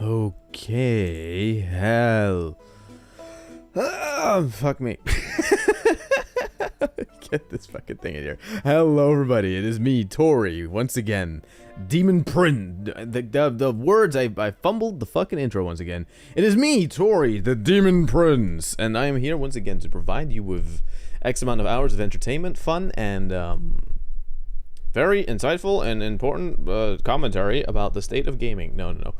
Okay, hell. Fuck me. Get this fucking thing in here. Hello, everybody. It is me, Tori, once again. Demon Prince. The words, I fumbled the fucking intro once again. It is me, Tori, the Demon Prince. And I am here once again to provide you with X amount of hours of entertainment, fun, and very insightful and important commentary about the state of gaming. No.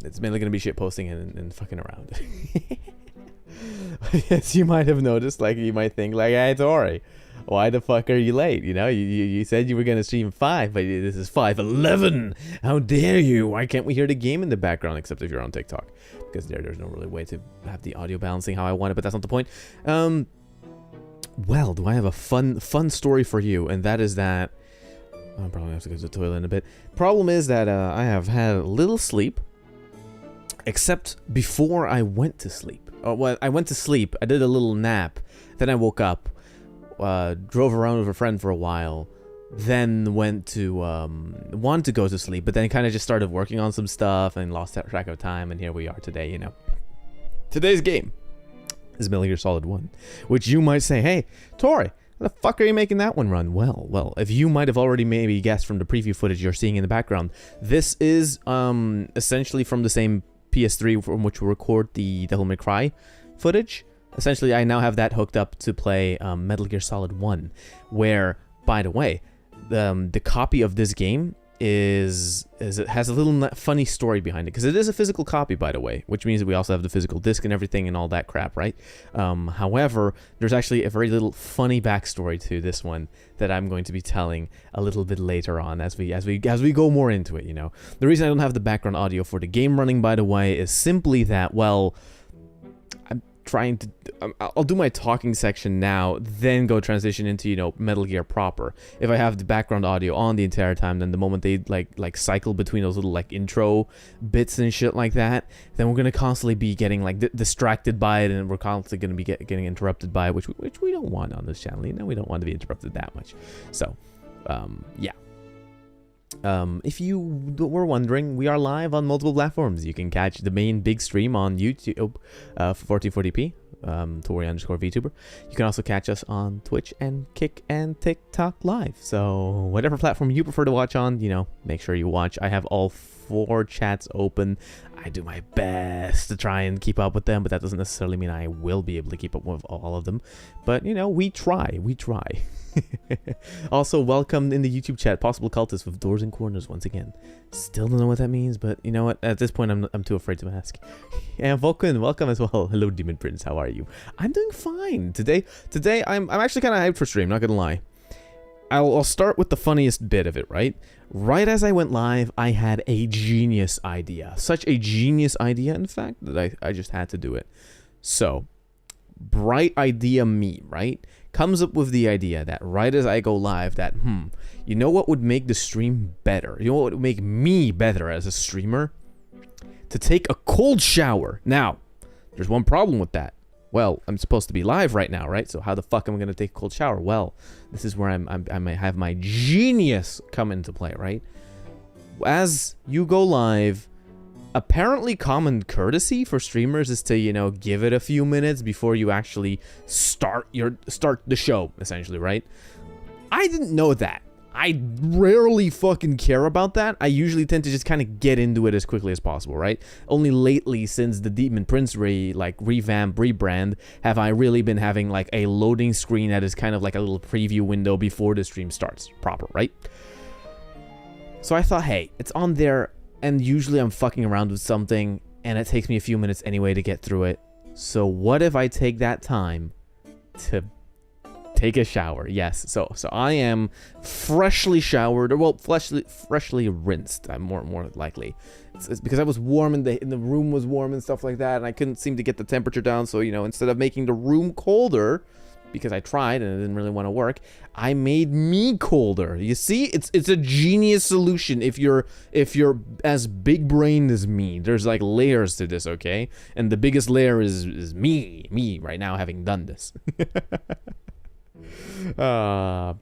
It's mainly going to be shit posting and fucking around. As you might have noticed, like, you might think, like, hey, Tori, why the fuck are you late? You know, you said you were going to stream 5, but this is 5:11. How dare you? Why can't we hear the game in the background, except if you're on TikTok? Because there's no really way to have the audio balancing how I want it, but that's not the point. Well, do I have a fun story for you? And that is that I'll probably have to go to the toilet in a bit. Problem is that I have had little sleep, except before I went to sleep. Well, I went to sleep, I did a little nap, then I woke up, drove around with a friend for a while, then went to, wanted to go to sleep, but then kind of just started working on some stuff and lost track of time, and here we are today, you know. Today's game is Metal Gear Solid 1, which you might say, hey, Tori, how the fuck are you making that one run? Well, if you might have already maybe guessed from the preview footage you're seeing in the background, this is, essentially from the same PS3 from which we record the Devil May Cry footage. Essentially, I now have that hooked up to play Metal Gear Solid 1, where, by the way, the copy of this game it has a little funny story behind it, because it is a physical copy, by the way, which means that we also have the physical disc and everything and all that crap, right? However, there's actually a very little funny backstory to this one that I'm going to be telling a little bit later on as we go more into it, you know. The reason I don't have the background audio for the game running, by the way, is simply that, well, I'll do my talking section now, then go transition into, you know, Metal Gear proper. If I have the background audio on the entire time, then the moment they like cycle between those little like intro bits and shit like that, then we're gonna constantly be getting like distracted by it, and we're constantly gonna be getting interrupted by it, which we don't want on this channel. You know, we don't want to be interrupted that much. So, yeah. If you were wondering, we are live on multiple platforms. You can catch the main big stream on YouTube, 1440p, Tori_vtuber. You can also catch us on Twitch and Kick and TikTok live. So whatever platform you prefer to watch on, you know, make sure you watch. I have all 4 chats open. I do my best to try and keep up with them, but that doesn't necessarily mean I will be able to keep up with all of them. But, you know, we try. Also, welcome in the YouTube chat, Possible Cultists with Doors and Corners once again. Still don't know what that means, but you know what? At this point, I'm too afraid to ask. And welcome as well. Hello, Demon Prince. How are you? I'm doing fine. Today I'm actually kind of hyped for stream, not gonna lie. I'll start with the funniest bit of it, right? Right as I went live, I had a genius idea. Such a genius idea, in fact, that I just had to do it. So, bright idea me, right? Comes up with the idea that right as I go live that, you know what would make the stream better? You know what would make me better as a streamer? To take a cold shower. Now, there's one problem with that. Well, I'm supposed to be live right now, right? So how the fuck am I going to take a cold shower? Well, this is where I might have my genius come into play, right? As you go live, apparently common courtesy for streamers is to, you know, give it a few minutes before you actually start the show, essentially, right? I didn't know that. I rarely fucking care about that. I usually tend to just kind of get into it as quickly as possible, right? Only lately, since the Demon Prince rebrand, have I really been having like a loading screen that is kind of like a little preview window before the stream starts proper, right? So I thought, hey, it's on there, and usually I'm fucking around with something, and it takes me a few minutes anyway to get through it. So what if I take that time to take a shower? Yes, so I am freshly showered, or well, freshly rinsed. I'm more likely. It's because I was warm and the room was warm and stuff like that, and I couldn't seem to get the temperature down. So, you know, instead of making the room colder, because I tried and it didn't really want to work, I made me colder. You see, it's a genius solution. If you're as big brained as me, there's like layers to this, okay? And the biggest layer is me right now having done this. I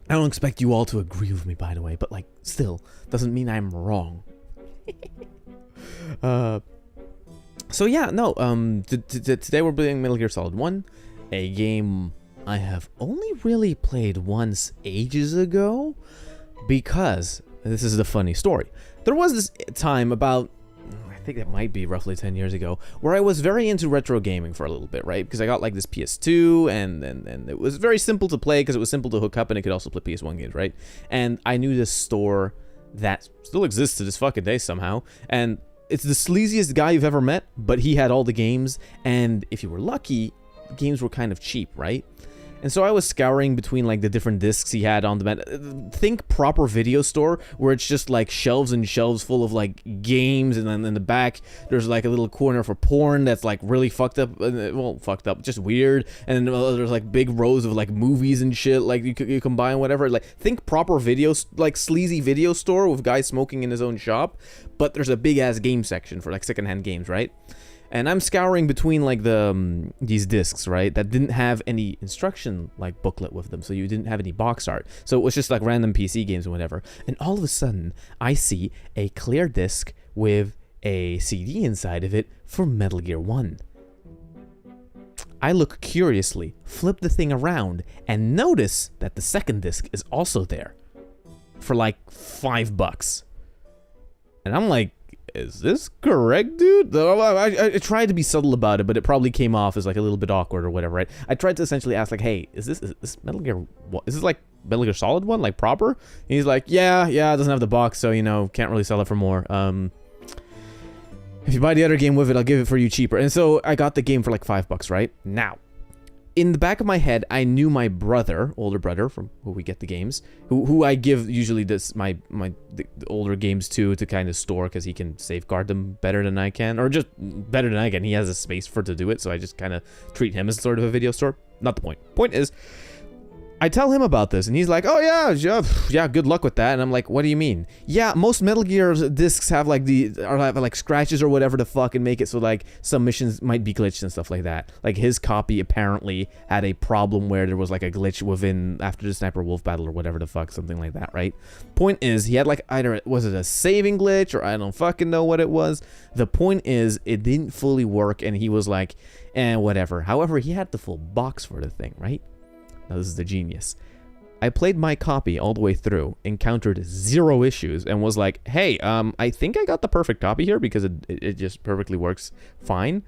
don't expect you all to agree with me, by the way, but like, still doesn't mean I'm wrong. So yeah, no. Today we're playing Metal Gear Solid 1, a game I have only really played once ages ago, because this is the funny story. There was this time about, I think it might be roughly 10 years ago, where I was very into retro gaming for a little bit, right? Because I got like this PS2, and it was very simple to play because it was simple to hook up, and it could also play PS1 games, right? And I knew this store that still exists to this fucking day somehow, and it's the sleaziest guy you've ever met, but he had all the games, and if you were lucky, the games were kind of cheap, right? And so I was scouring between like the different discs he had on the think proper video store, where it's just like shelves and shelves full of like games, and then in the back there's like a little corner for porn that's like really fucked up, well, fucked up, just weird, and then there's like big rows of like movies and shit like you can buy and whatever. Like think proper video, like sleazy video store with guys smoking in his own shop, but there's a big ass game section for like secondhand games, right? And I'm scouring between like these discs, right, that didn't have any instruction like booklet with them, so you didn't have any box art, so it was just like random PC games and whatever. And all of a sudden I see a clear disc with a CD inside of it for Metal Gear 1. I look curiously, flip the thing around, and notice that the second disc is also there for like $5. And I'm like, is this correct, dude? I tried to be subtle about it, but it probably came off as like a little bit awkward or whatever, right? I tried to essentially ask like, hey, is this Metal Gear, what is this, like Metal Gear Solid 1, like proper? And he's like, yeah, it doesn't have the box, so you know, can't really sell it for more. If you buy the other game with it, I'll give it for you cheaper. And so I got the game for like $5, right? Now, in the back of my head, I knew my brother, older brother, from who we get the games, who I give usually the older games to kind of store, because he can safeguard them better than I can, or just better than I can. He has a space to do it, so I just kind of treat him as sort of a video store. Not the point. Point is, I tell him about this, and he's like, oh yeah, good luck with that. And I'm like, what do you mean? Yeah, most Metal Gear discs have like have like scratches or whatever the fuck, and make it so like some missions might be glitched and stuff like that. Like his copy apparently had a problem where there was like a glitch within after the Sniper Wolf battle or whatever the fuck, something like that, right? Point is, he had like either, was it a saving glitch, or I don't fucking know what it was. The point is, it didn't fully work, and he was like, whatever. However, he had the full box for the thing, right? Now this is the genius. I played my copy all the way through, encountered 0 issues, and was like, hey, I think I got the perfect copy here, because it just perfectly works fine.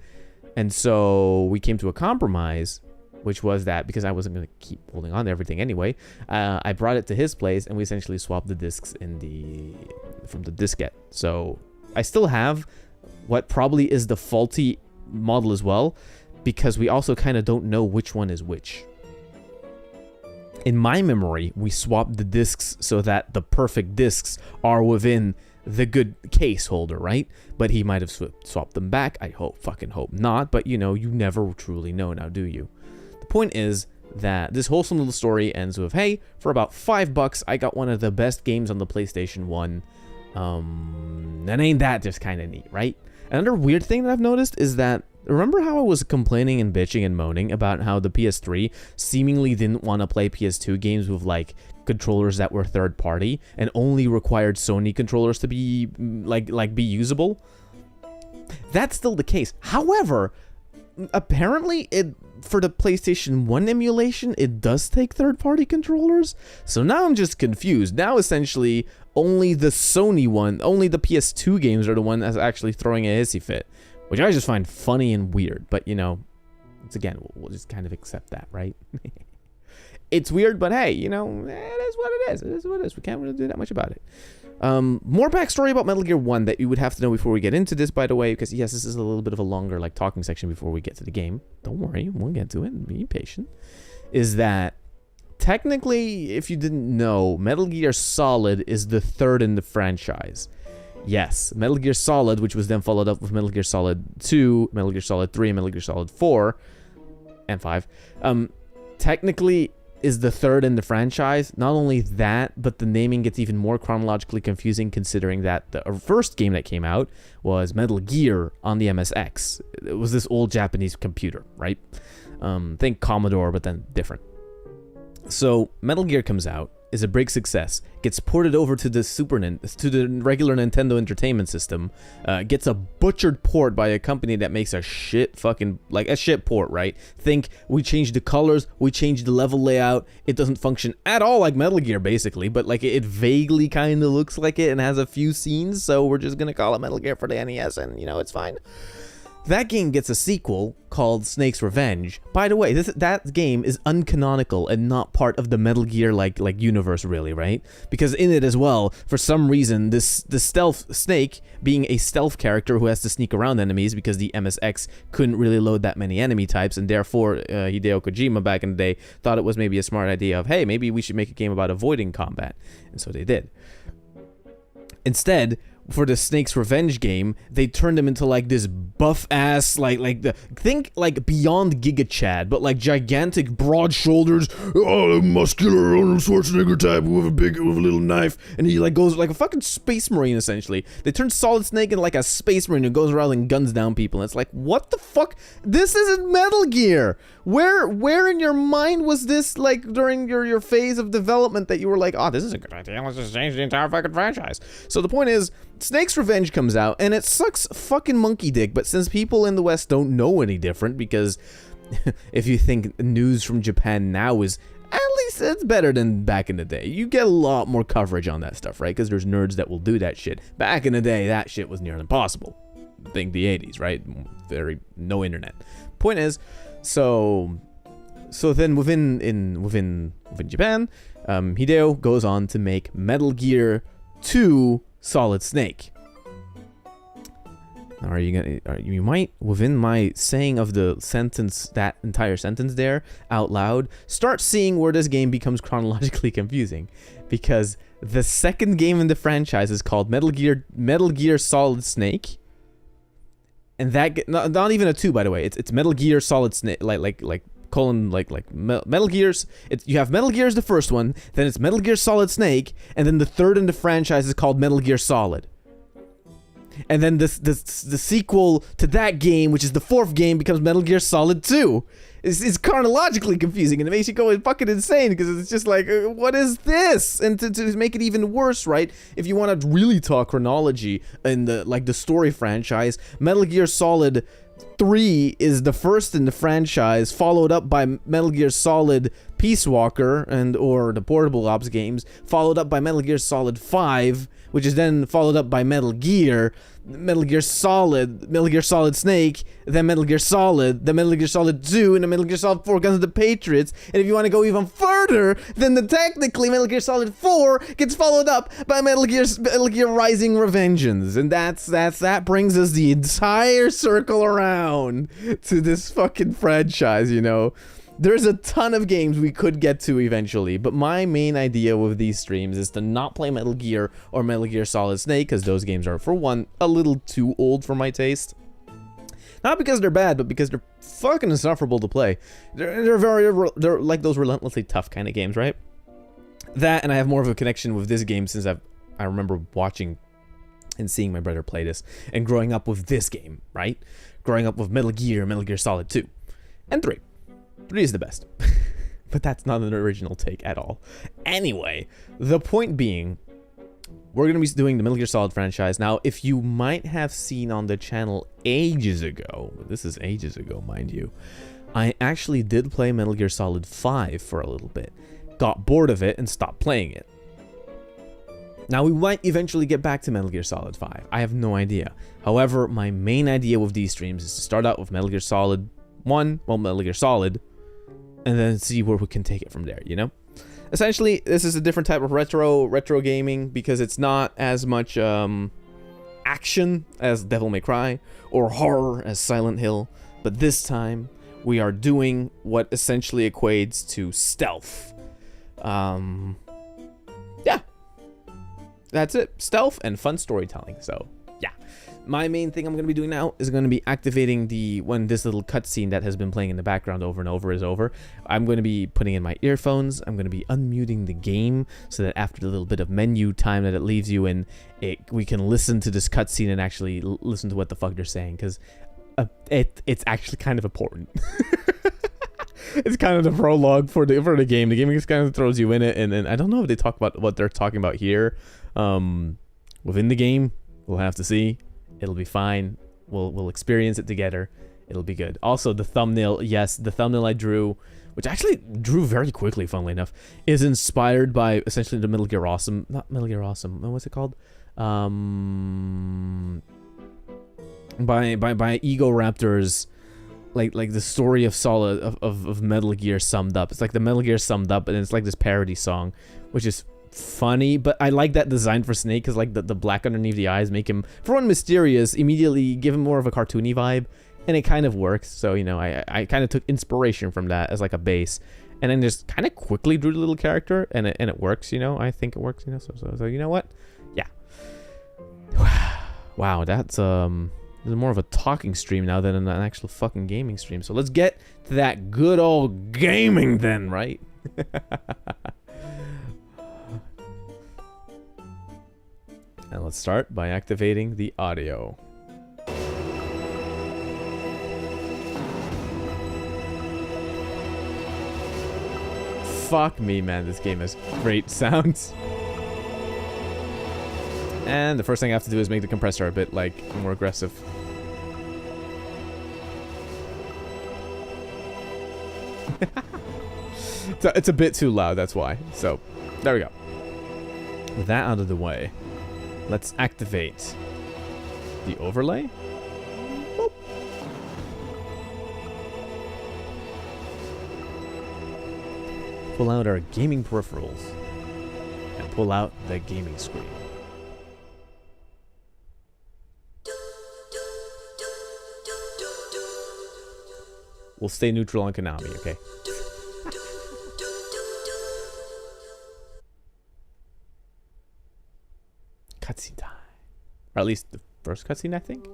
And so we came to a compromise, which was that, because I wasn't going to keep holding on to everything anyway, I brought it to his place, and we essentially swapped the discs from the diskette. So I still have what probably is the faulty model as well, because we also kind of don't know which one is which. In my memory, we swapped the discs so that the perfect discs are within the good case holder, right? But he might have swapped them back. I fucking hope not, but you know, you never truly know now, do you? The point is that this wholesome little story ends with, hey, for about $5, I got one of the best games on the PlayStation 1. And ain't that just kind of neat, right? Another weird thing that I've noticed is that, remember how I was complaining and bitching and moaning about how the PS3 seemingly didn't want to play PS2 games with like controllers that were third party and only required Sony controllers to be be usable? That's still the case. However, apparently for the PlayStation 1 emulation, it does take third party controllers. So now I'm just confused. Now essentially only the Sony one, only the PS2 games are the one that's actually throwing a hissy fit, which I just find funny and weird. But, you know, it's again, we'll just kind of accept that, right? It's weird, but hey, you know, it is what it is. It is what it is. We can't really do that much about it. More backstory about Metal Gear 1 that you would have to know before we get into this, by the way, because, yes, this is a little bit of a longer, like, talking section before we get to the game. Don't worry, we'll get to it. Be patient. Is that, technically, if you didn't know, Metal Gear Solid is the third in the franchise. Yes, Metal Gear Solid, which was then followed up with Metal Gear Solid 2, Metal Gear Solid 3, and Metal Gear Solid 4, and 5, technically is the third in the franchise. Not only that, but the naming gets even more chronologically confusing, considering that the first game that came out was Metal Gear on the MSX. It was this old Japanese computer, right? Think Commodore, but then different. So Metal Gear comes out, is a big success, gets ported over to the to the regular Nintendo Entertainment System, gets a butchered port by a company that makes a shit fucking, like a shit port, right? Think, we changed the colors, we changed the level layout, it doesn't function at all like Metal Gear basically, but like it vaguely kind of looks like it and has a few scenes, so we're just gonna call it Metal Gear for the NES and, you know, it's fine. That game gets a sequel called Snake's Revenge. By the way, that game is uncanonical and not part of the Metal Gear like universe, really, right? Because in it as well, for some reason, the stealth Snake, being a stealth character who has to sneak around enemies because the MSX couldn't really load that many enemy types, and therefore Hideo Kojima back in the day thought it was maybe a smart idea of, hey, maybe we should make a game about avoiding combat, and so they did. Instead, for the Snake's Revenge game, they turned him into like this buff-ass, think like beyond Giga Chad, but like gigantic, broad shoulders, muscular Arnold Schwarzenegger type with a little knife, and he like goes like a fucking space marine essentially. They turned Solid Snake into like a space marine who goes around and guns down people, and it's like, what the fuck? This isn't Metal Gear! Where in your mind was this, like, during your phase of development that you were like, oh, this is a good idea, let's just change the entire fucking franchise? So the point is, Snake's Revenge comes out, and it sucks fucking monkey dick, but since people in the West don't know any different, because if you think news from Japan now is, at least it's better than back in the day. You get a lot more coverage on that stuff, right? Because there's nerds that will do that shit. Back in the day, that shit was near impossible. Think the 80s, right? No internet. Point is, so then within Japan, Hideo goes on to make Metal Gear 2 Solid Snake. Now, you might, within my saying of the sentence, that entire sentence there out loud, start seeing where this game becomes chronologically confusing, because the second game in the franchise is called Metal Gear Solid Snake. And that, not even a 2, by the way. It's Metal Gear Solid Snake, Metal Gears. You have Metal Gear as the first one, then it's Metal Gear Solid Snake, and then the third in the franchise is called Metal Gear Solid. And then the sequel to that game, which is the fourth game, becomes Metal Gear Solid 2. It's chronologically confusing, and it makes you go fucking insane, because it's just like, what is this? And to make it even worse, right, if you want to really talk chronology in the story franchise, Metal Gear Solid 3 is the first in the franchise, followed up by Metal Gear Solid Peace Walker or the Portable Ops games, followed up by Metal Gear Solid 5, which is then followed up by Metal Gear Solid Snake, then Metal Gear Solid, then Metal Gear Solid 2, and then Metal Gear Solid 4 Guns of the Patriots. And if you want to go even further, then technically Metal Gear Solid 4 gets followed up by Metal Gear Rising Revengeance. And that brings us the entire circle around to this fucking franchise, you know. There's a ton of games we could get to eventually, but my main idea with these streams is to not play Metal Gear or Metal Gear Solid Snake, because those games are, for one, a little too old for my taste. Not because they're bad, but because they're fucking insufferable to play. They're like those relentlessly tough kind of games, right? That, and I have more of a connection with this game since I remember watching and seeing my brother play this, and growing up with this game, right? Growing up with Metal Gear Solid 2, and 3. 3 is the best. But that's not an original take at all. Anyway, the point being, we're going to be doing the Metal Gear Solid franchise. Now, if you might have seen on the channel ages ago, this is ages ago, mind you, I actually did play Metal Gear Solid 5 for a little bit. Got bored of it and stopped playing it. Now, we might eventually get back to Metal Gear Solid 5. I have no idea. However, my main idea with these streams is to start out with Metal Gear Solid 1, well, Metal Gear Solid, and then see where we can take it from there, you know? Essentially, this is a different type of retro gaming, because it's not as much action as Devil May Cry, or horror as Silent Hill, but this time, we are doing what essentially equates to stealth. Yeah. That's it. Stealth and fun storytelling, so, yeah. My main thing I'm going to be doing now is going to be activating when this little cutscene that has been playing in the background over and over is over. I'm going to be putting in my earphones. I'm going to be unmuting the game so that after the little bit of menu time that it leaves you in, we can listen to this cutscene and actually listen to what the fuck they're saying, because it's actually kind of important. it's kind of the prologue for the game. The game just kind of throws you in it, and then I don't know if they talk about what they're talking about here. Within the game, we'll have to see. It'll be fine. We'll experience it together. It'll be good. Also, the thumbnail, yes, the thumbnail I drew, which I actually drew very quickly, funnily enough, is inspired by essentially the Metal Gear Awesome, not Metal Gear Awesome, what's it called? By Ego Raptor's, like the story of Solid of Metal Gear summed up. It's like the Metal Gear summed up, and it's like this parody song, which is funny. But I like that design for Snake, because like the black underneath the eyes make him, for one, mysterious, immediately give him more of a cartoony vibe. And it kind of works, so, you know, I kind of took inspiration from that as like a base, and then just kind of quickly drew the little character, and it works, you know. I think it works, you know. So you know what? Yeah. Wow, that's more of a talking stream now than an actual fucking gaming stream. So let's get to that good old gaming then, right? And let's start by activating the audio. Fuck me, man, this game has great sounds. And the first thing I have to do is make the compressor a bit, like, more aggressive. So it's a bit too loud, that's why. So, there we go. With that out of the way, let's activate the overlay. Boop. Pull out our gaming peripherals and pull out the gaming screen. We'll stay neutral on Konami, okay? Cutscene time. Or at least the first cutscene, I think.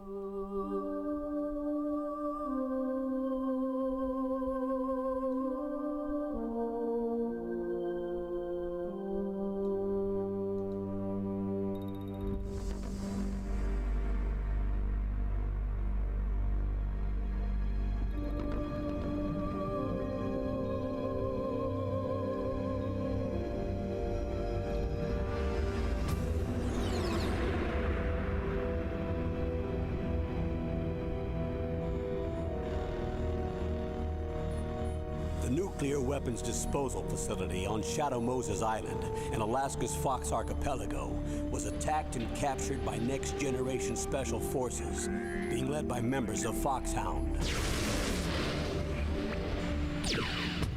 The nuclear weapons disposal facility on Shadow Moses Island in Alaska's Fox Archipelago was attacked and captured by Next Generation Special Forces, being led by members of Foxhound.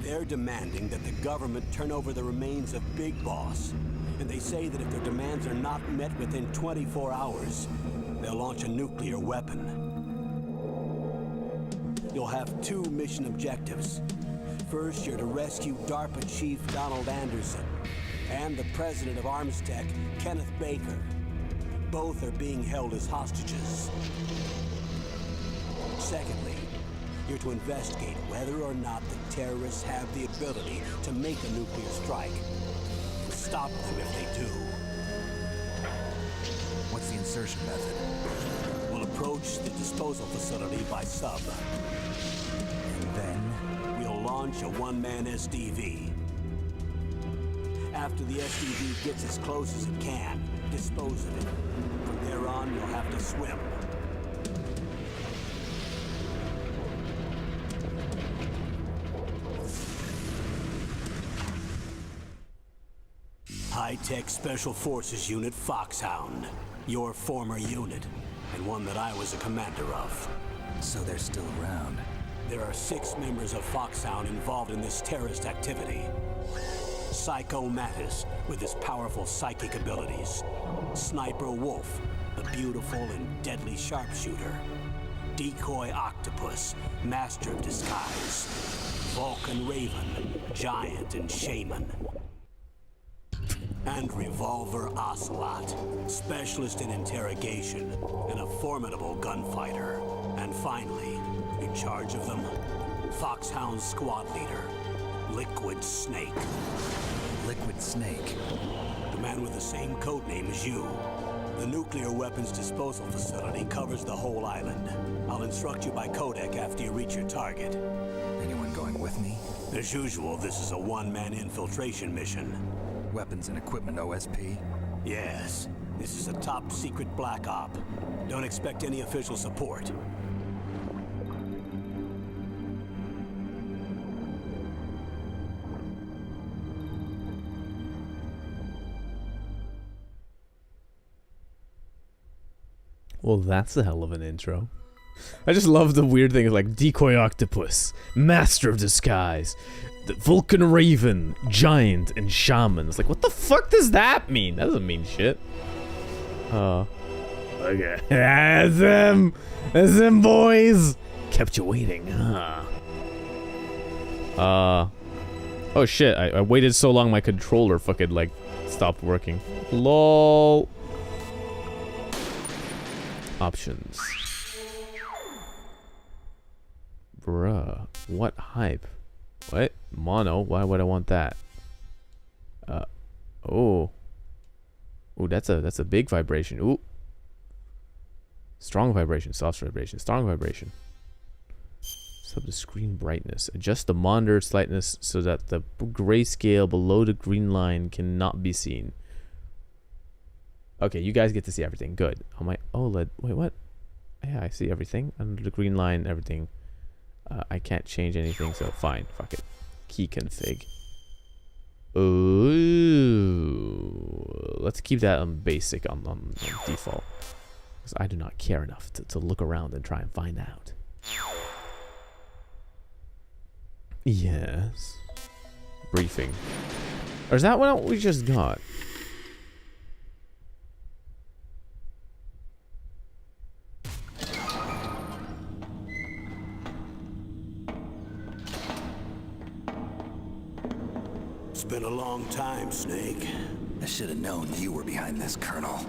They're demanding that the government turn over the remains of Big Boss, and they say that if their demands are not met within 24 hours, they'll launch a nuclear weapon. You'll have two mission objectives. First, you're to rescue DARPA Chief Donald Anderson and the president of Armstech, Kenneth Baker. Both are being held as hostages. Secondly, you're to investigate whether or not the terrorists have the ability to make a nuclear strike and stop them if they do. What's the insertion method? We'll approach the disposal facility by sub. And then? We'll launch a one-man SDV. After the SDV gets as close as it can, dispose of it. From there on, you'll have to swim. High-Tech Special Forces Unit Foxhound. Your former unit, and one that I was a commander of. So they're still around. There are 6 members of Foxhound involved in this terrorist activity. Psycho Mattis, with his powerful psychic abilities. Sniper Wolf, the beautiful and deadly sharpshooter. Decoy Octopus, master of disguise. Vulcan Raven, giant and shaman. And Revolver Ocelot, specialist in interrogation and a formidable gunfighter. And finally, in charge of them, Foxhound squad leader, Liquid Snake. Liquid Snake? The man with the same codename as you. The nuclear weapons disposal facility covers the whole island. I'll instruct you by codec after you reach your target. Anyone going with me? As usual, this is a one-man infiltration mission. Weapons and equipment OSP. Yes, this is a top-secret black op. Don't expect any official support. Well, that's a hell of an intro. I just love the weird things like decoy octopus, master of disguise, the Vulcan raven, giant, and shaman. It's like, what the fuck does that mean? That doesn't mean shit. Okay. That's him! That's him, boys! Kept you waiting, huh? Oh shit, I waited so long my controller fucking, like, stopped working. LOL. Options. Bruh. What hype? What? Mono? Why would I want that? Oh. Ooh, that's a big vibration. Ooh. Strong vibration, soft vibration, strong vibration. Sub the screen brightness. Adjust the monitor slightness so that the grayscale below the green line cannot be seen. Okay, you guys get to see everything. Good. On my OLED. Wait, what? Yeah, I see everything. Under the green line, everything. I can't change anything, so fine. Fuck it. Key config. Ooh. Let's keep that on basic, on default. Because I do not care enough to look around and try and find out. Yes. Briefing. Or is that what we just got? It's been a long time, Snake. I should have known you were behind this, Colonel.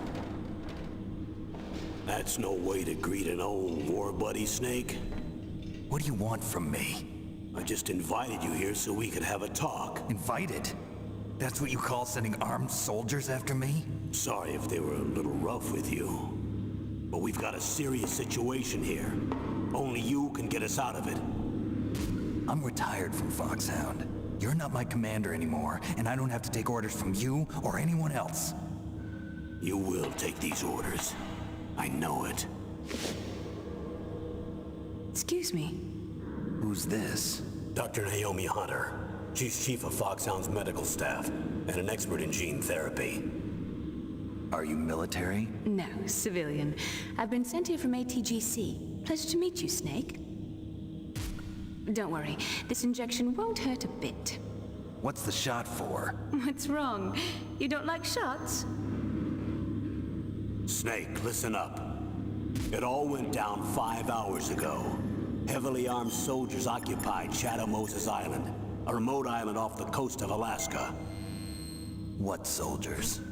That's no way to greet an old war buddy, Snake. What do you want from me? I just invited you here so we could have a talk. Invited? That's what you call sending armed soldiers after me? Sorry if they were a little rough with you. But we've got a serious situation here. Only you can get us out of it. I'm retired from Foxhound. You're not my commander anymore, and I don't have to take orders from you or anyone else. You will take these orders. I know it. Excuse me. Who's this? Dr. Naomi Hunter. She's chief of Foxhound's medical staff and an expert in gene therapy. Are you military? No, civilian. I've been sent here from ATGC. Pleasure to meet you, Snake. Don't worry, this injection won't hurt a bit. What's the shot for? What's wrong? You don't like shots? Snake, listen up. It all went down 5 hours ago. Heavily armed soldiers occupied Shadow Moses Island, a remote island off the coast of Alaska. What soldiers?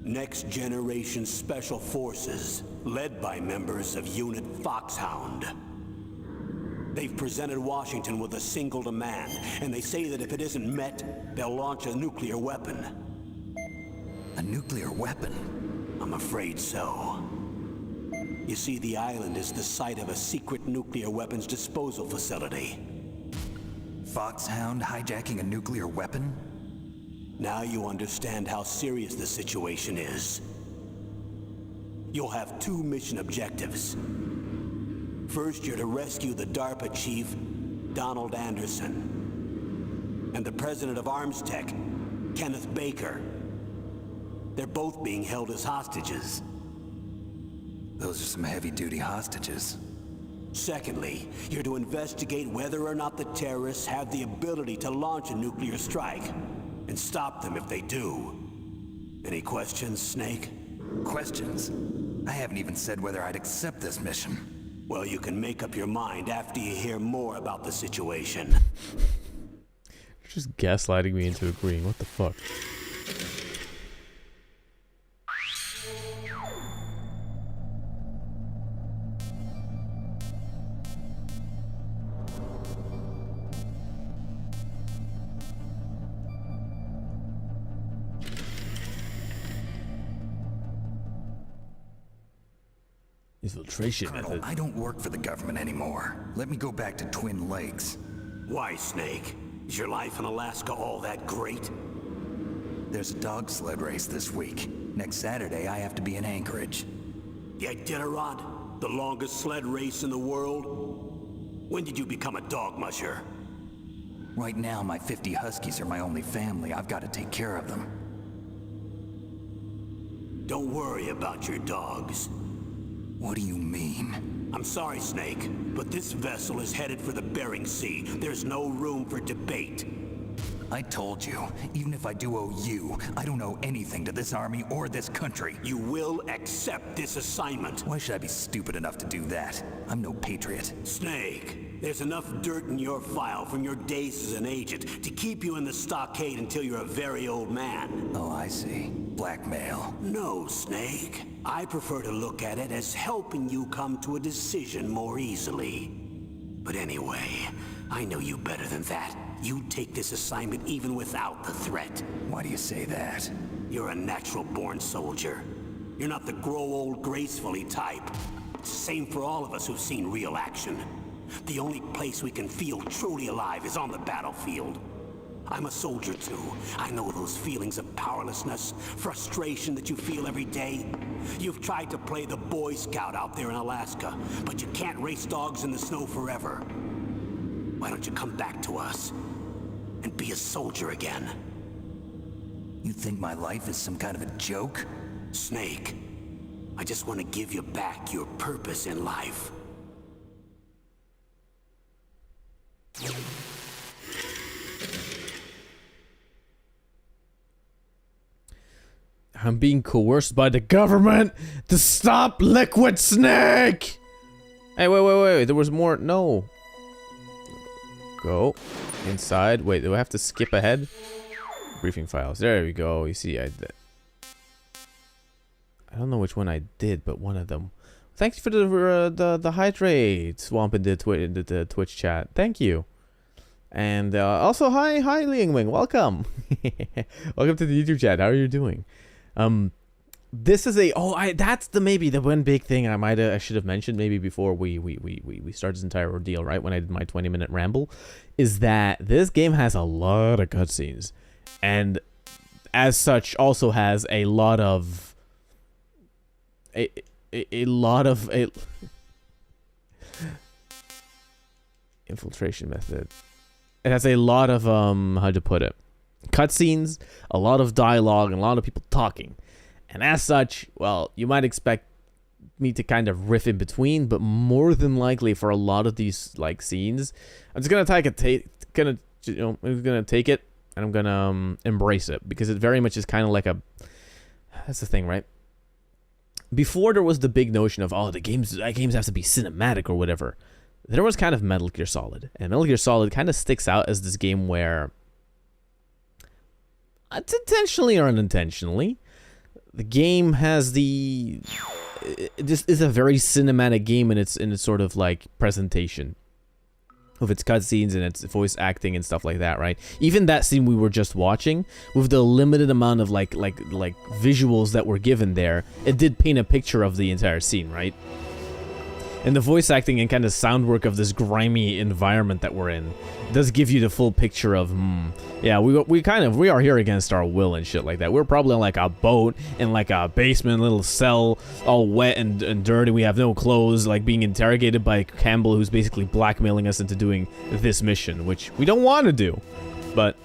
Next Generation Special Forces, led by members of Unit Foxhound. They've presented Washington with a single demand, and they say that if it isn't met, they'll launch a nuclear weapon. A nuclear weapon? I'm afraid so. You see, the island is the site of a secret nuclear weapons disposal facility. Foxhound hijacking a nuclear weapon? Now you understand how serious the situation is. You'll have 2 mission objectives. First, you're to rescue the DARPA chief, Donald Anderson, and the president of Arms Tech, Kenneth Baker. They're both being held as hostages. Those are some heavy-duty hostages. Secondly, you're to investigate whether or not the terrorists have the ability to launch a nuclear strike, and stop them if they do. Any questions, Snake? Questions? I haven't even said whether I'd accept this mission. Well, you can make up your mind after you hear more about the situation. You're just gaslighting me into agreeing. What the fuck? Infiltration Colonel, method. I don't work for the government anymore. Let me go back to Twin Lakes. Why, Snake? Is your life in Alaska all that great? There's a dog sled race this week. Next Saturday, I have to be in Anchorage. The Iditarod? The longest sled race in the world? When did you become a dog musher? Right now, my 50 huskies are my only family. I've got to take care of them. Don't worry about your dogs. What do you mean? I'm sorry, Snake, but this vessel is headed for the Bering Sea. There's no room for debate. I told you, even if I do owe you, I don't owe anything to this army or this country. You will accept this assignment. Why should I be stupid enough to do that? I'm no patriot. Snake, there's enough dirt in your file from your days as an agent to keep you in the stockade until you're a very old man. Oh, I see. Blackmail. No, Snake. I prefer to look at it as helping you come to a decision more easily. But anyway, I know you better than that. You'd take this assignment even without the threat. Why do you say that? You're a natural-born soldier. You're not the grow old gracefully type. It's the same for all of us who've seen real action. The only place we can feel truly alive is on the battlefield. I'm a soldier too. I know those feelings of powerlessness, frustration that you feel every day. You've tried to play the Boy Scout out there in Alaska, but you can't race dogs in the snow forever. Why don't you come back to us and be a soldier again? You think my life is some kind of a joke? Snake, I just want to give you back your purpose in life. I'm being coerced by the government to stop Liquid Snake! Hey, wait. There was more. No. Go. Inside. Wait, do I have to skip ahead? Briefing files. There we go. You see, I don't know which one I did, but one of them. Thanks for the hydrate swamp in the Twitch chat. Thank you. And also, hi, Liang Wing. Welcome. Welcome to the YouTube chat. How are you doing? This is that's maybe the one big thing I should have mentioned maybe before we start this entire ordeal, right? When I did my 20-minute ramble, is that this game has a lot of cutscenes, and as such also has a lot of infiltration method. It has a lot of how to put it, cutscenes, a lot of dialogue, and a lot of people talking. And as such, well, you might expect me to kind of riff in between, but more than likely for a lot of these like scenes, I'm just gonna take it, I'm gonna take it and I'm gonna embrace it, because it very much is kind of like a. That's the thing, right? Before there was the big notion of the games have to be cinematic or whatever. There was kind of Metal Gear Solid, and Metal Gear Solid kind of sticks out as this game where, intentionally or unintentionally, the game has this is a very cinematic game in its sort of like presentation of its cutscenes and its voice acting and stuff like that, right? Even that scene we were just watching, with the limited amount of like visuals that were given there, it did paint a picture of the entire scene, right? And the voice acting and kind of sound work of this grimy environment that we're in does give you the full picture of, yeah, we are here against our will and shit like that. We're probably on like a boat in like a basement little cell, all wet and dirty. We have no clothes, like being interrogated by Campbell, who's basically blackmailing us into doing this mission, which we don't want to do. But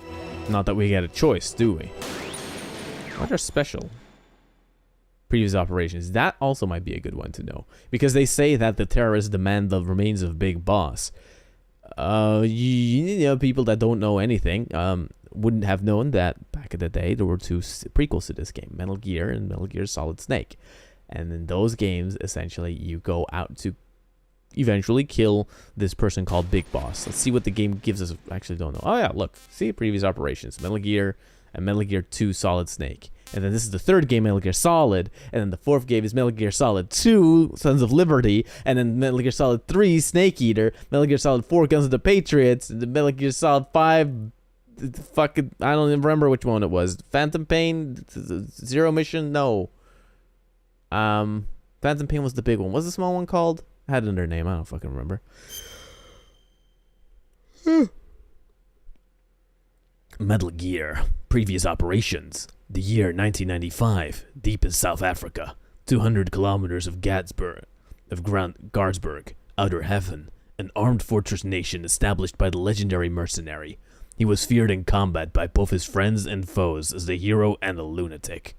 not that we get a choice, do we? What are special? Previous operations. That also might be a good one to know, because they say that the terrorists demand the remains of Big Boss. You know, people that don't know anything wouldn't have known that back in the day there were two prequels to this game, Metal Gear and Metal Gear Solid Snake. And in those games, essentially, you go out to eventually kill this person called Big Boss. Let's see what the game gives us. I actually don't know. Oh yeah, look. See, previous operations. Metal Gear and Metal Gear 2 Solid Snake. And then this is the third game, Metal Gear Solid. And then the fourth game is Metal Gear Solid 2, Sons of Liberty. And then Metal Gear Solid 3, Snake Eater. Metal Gear Solid 4, Guns of the Patriots. And the Metal Gear Solid 5, fucking, I don't even remember which one it was. Phantom Pain, Zero Mission, no. Phantom Pain was the big one. What's the small one called? I had another name, I don't fucking remember. Metal Gear. Previous operations. The year 1995. Deep in South Africa. 200 kilometers of Gadsburg. Garsberg. Outer Heaven. An armed fortress nation established by the legendary mercenary. He was feared in combat by both his friends and foes as a hero and a lunatic.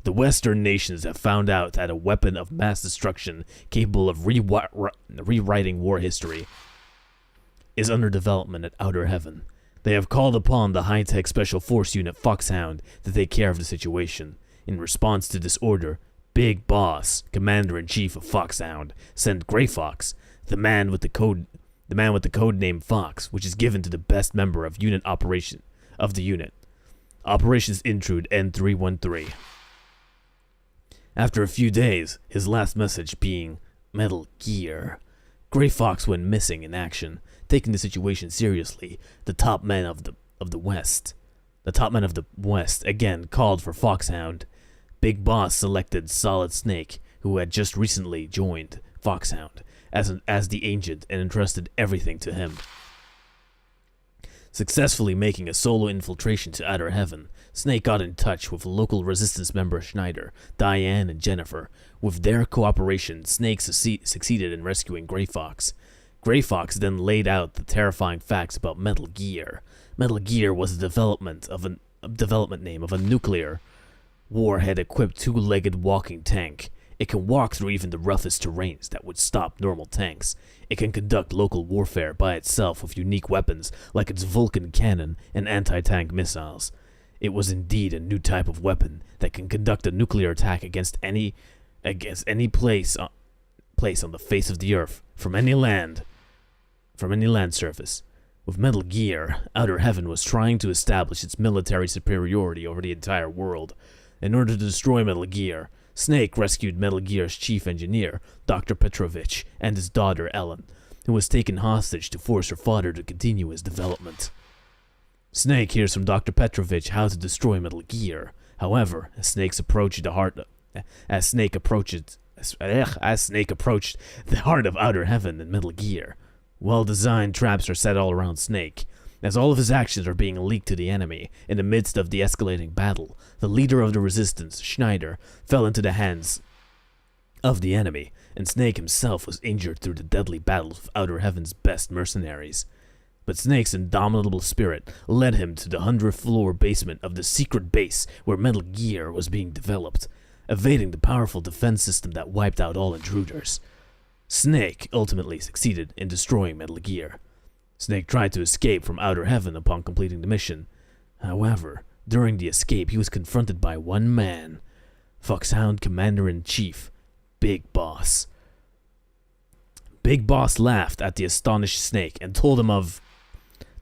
The Western nations have found out that a weapon of mass destruction capable of rewriting war history is under development at Outer Heaven. They have called upon the high-tech Special Force Unit Foxhound to take care of the situation. In response to this order, Big Boss, Commander-in-Chief of Foxhound, sent Grey Fox, the man with the code name Fox, which is given to the best member of unit operation of the unit. Operations Intrude N313. After a few days, his last message being Metal Gear, Grey Fox went missing in action. Taking the situation seriously, the top men of the West again called for Foxhound. Big Boss selected Solid Snake, who had just recently joined Foxhound, as the agent and entrusted everything to him. Successfully making a solo infiltration to Outer Heaven, Snake got in touch with local resistance member Schneider, Diane, and Jennifer. With their cooperation, Snake succeeded in rescuing Grey Fox. Grey Fox then laid out the terrifying facts about Metal Gear. Metal Gear was a development name of a nuclear warhead-equipped two-legged walking tank. It can walk through even the roughest terrains that would stop normal tanks. It can conduct local warfare by itself with unique weapons like its Vulcan cannon and anti-tank missiles. It was indeed a new type of weapon that can conduct a nuclear attack against any place on the face of the earth, from any land surface. With Metal Gear, Outer Heaven was trying to establish its military superiority over the entire world. In order to destroy Metal Gear, Snake rescued Metal Gear's chief engineer, Dr. Petrovich, and his daughter Ellen, who was taken hostage to force her father to continue his development. Snake hears from Dr. Petrovich how to destroy Metal Gear. However, as Snake approached the heart of Outer Heaven and Metal Gear, well-designed traps are set all around Snake. As all of his actions are being leaked to the enemy, in the midst of the escalating battle, the leader of the resistance, Schneider, fell into the hands of the enemy, and Snake himself was injured through the deadly battles of Outer Heaven's best mercenaries. But Snake's indomitable spirit led him to the 100th floor basement of the secret base where Metal Gear was being developed, evading the powerful defense system that wiped out all intruders. Snake ultimately succeeded in destroying Metal Gear. Snake tried to escape from Outer Heaven upon completing the mission. However, during the escape, he was confronted by one man, Foxhound Commander-in-Chief, Big Boss. Big Boss laughed at the astonished Snake and told him of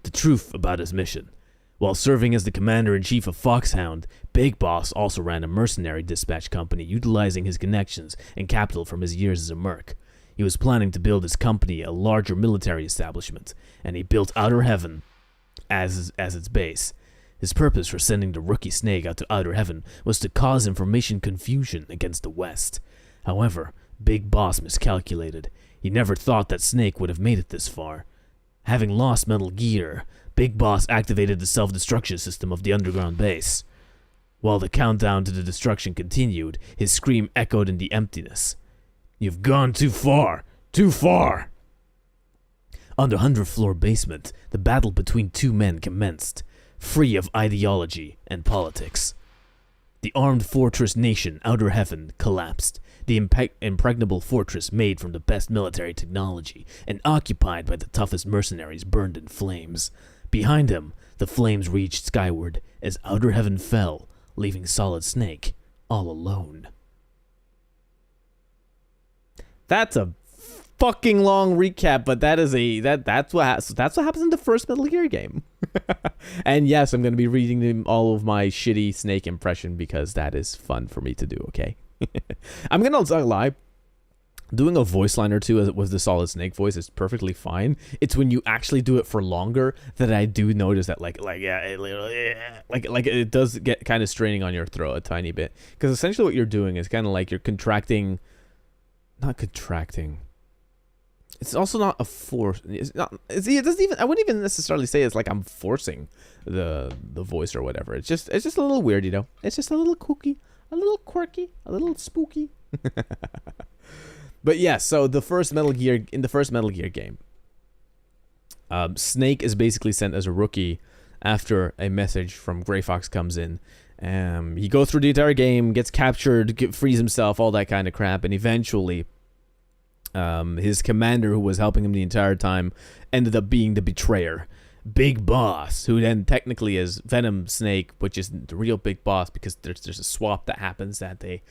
the truth about his mission. While serving as the Commander-in-Chief of Foxhound, Big Boss also ran a mercenary dispatch company utilizing his connections and capital from his years as a merc. He was planning to build his company a larger military establishment, and he built Outer Heaven as its base. His purpose for sending the rookie Snake out to Outer Heaven was to cause information confusion against the West. However, Big Boss miscalculated. He never thought that Snake would have made it this far. Having lost Metal Gear, Big Boss activated the self-destruction system of the underground base. While the countdown to the destruction continued, his scream echoed in the emptiness. "You've gone too far! Too far!" On the 100th floor basement, the battle between two men commenced, free of ideology and politics. The armed fortress nation, Outer Heaven, collapsed. The impregnable fortress made from the best military technology and occupied by the toughest mercenaries burned in flames. Behind him, the flames reached skyward as Outer Heaven fell, leaving Solid Snake all alone. That's a fucking long recap, but that's what happens in the first Metal Gear game. And yes, I'm going to be reading all of my shitty Snake impression because that is fun for me to do, okay? I'm going to lie. Doing a voice line or two with the Solid Snake voice is perfectly fine. It's when you actually do it for longer that I do notice that it does get kind of straining on your throat a tiny bit. Because essentially what you're doing is kind of like you're contracting, not contracting. It's also not a force. It's not. It doesn't even. I wouldn't even necessarily say it's like I'm forcing the voice or whatever. It's just a little weird, you know. It's just a little kooky, a little quirky, a little spooky. But yeah, so in the first Metal Gear game, Snake is basically sent as a rookie after a message from Gray Fox comes in. He goes through the entire game, gets captured, frees himself, all that kind of crap, and eventually his commander, who was helping him the entire time, ended up being the betrayer, Big Boss, who then technically is Venom Snake, which is the real Big Boss, because there's a swap that happens that they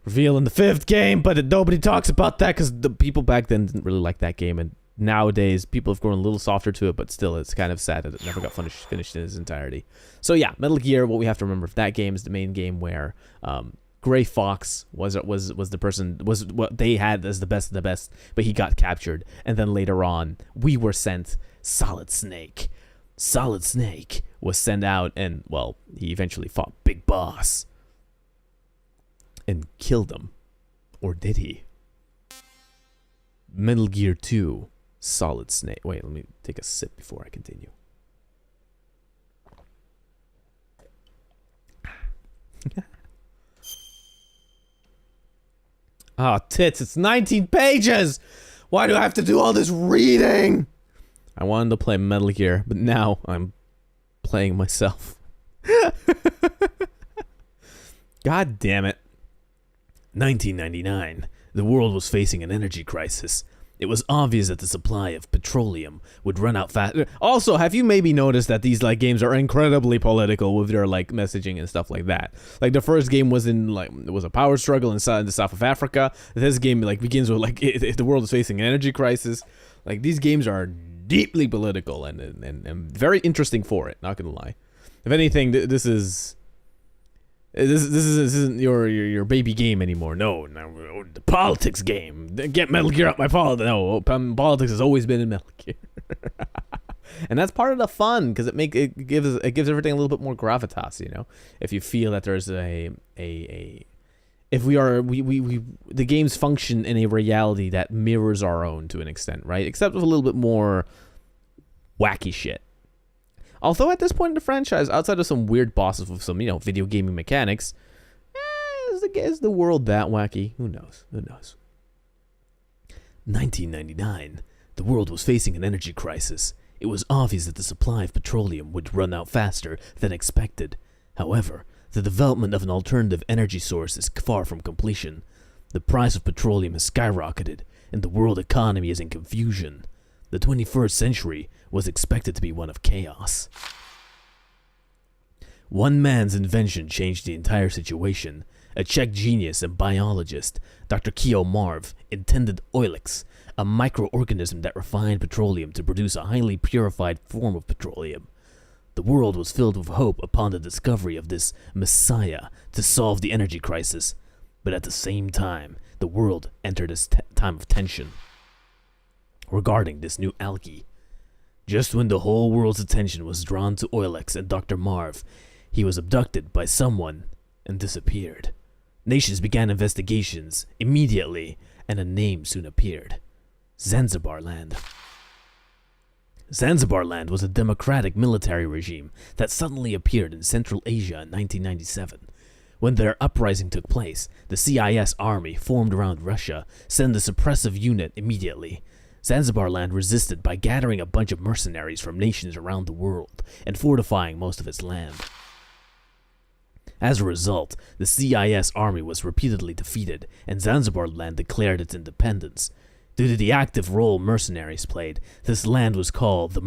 reveal in the 5th game, but nobody talks about that because the people back then didn't really like that game, and nowadays people have grown a little softer to it, but still it's kind of sad that it never got finished in its entirety. So yeah, Metal Gear, what we have to remember for that game is the main game where Gray Fox was the person, was what they had as the best of the best, but he got captured, and then later on we were sent Solid Snake. Solid Snake was sent out, and well, he eventually fought Big Boss and killed him. Or did he? Metal Gear 2 Solid Snake. Wait, let me take a sip before I continue. Ah, tits, it's 19 pages! Why do I have to do all this reading? I wanted to play Metal Gear, but now I'm playing myself. God damn it. 1999. The world was facing an energy crisis. It was obvious that the supply of petroleum would run out fast. Also, have you maybe noticed that these like games are incredibly political with their like messaging and stuff like that? Like the first game was in like it was a power struggle in the south of Africa. This game like begins with like if the world is facing an energy crisis. Like these games are deeply political and very interesting for it. Not gonna lie. If anything, this isn't your baby game anymore. No, the politics game. Get Metal Gear out my politics. No, politics has always been in Metal Gear, and that's part of the fun because it gives everything a little bit more gravitas. You know, if you feel that there's the games function in a reality that mirrors our own to an extent, right? Except with a little bit more wacky shit. Although at this point in the franchise, outside of some weird bosses with some, video gaming mechanics, is the world that wacky? Who knows? 1999. The world was facing an energy crisis. It was obvious that the supply of petroleum would run out faster than expected. However, the development of an alternative energy source is far from completion. The price of petroleum has skyrocketed, and the world economy is in confusion. The 21st century was expected to be one of chaos. One man's invention changed the entire situation. A Czech genius and biologist, Dr. Keo Marv, invented Oilix, a microorganism that refined petroleum to produce a highly purified form of petroleum. The world was filled with hope upon the discovery of this messiah to solve the energy crisis, but at the same time, the world entered a time of tension regarding this new algae. Just when the whole world's attention was drawn to Oilix and Dr. Marv, he was abducted by someone and disappeared. Nations began investigations immediately, and a name soon appeared: Zanzibar Land. Zanzibar Land was a democratic military regime that suddenly appeared in Central Asia in 1997. When their uprising took place, the CIS army formed around Russia sent a suppressive unit immediately. Zanzibar Land resisted by gathering a bunch of mercenaries from nations around the world and fortifying most of its land. As a result, the CIS army was repeatedly defeated, and Zanzibar Land declared its independence. Due to the active role mercenaries played, this war was called the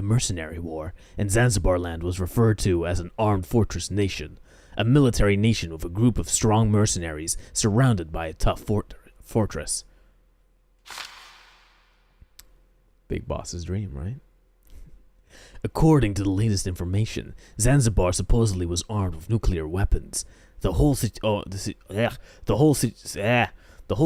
Mercenary War, and Zanzibar Land was referred to as an armed fortress nation, a military nation with a group of strong mercenaries surrounded by a tough fortress. Big boss's dream, right? According to the latest information, Zanzibar supposedly was armed with nuclear weapons. The whole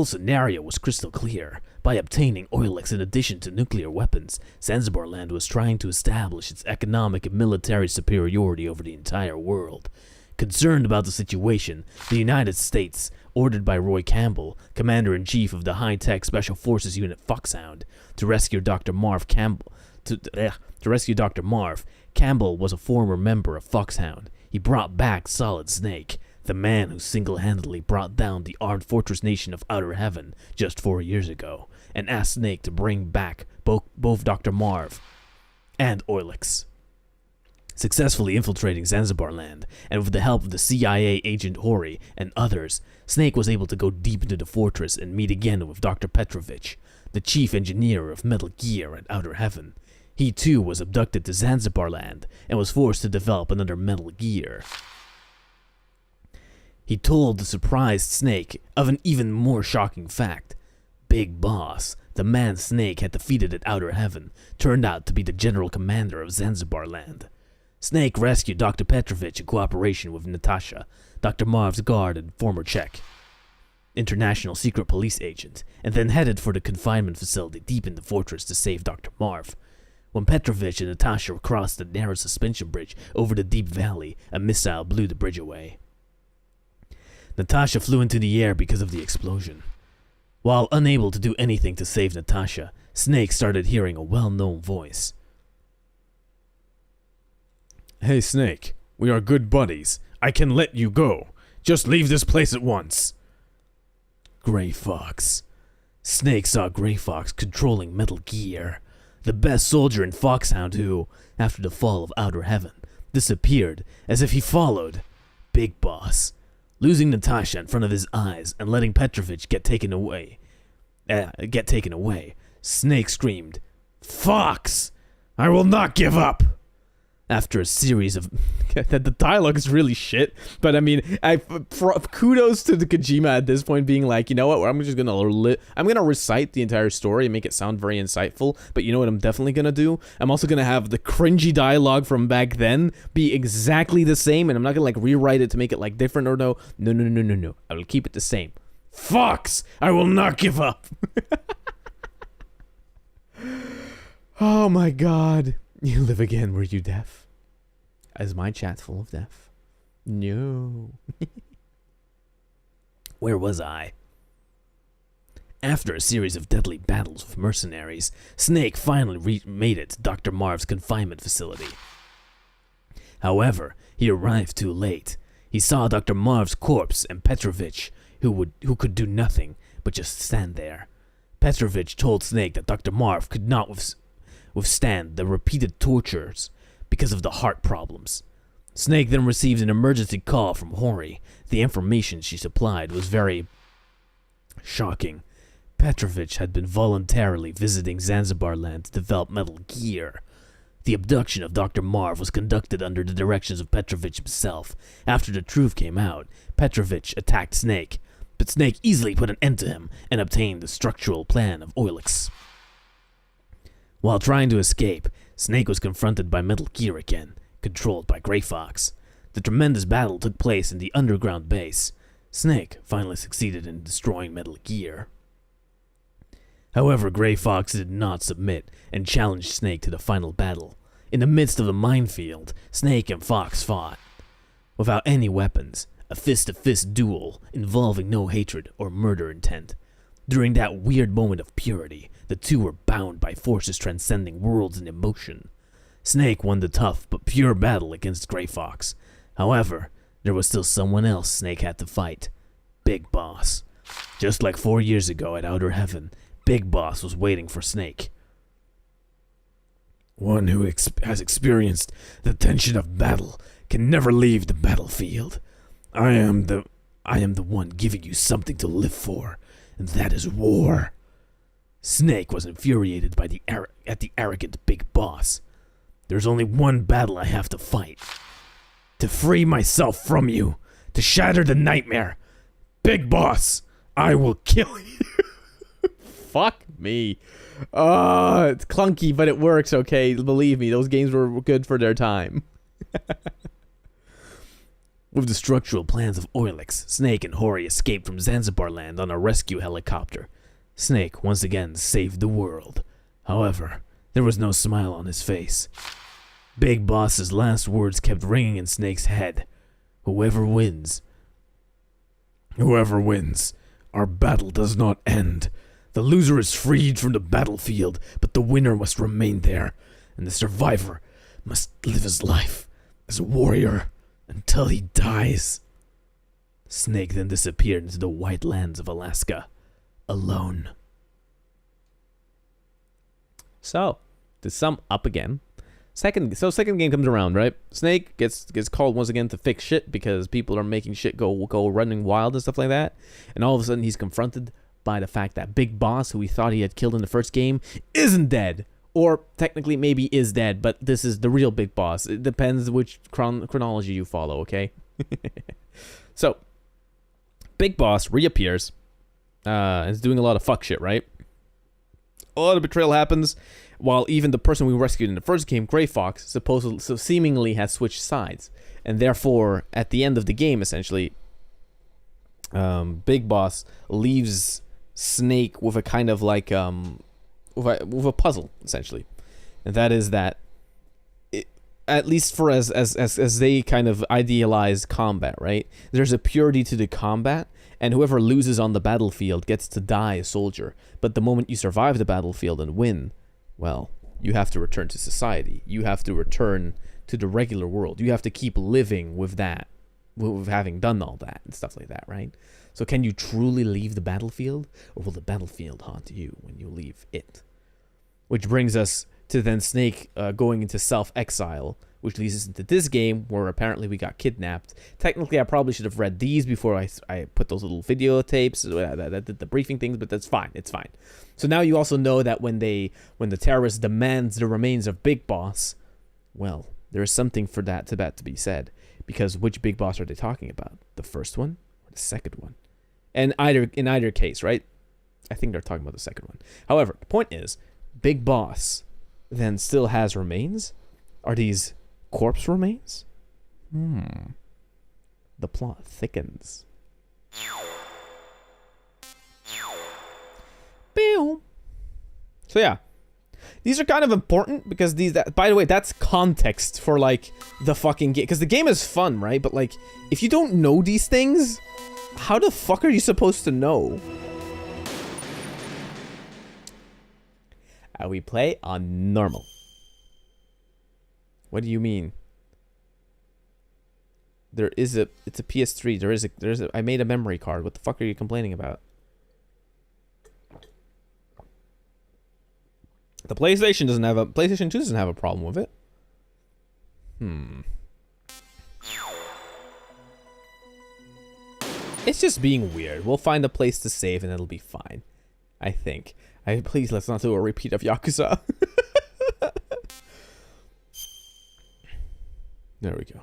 scenario was crystal clear. By obtaining Oilix in addition to nuclear weapons, Zanzibar Land was trying to establish its economic and military superiority over the entire world. Concerned about the situation, the United States ordered by Roy Campbell, Commander-in-Chief of the High-Tech Special Forces Unit Foxhound, to rescue Dr. Marv Campbell. To rescue Dr. Marv, Campbell was a former member of Foxhound. He brought back Solid Snake, the man who single-handedly brought down the armed fortress nation of Outer Heaven just 4 years ago, and asked Snake to bring back both Dr. Marv and Oilix. Successfully infiltrating Zanzibar land, and with the help of the CIA agent Tori and others, Snake was able to go deep into the fortress and meet again with Dr. Petrovich, the chief engineer of Metal Gear at Outer Heaven. He too was abducted to Zanzibar land and was forced to develop another Metal Gear. He told the surprised Snake of an even more shocking fact. Big Boss, the man Snake had defeated at Outer Heaven, turned out to be the general commander of Zanzibar land. Snake rescued Dr. Petrovich in cooperation with Natasha, Dr. Marv's guard and former Czech international secret police agent, and then headed for the confinement facility deep in the fortress to save Dr. Marv. When Petrovich and Natasha crossed the narrow suspension bridge over the deep valley, a missile blew the bridge away. Natasha flew into the air because of the explosion. While unable to do anything to save Natasha, Snake started hearing a well-known voice. Hey Snake, we are good buddies. I can let you go. Just leave this place at once. Gray Fox. Snake saw Gray Fox controlling Metal Gear, the best soldier in Foxhound who, after the fall of Outer Heaven, disappeared as if he followed Big Boss, losing Natasha in front of his eyes and letting Petrovich get taken away. Snake screamed, "Fox! I will not give up!" After a series of... the dialogue is really shit, but I mean, kudos to the Kojima at this point being like, you know what, I'm just gonna recite the entire story and make it sound very insightful, but you know what I'm definitely gonna do? I'm also gonna have the cringy dialogue from back then be exactly the same, and I'm not gonna like rewrite it to make it like different or no. I will keep it the same. Fox, I will not give up. Oh my god. You live again, were you deaf? Is my chat full of deaf? No. Where was I? After a series of deadly battles with mercenaries, Snake finally made it to Dr. Marv's confinement facility. However, he arrived too late. He saw Dr. Marv's corpse and Petrovich, who could do nothing but just stand there. Petrovich told Snake that Dr. Marv could not withstand the repeated tortures because of the heart problems. Snake then received an emergency call from Hori. The information she supplied was very shocking. Petrovich had been voluntarily visiting Zanzibar land to develop Metal Gear. The abduction of Dr. Marv was conducted under the directions of Petrovich himself. After the truth came out, Petrovich attacked Snake, but Snake easily put an end to him and obtained the structural plan of Oilix. While trying to escape, Snake was confronted by Metal Gear again, controlled by Gray Fox. The tremendous battle took place in the underground base. Snake finally succeeded in destroying Metal Gear. However, Gray Fox did not submit and challenged Snake to the final battle. In the midst of the minefield, Snake and Fox fought. Without any weapons, a fist-to-fist duel involving no hatred or murder intent. During that weird moment of purity, the two were bound by forces transcending worlds and emotion. Snake won the tough but pure battle against Gray Fox. However, there was still someone else Snake had to fight. Big Boss. Just like 4 years ago at Outer Heaven, Big Boss was waiting for Snake. One who has experienced the tension of battle can never leave the battlefield. I am the one giving you something to live for, and that is war. Snake was infuriated by at the arrogant Big Boss. There's only one battle I have to fight. To free myself from you. To shatter the nightmare. Big Boss, I will kill you. Fuck me. It's clunky, but it works, okay? Believe me, those games were good for their time. With the structural plans of Oilix, Snake and Hori escaped from Zanzibar land on a rescue helicopter. Snake once again saved the world. However, there was no smile on his face. Big Boss's last words kept ringing in Snake's head. Whoever wins Whoever wins, our battle does not end. The loser is freed from the battlefield, but the winner must remain there, and the survivor must live his life as a warrior until he dies. Snake then disappeared into the white lands of Alaska, alone. So, to sum up again, second game comes around, right? Snake gets called once again to fix shit because people are making shit go running wild and stuff like that. And all of a sudden he's confronted by the fact that Big Boss, who we thought he had killed in the first game, isn't dead. Or technically maybe is dead, but this is the real Big Boss. It depends which chronology you follow, okay? So, Big Boss reappears and is doing a lot of fuck shit, right? A lot of betrayal happens, while even the person we rescued in the first game, Grey Fox, seemingly has switched sides. And therefore, at the end of the game, essentially, Big Boss leaves Snake with a kind of like, with a puzzle, essentially. And that is that, at least for as they kind of idealize combat, right? There's a purity to the combat, and whoever loses on the battlefield gets to die a soldier. But the moment you survive the battlefield and win, well, you have to return to society. You have to return to the regular world. You have to keep living with that, with having done all that and stuff like that, right? So can you truly leave the battlefield, or will the battlefield haunt you when you leave it? Which brings us to then Snake going into self-exile, which leads us into this game where apparently we got kidnapped. Technically, I probably should have read these before I put those little video tapes that did the briefing things, but that's fine. It's fine. So now you also know that when the terrorist demands the remains of Big Boss, well, there is something for that to be said. Because which Big Boss are they talking about? The first one or the second one? And in either case, right? I think they're talking about the second one. However, the point is, Big Boss then still has remains? Are these corpse remains? The plot thickens. Boom. So yeah, these are kind of important because by the way, that's context for like the fucking game, because the game is fun, right? But like, if you don't know these things, how the fuck are you supposed to know? We play on normal. What do you mean? It's a PS3. I made a memory card. What the fuck are you complaining about? The PlayStation 2 doesn't have a problem with it. It's just being weird. We'll find a place to save and it'll be fine. I think. Please, let's not do a repeat of Yakuza. There we go.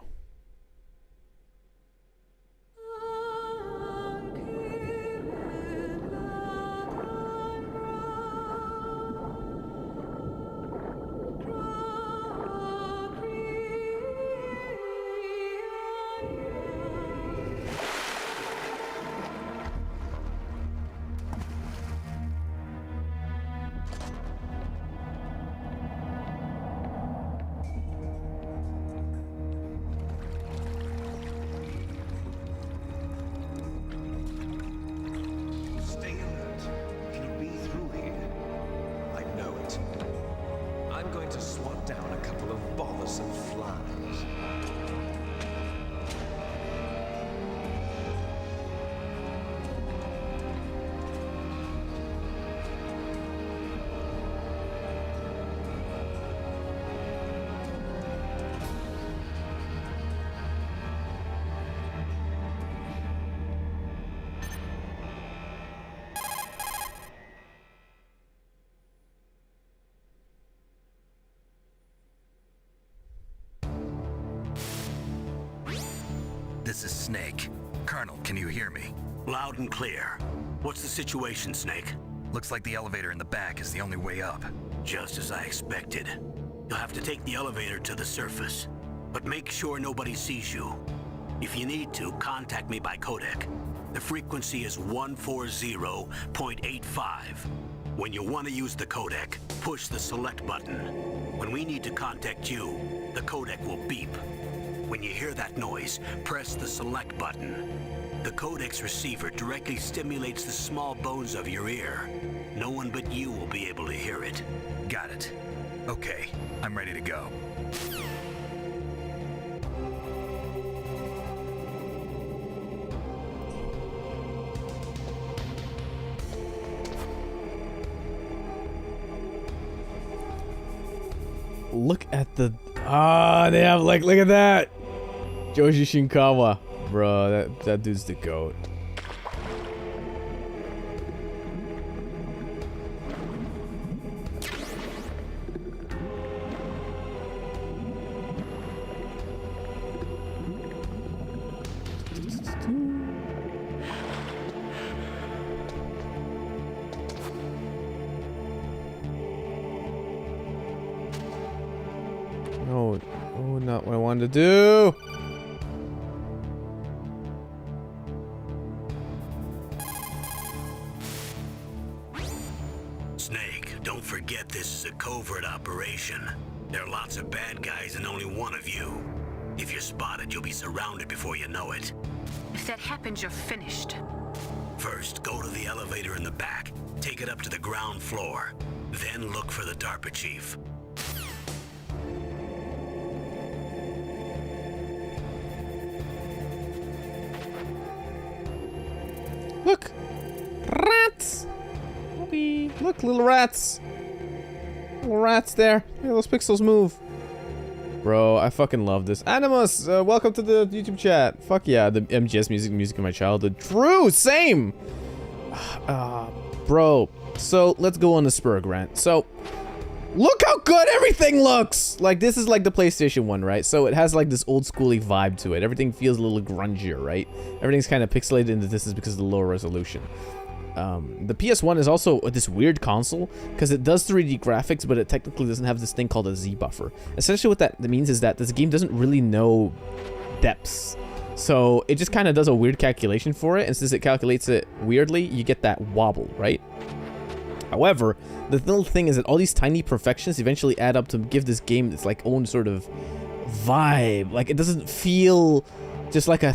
This is Snake. Colonel, can you hear me? Loud and clear. What's the situation, Snake? Looks like the elevator in the back is the only way up. Just as I expected. You'll have to take the elevator to the surface, but make sure nobody sees you. If you need to, contact me by codec. The frequency is 140.85. When you want to use the codec, push the select button. When we need to contact you, the codec will beep. When you hear that noise, press the select button. The codex receiver directly stimulates the small bones of your ear. No one but you will be able to hear it. Got it. Okay, I'm ready to go. Look at the... Ah, they have, like, look at that! Joji Shinkawa. Bro, that dude's the GOAT. No, oh, not what I wanted to do. Snake, don't forget this is a covert operation. There are lots of bad guys and only one of you. If you're spotted, you'll be surrounded before you know it. If that happens, you're finished. First, go to the elevator in the back. Take it up to the ground floor. Then look for the DARPA chief. Look! Rats! Okay. Look, little rats! Little rats there. Hey, those pixels move. Bro, I fucking love this. Animus, welcome to the YouTube chat. Fuck yeah, the MGS music of my childhood. True, same! Bro, so let's go on the Spurg rant. So, look how good everything looks! Like, this is like the PlayStation 1, right? So it has like this old schooly vibe to it. Everything feels a little grungier, right? Everything's kind of pixelated in the distance because of the lower resolution. The PS1 is also this weird console because it does 3D graphics, but it technically doesn't have this thing called a Z buffer. Essentially what that means is that this game doesn't really know depths. So it just kind of does a weird calculation for it, and since it calculates it weirdly, you get that wobble, right? However, the little thing is that all these tiny perfections eventually add up to give this game its like own sort of vibe. Like, it doesn't feel just like an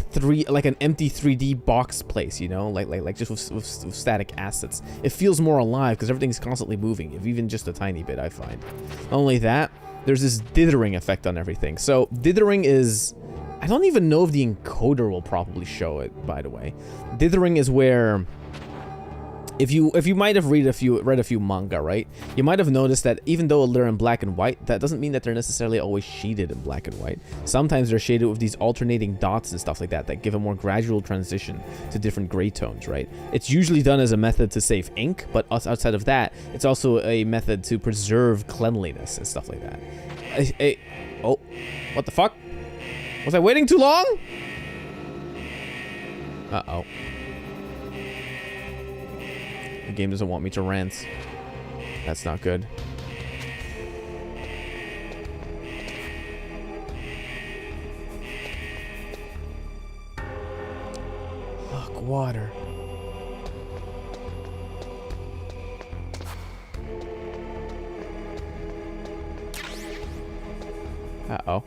empty 3D box place, you know, like just with static assets. It feels more alive because everything's constantly moving, if even just a tiny bit, I find. Not only that, there's this dithering effect on everything. So dithering is, I don't even know if the encoder will probably show it, by the way. Dithering is where, if you might have read a few manga, right? You might have noticed that even though they're in black and white, that doesn't mean that they're necessarily always shaded in black and white. Sometimes they're shaded with these alternating dots and stuff like that that give a more gradual transition to different gray tones, right? It's usually done as a method to save ink, but outside of that, it's also a method to preserve cleanliness and stuff like that. Oh, what the fuck? Was I waiting too long? Uh-oh. The game doesn't want me to rant. That's not good. Look, water. Uh-oh.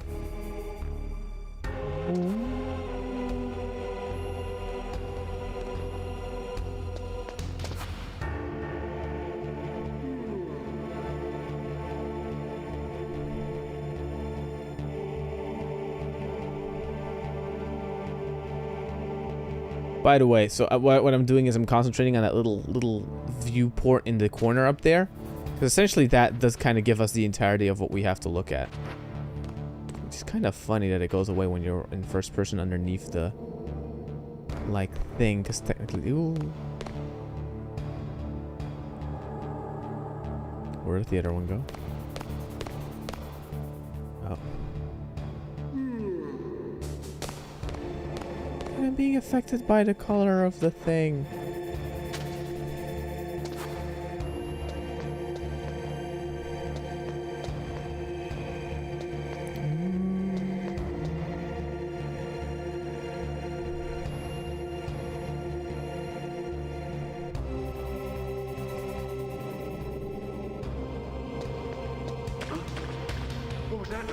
By the way, so what I'm doing is I'm concentrating on that little viewport in the corner up there, because essentially that does kind of give us the entirety of what we have to look at. It's kind of funny that it goes away when you're in first person underneath the like thing, because technically, ooh. Where did the other one go? Oh. I'm being affected by the color of the thing. What was that noise?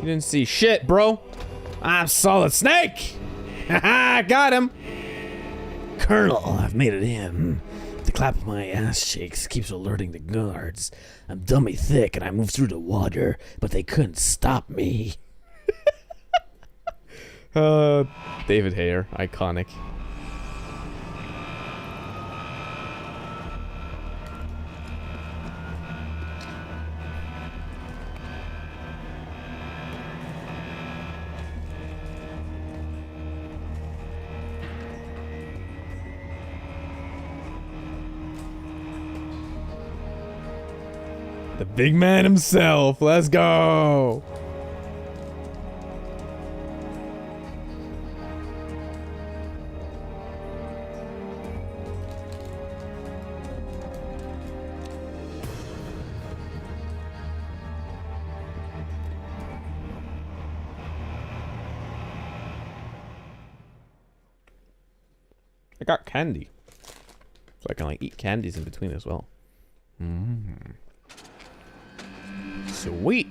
You didn't see shit, bro. I'm Solid Snake. Haha, got him. Colonel, I've made it in. The clap of my ass cheeks keeps alerting the guards. I'm dummy thick and I move through the water, but they couldn't stop me. David Hayer, iconic. The big man himself. Let's go. I got candy. So I can like eat candies in between as well. Sweet.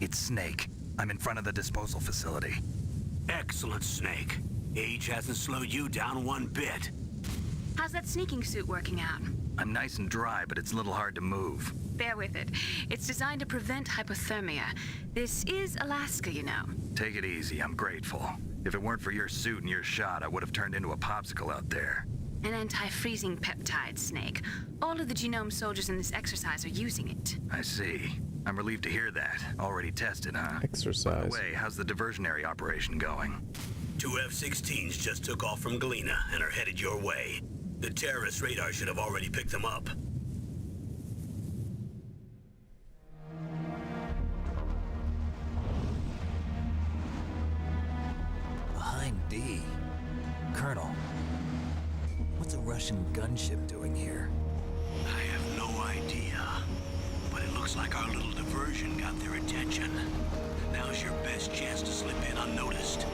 It's Snake. I'm in front of the disposal facility. Excellent, Snake. Age hasn't slowed you down one bit. How's that sneaking suit working out? I'm nice and dry, but it's a little hard to move. Bear with it. It's designed to prevent hypothermia. This is Alaska, you know. Take it easy, I'm grateful. If it weren't for your suit and your shot, I would have turned into a popsicle out there. An anti-freezing peptide, Snake. All of the genome soldiers in this exercise are using it. I see. I'm relieved to hear that. Already tested, huh? Exercise. By the way, how's the diversionary operation going? 2 F-16s just took off from Galena and are headed your way. The terrorist radar should have already picked them up. Behind D. Colonel, what's a Russian gunship doing here? I have no idea. But it looks like our little diversion got their attention. Now's your best chance to slip in unnoticed.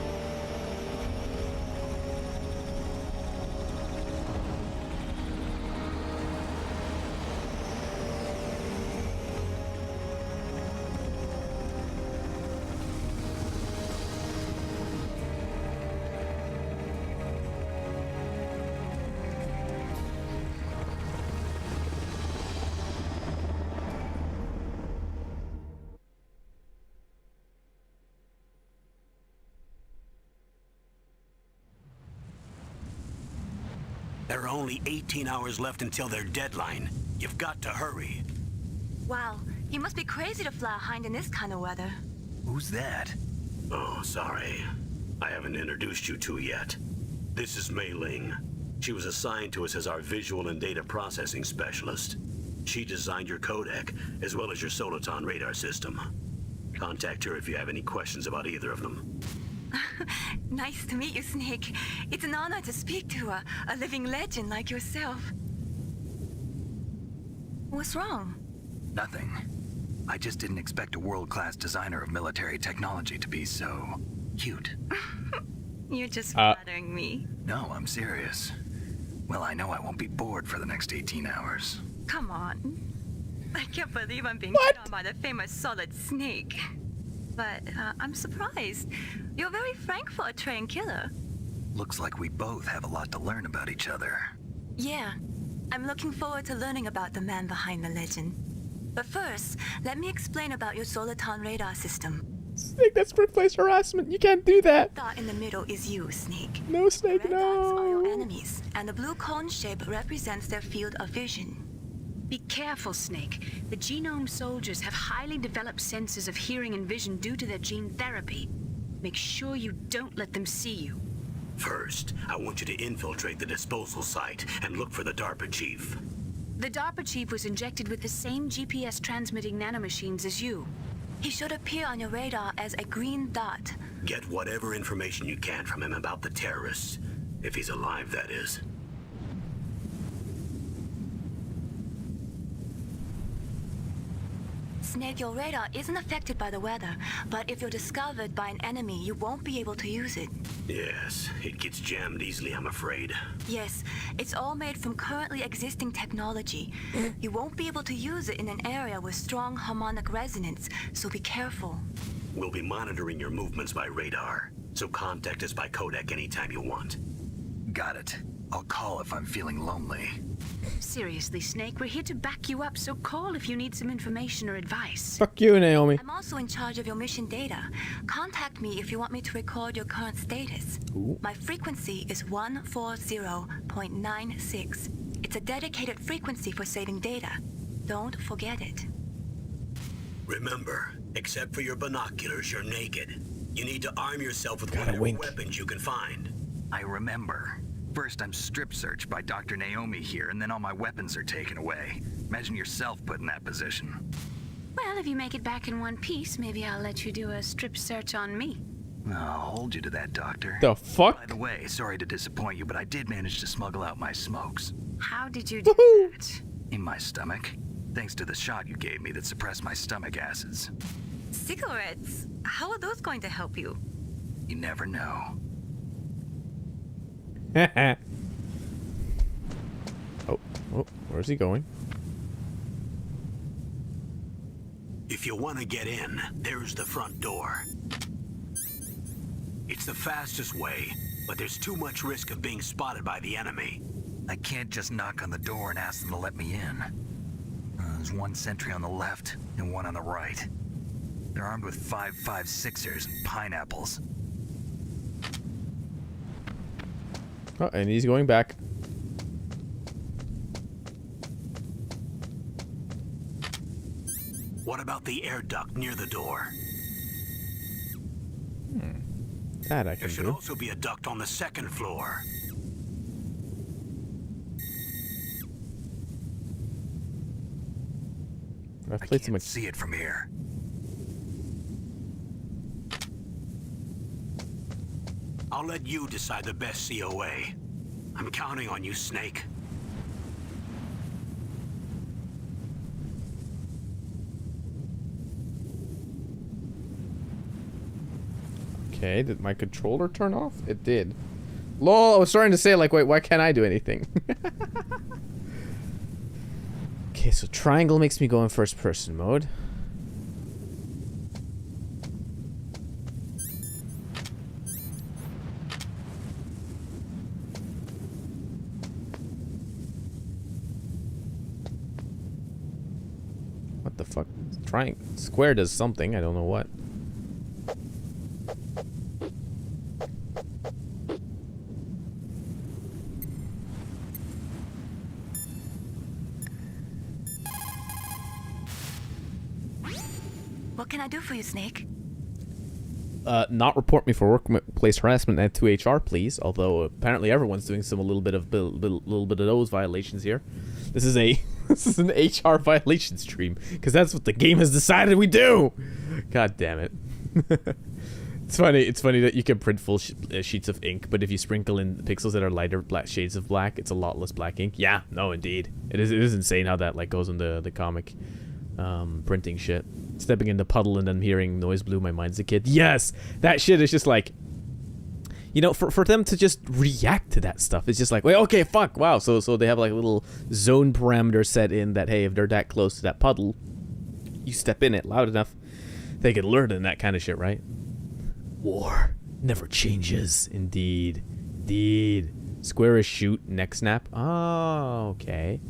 There are only 18 hours left until their deadline. You've got to hurry. Wow, you must be crazy to fly a hind in this kind of weather. Who's that? Oh, sorry. I haven't introduced you to yet. This is Mei Ling. She was assigned to us as our visual and data processing specialist. She designed your codec, as well as your Soliton radar system. Contact her if you have any questions about either of them. Nice to meet you, Snake. It's an honor to speak to a living legend like yourself. What's wrong? Nothing. I just didn't expect a world-class designer of military technology to be so cute. You're just flattering me. No, I'm serious. Well, I know I won't be bored for the next 18 hours. Come on. I can't believe I'm being hit on by the famous Solid Snake. But I'm surprised. You're very frank for a trained killer. Looks like we both have a lot to learn about each other. Yeah, I'm looking forward to learning about the man behind the legend. But first, let me explain about your Soliton radar system. Snake, that's workplace harassment. You can't do that. The dot in the middle is you, Snake. No, Snake, The red dots are your no. enemies, and the blue cone shape represents their field of vision. Be careful, Snake. The genome soldiers have highly developed senses of hearing and vision due to their gene therapy. Make sure you don't let them see you. First, I want you to infiltrate the disposal site and look for the DARPA chief. The DARPA chief was injected with the same GPS transmitting nanomachines as you. He should appear on your radar as a green dot. Get whatever information you can from him about the terrorists. If he's alive, that is. Snake, your radar isn't affected by the weather, but if you're discovered by an enemy, you won't be able to use it. Yes, it gets jammed easily, I'm afraid. Yes, it's all made from currently existing technology. You won't be able to use it in an area with strong harmonic resonance, so be careful. We'll be monitoring your movements by radar, so contact us by codec anytime you want. Got it. I'll call if I'm feeling lonely. Seriously, Snake, we're here to back you up, so call if you need some information or advice. Fuck you, Naomi. I'm also in charge of your mission data. Contact me if you want me to record your current status. Ooh. My frequency is 140.96. It's a dedicated frequency for saving data. Don't forget it. Remember, except for your binoculars, you're naked. You need to arm yourself with Gotta whatever wink. weapons you can find. I remember. First, I'm strip searched by Dr. Naomi here, and then all my weapons are taken away. Imagine yourself put in that position. Well, if you make it back in one piece, maybe I'll let you do a strip search on me. I'll hold you to that, Doctor. The fuck? By the way, sorry to disappoint you, but I did manage to smuggle out my smokes. How did you do that? In my stomach. Thanks to the shot you gave me that suppressed my stomach acids. Cigarettes? How are those going to help you? You never know. Oh, where's he going? If you want to get in, there's the front door. It's the fastest way, but there's too much risk of being spotted by the enemy. I can't just knock on the door and ask them to let me in. There's one sentry on the left and one on the right. They're armed with 5.56ers and pineapples. Oh, and he's going back. What about the air duct near the door? That I There can should do. also be a duct on the second floor. I've I played so can't much. see it from here. I'll let you decide the best COA. I'm counting on you, Snake. Okay, did my controller turn off? It did. Lol, I was starting to say, like, wait, why can't I do anything? Okay, so triangle makes me go in first person mode. What the fuck? Triangle. Square does something, I don't know what. What can I do for you, Snake? Not report me for workplace harassment at 2HR, please. Although apparently everyone's doing a little bit of those violations here. This is a this is an HR violation stream because that's what the game has decided we do. God damn it! It's funny that you can print full sheets of ink, but if you sprinkle in pixels that are lighter black shades of black, it's a lot less black ink. Yeah, no, indeed, it is insane how that like goes in the comic printing shit. Stepping in the puddle and then hearing noise blew my mind as a kid. Yes, that shit is just like, you know, for them to just react to that stuff, it's just like, wait, okay, fuck, wow. So they have like a little zone parameter set in that, hey, if they're that close to that puddle, you step in it loud enough, they get alerted and that kind of shit, right? War never changes. Indeed. Square is shoot, neck snap. Oh, okay.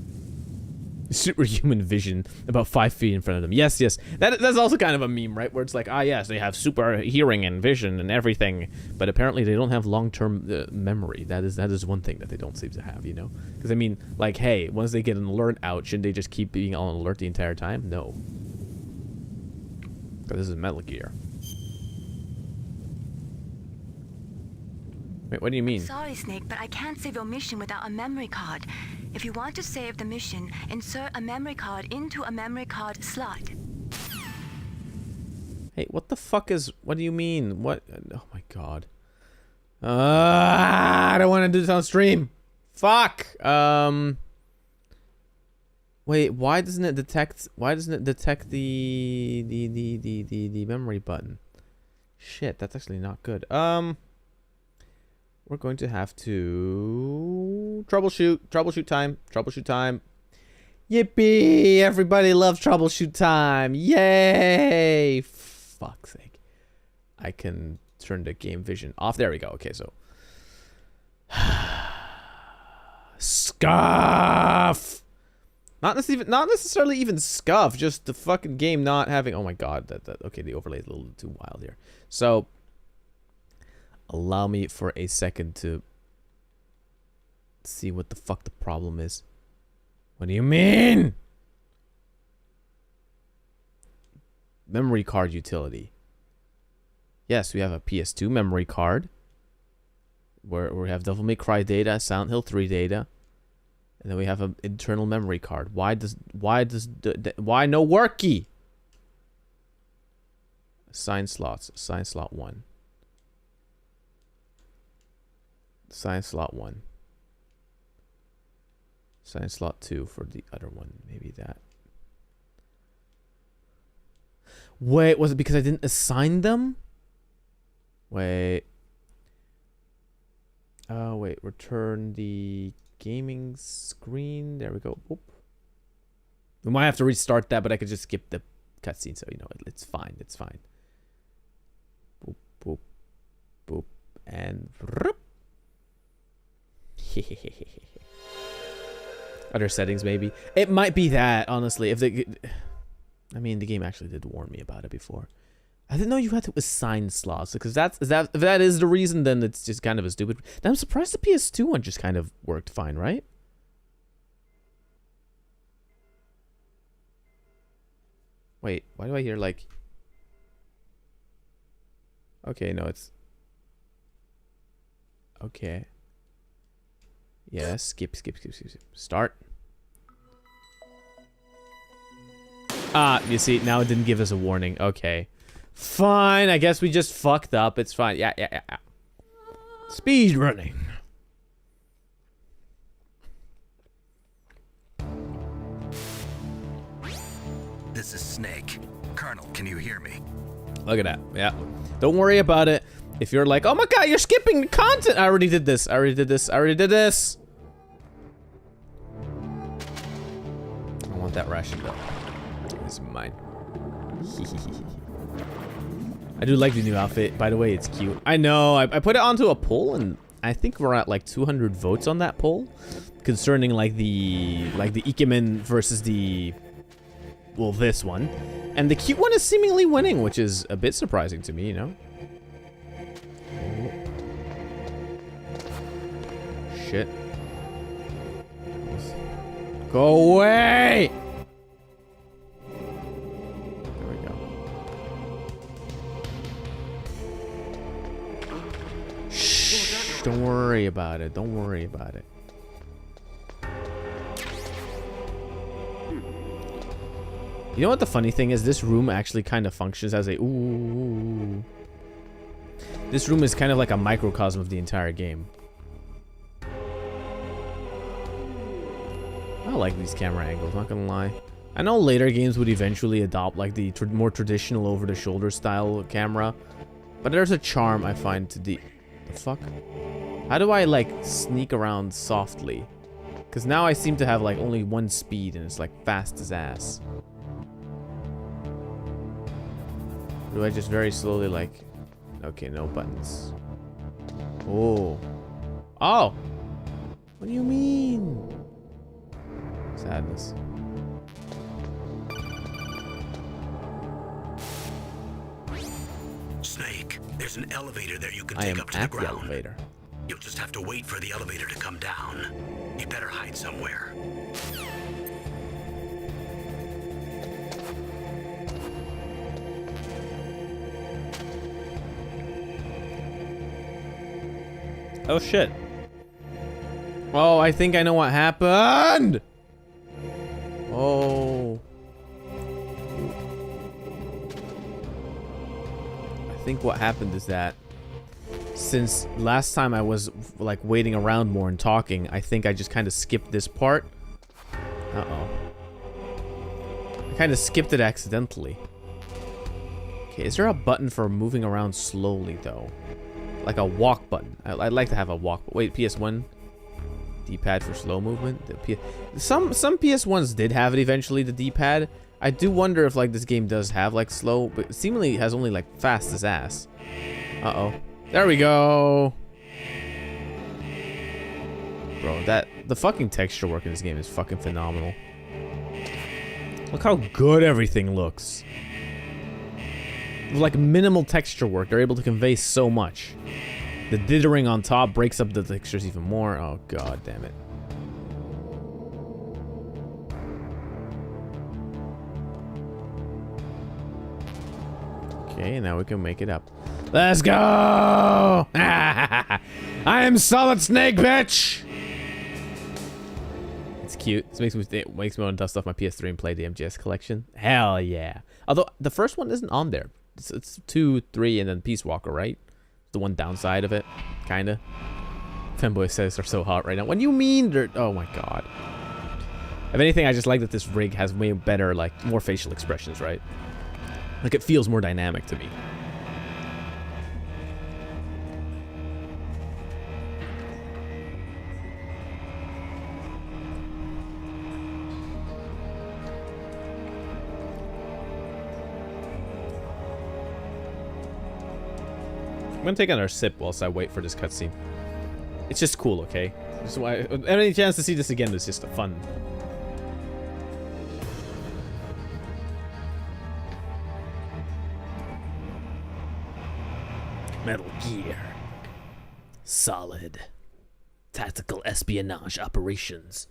Superhuman vision about 5 feet in front of them. Yes. That's also kind of a meme, right? Where it's like, yes, they have super hearing and vision and everything, but apparently they don't have long-term memory. That is one thing that they don't seem to have, you know? Because I mean, like, hey, once they get an alert out, shouldn't they just keep being on alert the entire time? No. Because this is Metal Gear. Wait, what do you mean? Sorry, Snake, but I can't save your mission without a memory card. If you want to save the mission, insert a memory card into a memory card slot. Hey, what the fuck is... What do you mean? What? Oh my god. I don't want to do this on stream. Fuck. Wait, why doesn't it detect... Why doesn't it detect the memory button? Shit, that's actually not good. We're going to have to... Troubleshoot time. Yippee! Everybody loves troubleshoot time. Yay! Fuck's sake. I can turn the game vision off. There we go. Okay, so... Scuff! Not necessarily even scuff, just the fucking game not having... Oh my god, okay, the overlay is a little too wild here. So, allow me for a second to see what the fuck the problem is. What do you mean? Memory card utility. Yes, we have a PS2 memory card. Where we have Devil May Cry data, Silent Hill 3 data. And then we have an internal memory card. Why no worky? Assign slots. Assign slot 1. Assign slot 1. Assign slot 2 for the other one. Maybe that. Wait, was it because I didn't assign them? Wait. Wait. Return the gaming screen. There we go. Oop. We might have to restart that, but I could just skip the cutscene, so you know it's fine. It's fine. Boop, boop, boop, and other settings maybe. It might be that, honestly. If they, I mean, the game actually did warn me about it before. I didn't know you had to assign slots, because if that is the reason, then it's just kind of a stupid. I'm surprised the PS2 one just kind of worked fine, right? Wait, why do I hear like... Okay, no, it's... Okay. Yes, skip. Start. Ah, you see, now it didn't give us a warning. Okay. Fine, I guess we just fucked up. It's fine. Yeah. Speed running. This is Snake. Colonel, can you hear me? Look at that. Yeah. Don't worry about it. If you're like, oh my god, you're skipping the content. I already did this. I already did this. I want that ration though. This is mine. I do like the new outfit. By the way, it's cute. I know. I put it onto a poll, and I think we're at like 200 votes on that poll concerning like the Ikemen versus the, well, this one, and the cute one is seemingly winning, which is a bit surprising to me, you know. Shit. Go away! There we go. Shh, don't worry about it. Don't worry about it. You know what the funny thing is? This room actually kind of functions as a... Ooh. This room is kind of like a microcosm of the entire game. I like these camera angles, not gonna lie. I know later games would eventually adopt like the more traditional over-the-shoulder style camera, but there's a charm I find to the fuck? How do I like sneak around softly? Because now I seem to have like only one speed and it's like fast as ass. Or do I just very slowly like... Okay, no buttons. Oh. Oh! What do you mean? Sadness. Snake, there's an elevator there you can I take am up to at the the ground. elevator. You'll just have to wait for the elevator to come down. You better hide somewhere. Oh shit. Oh, I think I know what happened. Oh. I think what happened is that since last time I was like waiting around more and talking, I think I just kind of skipped this part. Uh-oh. I kind of skipped it accidentally. Okay, is there a button for moving around slowly though? Like a walk button. I'd like to have a walk. Wait, PS1 D-pad for slow movement. Some PS1s did have it eventually. The D-pad. I do wonder if like this game does have like slow, but it seemingly has only like fast as ass. Uh-oh. There we go. Bro, the fucking texture work in this game is fucking phenomenal. Look how good everything looks. With like minimal texture work, they're able to convey so much. The dithering on top breaks up the textures even more. Oh god damn it. Okay, now we can make it up. Let's go! I am Solid Snake, bitch! It's cute. This makes me want to dust off my PS3 and play the MGS collection. Hell yeah. Although, the first one isn't on there. It's 2, 3, and then Peace Walker, right? The one downside of it. Kinda. Femboy says they're so hot right now. What do you mean they're... Oh my god. If anything, I just like that this rig has way better, like, more facial expressions, right? Like, it feels more dynamic to me. I'm gonna take another sip whilst I wait for this cutscene. It's just cool, okay? Just why any chance to see this again is just a fun. Metal Gear. Solid. Tactical espionage operations.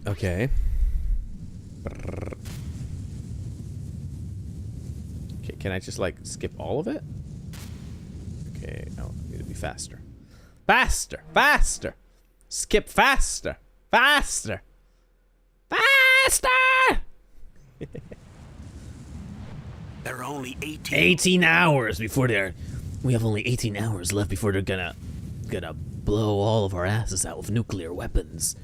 Okay. Okay, can I just like skip all of it? Okay, no, I need to be faster. Faster! Faster! Skip faster! Faster! Faster! There are only 18 hours before they're... We have only 18 hours left before they're gonna blow all of our asses out with nuclear weapons.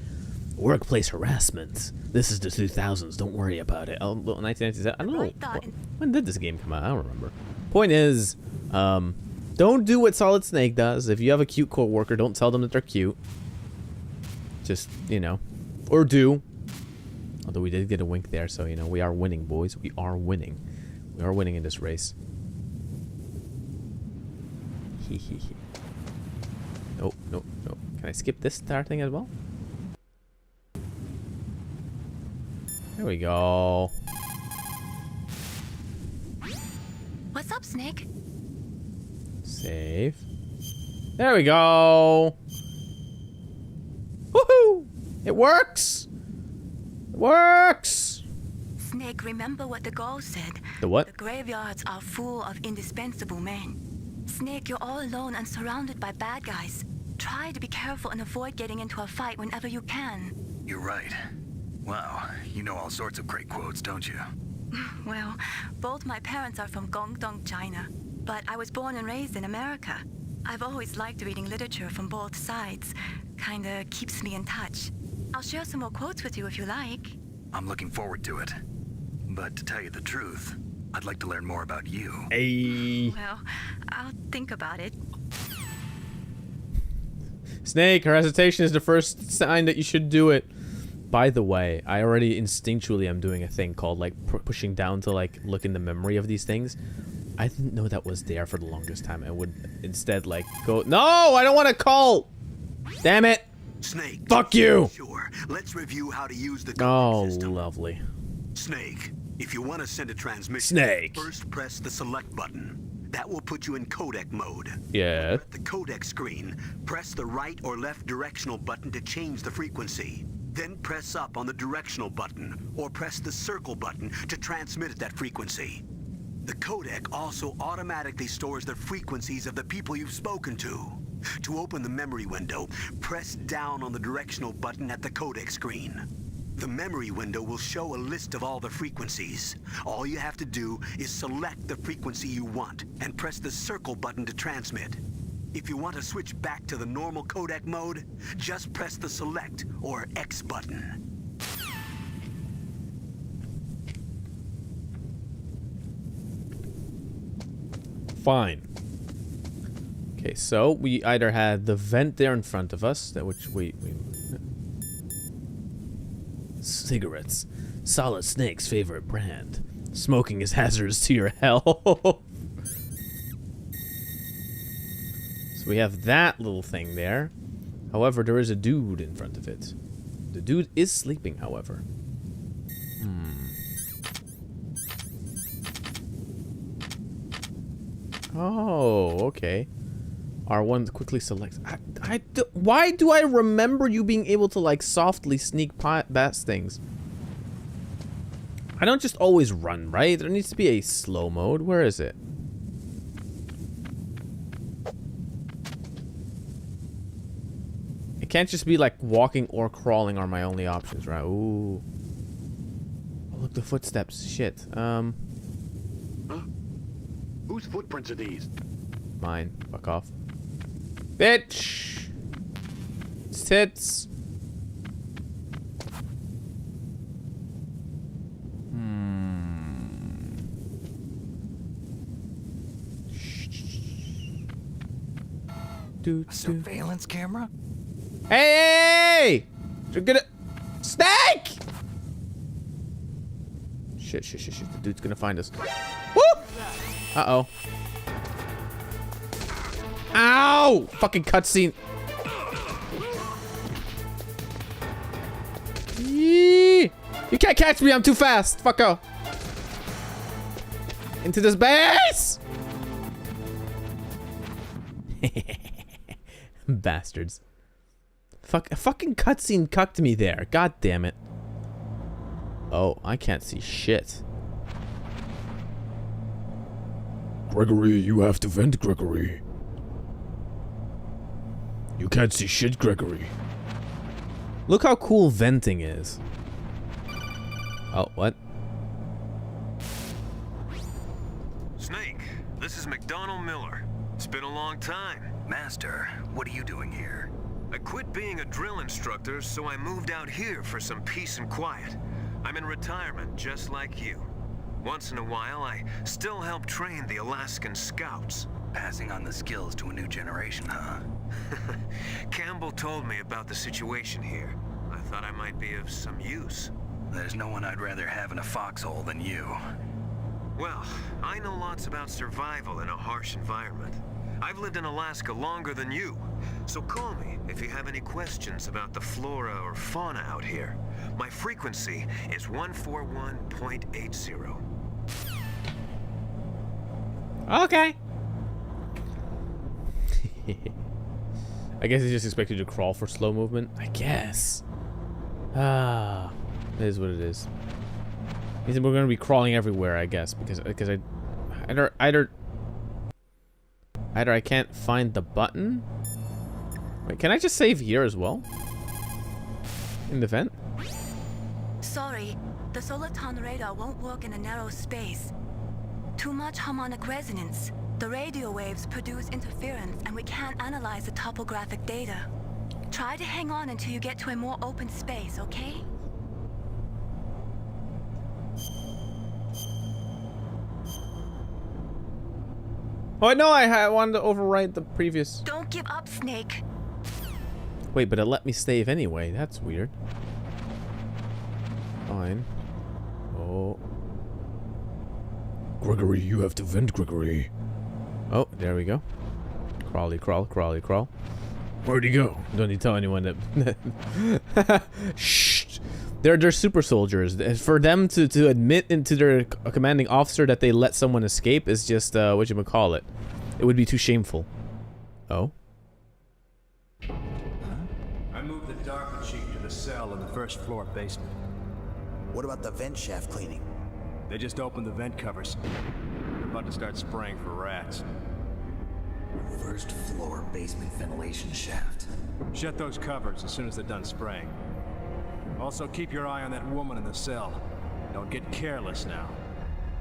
Workplace harassment. This is the 2000s. Don't worry about it. Oh, 1997. I don't know. When did this game come out? I don't remember. Point is, don't do what Solid Snake does. If you have a cute co-worker, don't tell them that they're cute. Just, you know. Or do. Although we did get a wink there, so, you know, we are winning, boys. We are winning. We are winning in this race. Hehehe. Nope, nope, nope. Can I skip this entire thing as well? There we go. What's up, Snake? Save. There we go. Woohoo! It works! It works! Snake, remember what the Gauls said. The what? The graveyards are full of indispensable men. Snake, you're all alone and surrounded by bad guys. Try to be careful and avoid getting into a fight whenever you can. You're right. Wow, you know all sorts of great quotes, don't you? Well, both my parents are from Guangdong, China, but I was born and raised in America. I've always liked reading literature from both sides. Kinda keeps me in touch. I'll share some more quotes with you if you like. I'm looking forward to it. But to tell you the truth, I'd like to learn more about you. Hey. Well, I'll think about it. Snake, her hesitation is the first sign that you should do it. By the way, I already instinctually am doing a thing called like pushing down to like look in the memory of these things. I didn't know that was there for the longest time. I would instead like go, no, I don't want to call. Damn it. Snake. Fuck you. Sure. Let's review how to use the Oh, system. lovely. Snake, if you want to send a transmission, Snake. first press the select button. That will put you in codec mode. Yeah. At the codec screen, press the right or left directional button to change the frequency. Then press up on the directional button, or press the circle button to transmit at that frequency. The codec also automatically stores the frequencies of the people you've spoken to. To open the memory window, press down on the directional button at the codec screen. The memory window will show a list of all the frequencies. All you have to do is select the frequency you want and press the circle button to transmit. If you want to switch back to the normal codec mode, just press the select or X button. Fine. Okay, so we either had the vent there in front of us, that which we cigarettes, Solid Snake's favorite brand. Smoking is hazardous to your health. So we have that little thing there. However, there is a dude in front of it. The dude is sleeping, however. Oh, okay. R1 quickly selects. Why do I remember you being able to like softly sneak past things? I don't just always run, right? There needs to be a slow mode. Where is it? It can't just be like walking or crawling are my only options, right? Ooh. Oh, look, the footsteps. Shit. Huh? Whose footprints are these? Mine. Fuck off. Bitch! Tits! A surveillance camera? Hey! You're gonna... Snake! Shit. The dude's gonna find us. Woo! Uh-oh. Ow! Fucking cutscene. Yee! You can't catch me, I'm too fast. Fuck off. Into this base! Bastards. A fucking cutscene cucked me there. God damn it. Oh, I can't see shit. Gregory, you have to vent, Gregory. You can't see shit, Gregory. Look how cool venting is. Oh, what? Snake, this is McDonald Miller. It's been a long time. Master, what are you doing here? I quit being a drill instructor, so I moved out here for some peace and quiet. I'm in retirement, just like you. Once in a while, I still help train the Alaskan Scouts. Passing on the skills to a new generation, huh? Campbell told me about the situation here. I thought I might be of some use. There's no one I'd rather have in a foxhole than you. Well, I know lots about survival in a harsh environment. I've lived in Alaska longer than you, so call me if you have any questions about the flora or fauna out here. My frequency is 141.80. Okay. I guess he just expected you to crawl for slow movement. I guess. Ah, it is what it is. He said we're gonna be crawling everywhere, I guess, because either I can't find the button. Wait, can I just save here as well? In the vent? Sorry, the Soliton radar won't work in a narrow space. Too much harmonic resonance. The radio waves produce interference and we can't analyze the topographic data. Try to hang on until you get to a more open space, okay? Oh no, I wanted to overwrite the previous. Don't give up, Snake. Wait, but it let me save anyway. That's weird. Fine. Oh. Gregory, you have to vent, Gregory. Oh, there we go. Crawly, crawl, crawly, crawl. Where'd he go? Don't need to tell anyone that. Shh. They're super soldiers. For them to admit into their commanding officer that they let someone escape is just whatchamacallit. It would be too shameful. Oh. I moved the DARPA chief to the cell in the 1st first floor basement. What about the vent shaft cleaning? They just opened the vent covers. They're about to start spraying for rats. First floor basement ventilation shaft. Shut those covers as soon as they're done spraying. Also, keep your eye on that woman in the cell. Don't get careless now.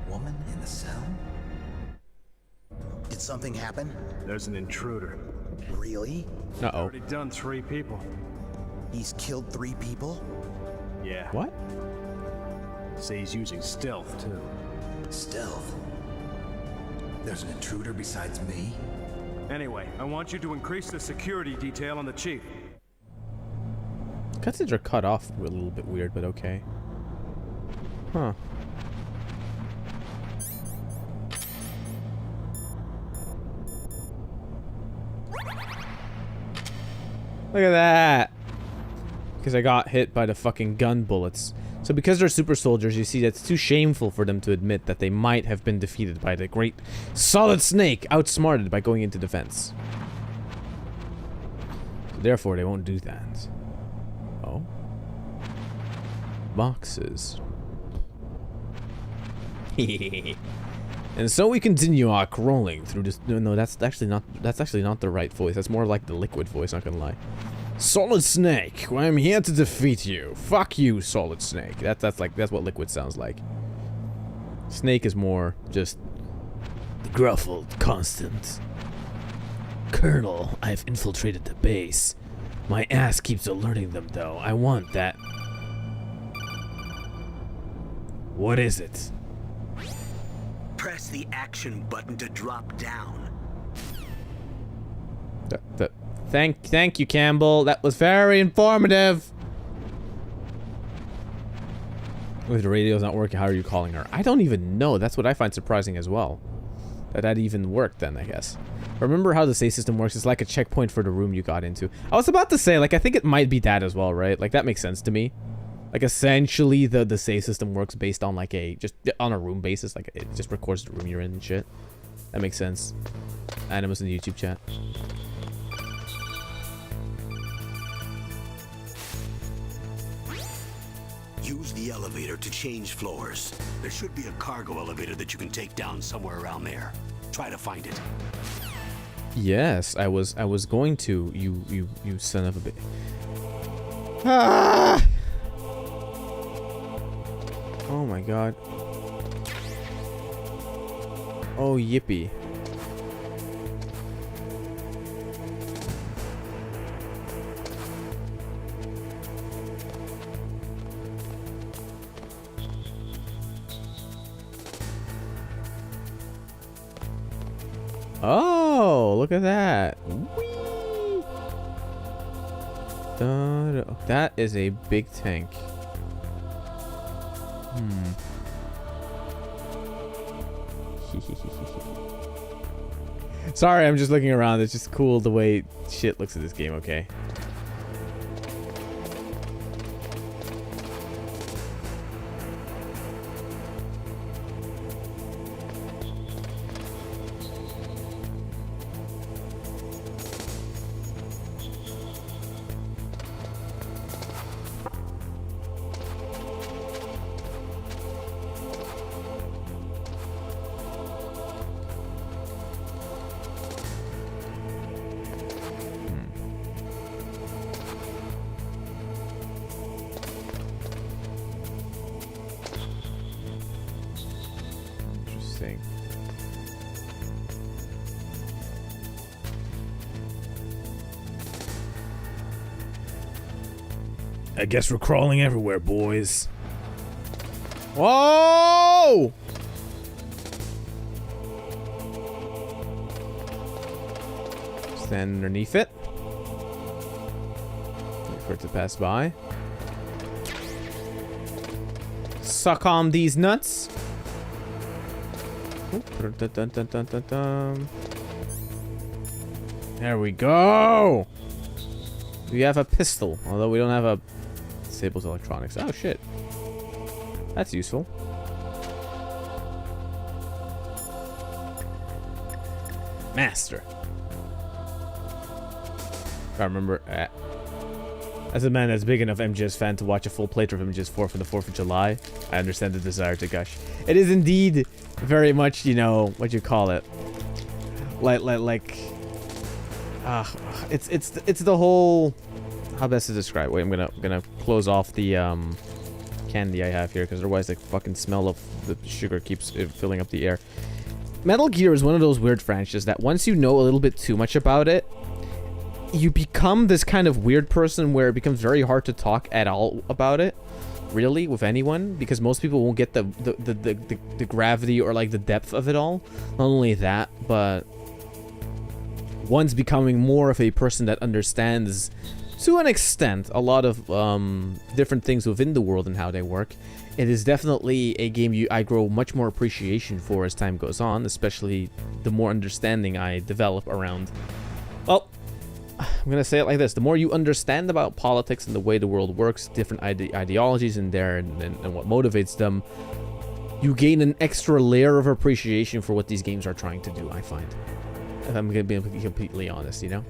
Woman in the cell? Did something happen? There's an intruder. Really? Uh-oh. Already done 3 people. He's killed 3 people? Yeah. What? Say he's using stealth, too. Stealth? There's an intruder besides me? Anyway, I want you to increase the security detail on the chief. Cutscenes are cut off a little bit weird, but okay. Huh. Look at that! Because I got hit by the fucking gun bullets. So because they're super soldiers, you see that's too shameful for them to admit that they might have been defeated by the great Solid Snake, outsmarted by going into defense. So therefore, they won't do that. Oh. Boxes. And so we continue our crawling through this. No, that's actually not the right voice. That's more like the liquid voice, not gonna lie. Solid Snake, I'm here to defeat you. Fuck you, Solid Snake. That's what liquid sounds like. Snake is more just The gruffled, constant. Colonel, I've infiltrated the base. My ass keeps alerting them, though. I want that. What is it? Press the action button to drop down. Thank you, Campbell. That was very informative. If the radio's not working, how are you calling her? I don't even know. That's what I find surprising as well. That even worked then, I guess. Remember how the save system works? It's like a checkpoint for the room you got into. I was about to say, like, I think it might be that as well, right? Like, that makes sense to me. Like, essentially, the save system works based on, like, just on a room basis. Like, it just records the room you're in and shit. That makes sense. Animus in the YouTube chat. Use the elevator to change floors. There should be a cargo elevator that you can take down somewhere around there. Try to find it. Yes, I was going to. You son of a bitch. Ah! Oh my god. Oh yippee. Oh, look at that. Whee! That is a big tank. Sorry, I'm just looking around. It's just cool the way shit looks at this game, okay? Interesting. I guess we're crawling everywhere, boys. Whoa! Stand underneath it. Wait for it to pass by. Suck on these nuts. There we go. We have a pistol, although we don't have a disables electronics. Oh shit. That's useful. Master. I remember. As a man that's big enough MGS fan to watch a full playthrough of MGS4 for the 4th of July, I understand the desire to gush. It is indeed very much, you know, what you call it. It's the whole, how best to describe. Wait, I'm gonna close off the candy I have here, because otherwise the fucking smell of the sugar keeps filling up the air. Metal Gear is one of those weird franchises that once you know a little bit too much about it, you become this kind of weird person where it becomes very hard to talk at all about it, really, with anyone, because most people won't get the gravity or like the depth of it all. Not only that, but one's becoming more of a person that understands, to an extent, a lot of different things within the world and how they work. It is definitely a game I grow much more appreciation for as time goes on, especially the more understanding I develop around, well, I'm gonna say it like this: the more you understand about politics and the way the world works, different ideologies in there, and what motivates them, you gain an extra layer of appreciation for what these games are trying to do, I find. If I'm gonna be completely honest, you know?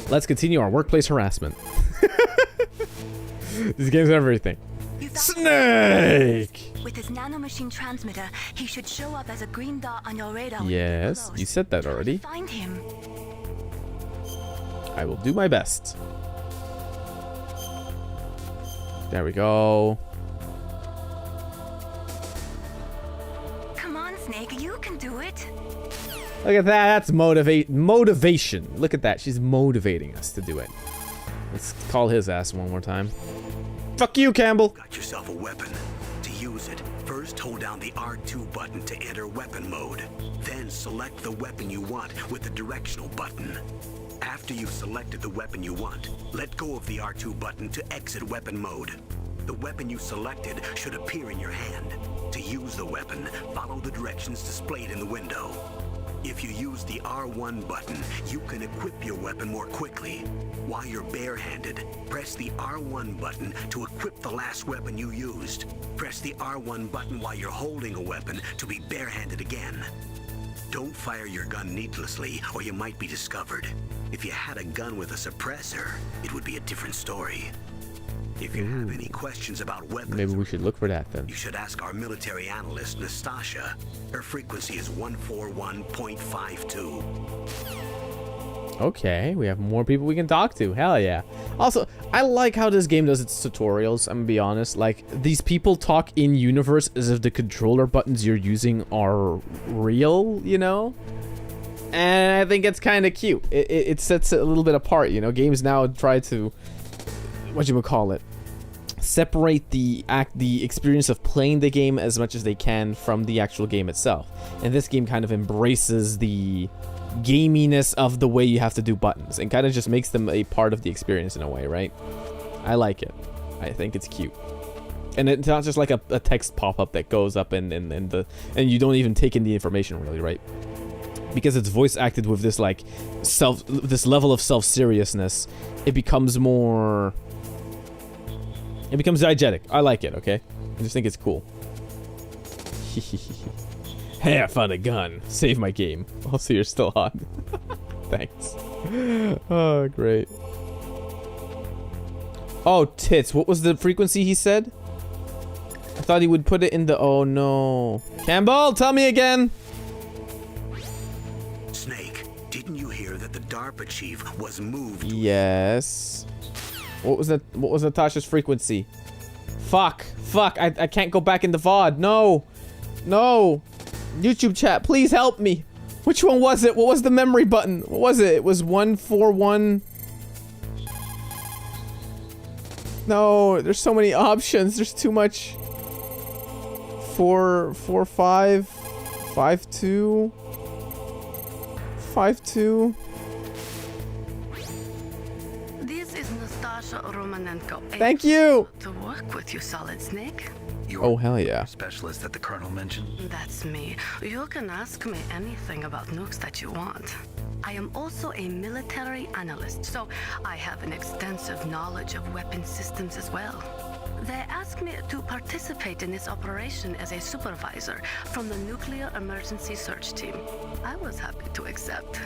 Let's continue our workplace harassment. These games are everything. Snake! With his nanomachine transmitter, he should show up as a green dot on your radar. Yes, you said that already. Find him. I will do my best. There we go. Come on, Snake, you can do it. Look at that. That's motivation. Look at that. She's motivating us to do it. Let's call his ass one more time. Fuck you, Campbell. Got yourself a weapon. To use it, first hold down the R2 button to enter weapon mode. Then select the weapon you want with the directional button. After you've selected the weapon you want, let go of the R2 button to exit weapon mode. The weapon you selected should appear in your hand. To use the weapon, follow the directions displayed in the window. If you use the R1 button, you can equip your weapon more quickly. While you're barehanded, press the R1 button to equip the last weapon you used. Press the R1 button while you're holding a weapon to be barehanded again. Don't fire your gun needlessly, or you might be discovered. If you had a gun with a suppressor, it would be a different story. If you have any questions about weapons, maybe we should look for that then. You should ask our military analyst, Nastasha. Her frequency is 141.52. Okay, we have more people we can talk to. Hell yeah. Also, I like how this game does its tutorials. I'm gonna be honest. Like, these people talk in universe as if the controller buttons you're using are real, you know? And I think it's kind of cute. It sets it a little bit apart, you know? Games now try to, whatchamacallit, separate the experience of playing the game as much as they can from the actual game itself. And this game kind of embraces the gaminess of the way you have to do buttons and kind of just makes them a part of the experience in a way, right? I like it. I think it's cute. And it's not just like a text pop-up that goes up and you don't even take in the information really, right? Because it's voice acted with this like this level of self-seriousness, it becomes diegetic. I like it, okay? I just think it's cool. Hey, I found a gun. Save my game. Also, you're still on. Thanks. Oh, great. Oh, tits. What was the frequency he said? I thought he would put it in the... Oh, no. Campbell, tell me again. Snake, didn't you hear that the DARPA chief was moved? Yes. What was Natasha's frequency? Fuck. I can't go back in the VOD. No. YouTube chat, please help me. Which one was it? What was the memory button? What was it? It was 141. No, there's so many options. There's too much. 445 52 52. This is Nastasha Romanenko. Thank you. To work with you, Solid Snake. Oh, hell yeah. Specialist that the Colonel mentioned? That's me. You can ask me anything about nukes that you want. I am also a military analyst, so I have an extensive knowledge of weapon systems as well. They asked me to participate in this operation as a supervisor from the Nuclear Emergency Search Team. I was happy to accept.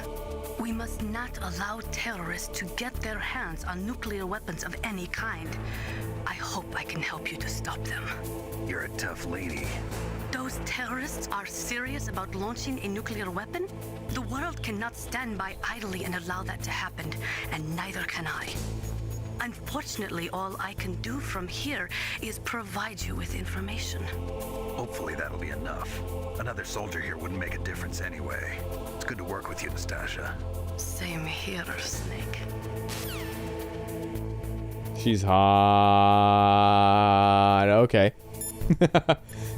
We must not allow terrorists to get their hands on nuclear weapons of any kind. I hope I can help you to stop them. You're a tough lady. Those terrorists are serious about launching a nuclear weapon? The world cannot stand by idly and allow that to happen, and neither can I. Unfortunately, all I can do from here is provide you with information. Hopefully that'll be enough. Another soldier here wouldn't make a difference anyway. It's good to work with you, Nastasha. Same here, Snake. She's hot. Okay.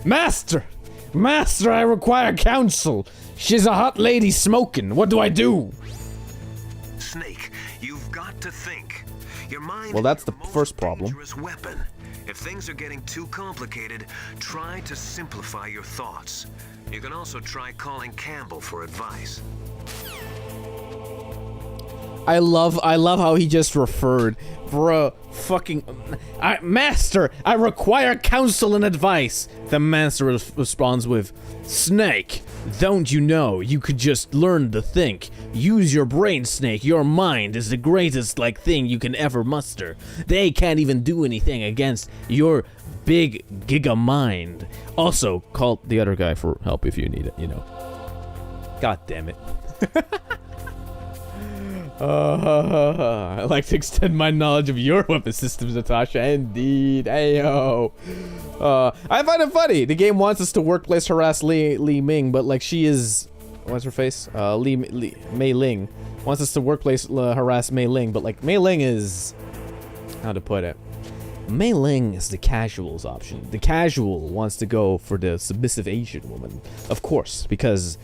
Master! Master, I require counsel. She's a hot lady smoking. What do I do? Snake, you've got to think. Your mind Well, that's is the your most first problem. dangerous weapon. If things are getting too complicated, try to simplify your thoughts. You can also try calling Campbell for advice. I love how he just referred. Bro, fucking... Master, I require counsel and advice. The master responds with, Snake, don't you know you could just learn to think? Use your brain, Snake. Your mind is the greatest, thing you can ever muster. They can't even do anything against your big giga mind. Also, call the other guy for help if you need it, you know. God damn it. I like to extend my knowledge of your weapon systems, Natasha. Indeed. Ayo. I find it funny. The game wants us to workplace harass Li Ming, but she is... What's her face? Mei Ling. Wants us to workplace harass Mei Ling, but Mei Ling is... How to put it? Mei Ling is the casual's option. The casual wants to go for the submissive Asian woman. Of course, because...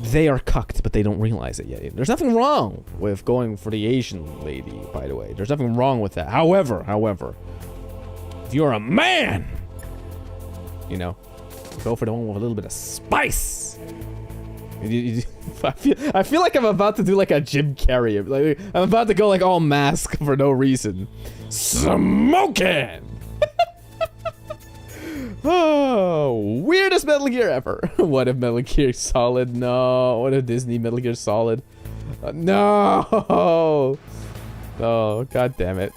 They are cucked, but they don't realize it yet. There's nothing wrong with going for the Asian lady, by the way. There's nothing wrong with that. However, if you're a man, go for the one with a little bit of spice. I feel like I'm about to do a Jim Carrey. I'm about to go all mask for no reason. Smoking! Oh, weirdest Metal Gear ever. What if Metal Gear Solid? No. What if Disney Metal Gear Solid? No. Oh, god damn it.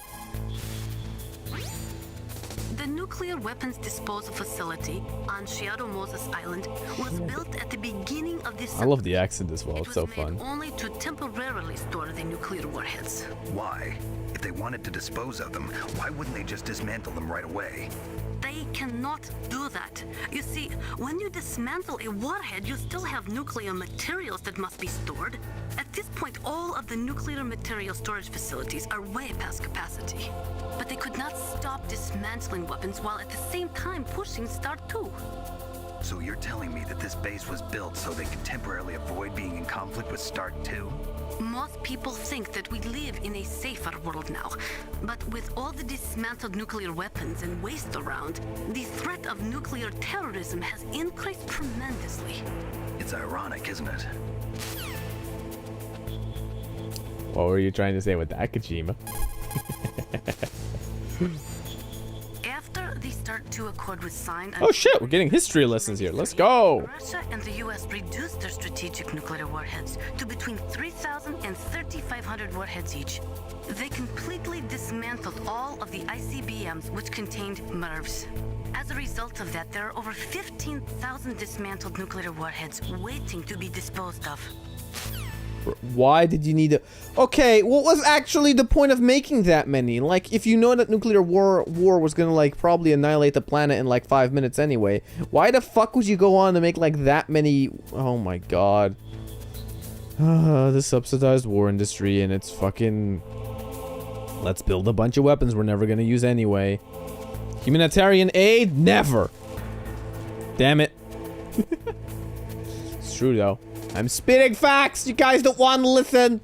The nuclear weapons disposal facility on Shadow Moses Island was built at the beginning of this. I love the accent as well. It It's so was made fun. only to temporarily store the nuclear warheads. Why? If they wanted to dispose of them, why wouldn't they just dismantle them right away? They cannot do that. You see, when you dismantle a warhead, you still have nuclear materials that must be stored. At this point, all of the nuclear material storage facilities are way past capacity. But they could not stop dismantling weapons while at the same time pushing Start 2. So you're telling me that this base was built so they could temporarily avoid being in conflict with Start 2? Most people think that we live in a safer world now, but with all the dismantled nuclear weapons and waste around, the threat of nuclear terrorism has increased tremendously. It's ironic, isn't it? What were you trying to say with that, Kojima? After the Start 2 Accord was signed... Oh shit, we're getting history lessons here. Let's go! Russia and the US reduced their strategic nuclear warheads to between 3,000 and 3,500 warheads each. They completely dismantled all of the ICBMs which contained MIRVs. As a result of that, there are over 15,000 dismantled nuclear warheads waiting to be disposed of. Why did you need to... Okay, what was actually the point of making that many? If you know that nuclear war was gonna, probably annihilate the planet in, 5 minutes anyway, why the fuck would you go on to make, that many... Oh my god. The subsidized war industry and it's fucking... Let's build a bunch of weapons we're never gonna use anyway. Humanitarian aid? Never! Damn it. It's true, though. I'm spitting facts! You guys don't want to listen!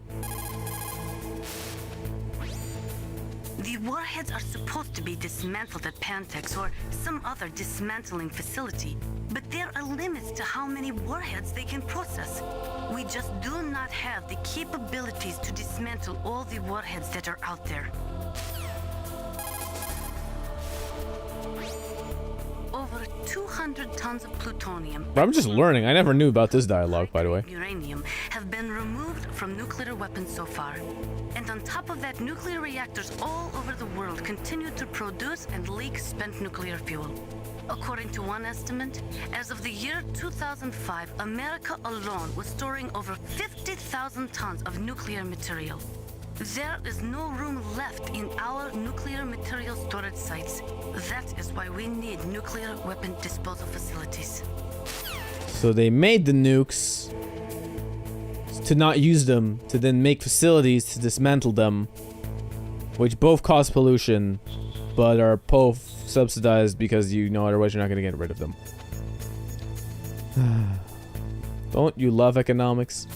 The warheads are supposed to be dismantled at Pantex or some other dismantling facility, but there are limits to how many warheads they can process. We just do not have the capabilities to dismantle all the warheads that are out there. Over 200 tons of plutonium. But I'm just learning. I never knew about this dialogue, by the way. Uranium have been removed from nuclear weapons so far. And on top of that, nuclear reactors all over the world continue to produce and leak spent nuclear fuel. According to one estimate, as of the year 2005, America alone was storing over 50,000 tons of nuclear material. There is no room left in our nuclear material storage sites. That is why we need nuclear weapon disposal facilities. So they made the nukes to not use them, to then make facilities to dismantle them, which both cause pollution, but are both subsidized because you know otherwise you're not going to get rid of them. Don't you love economics?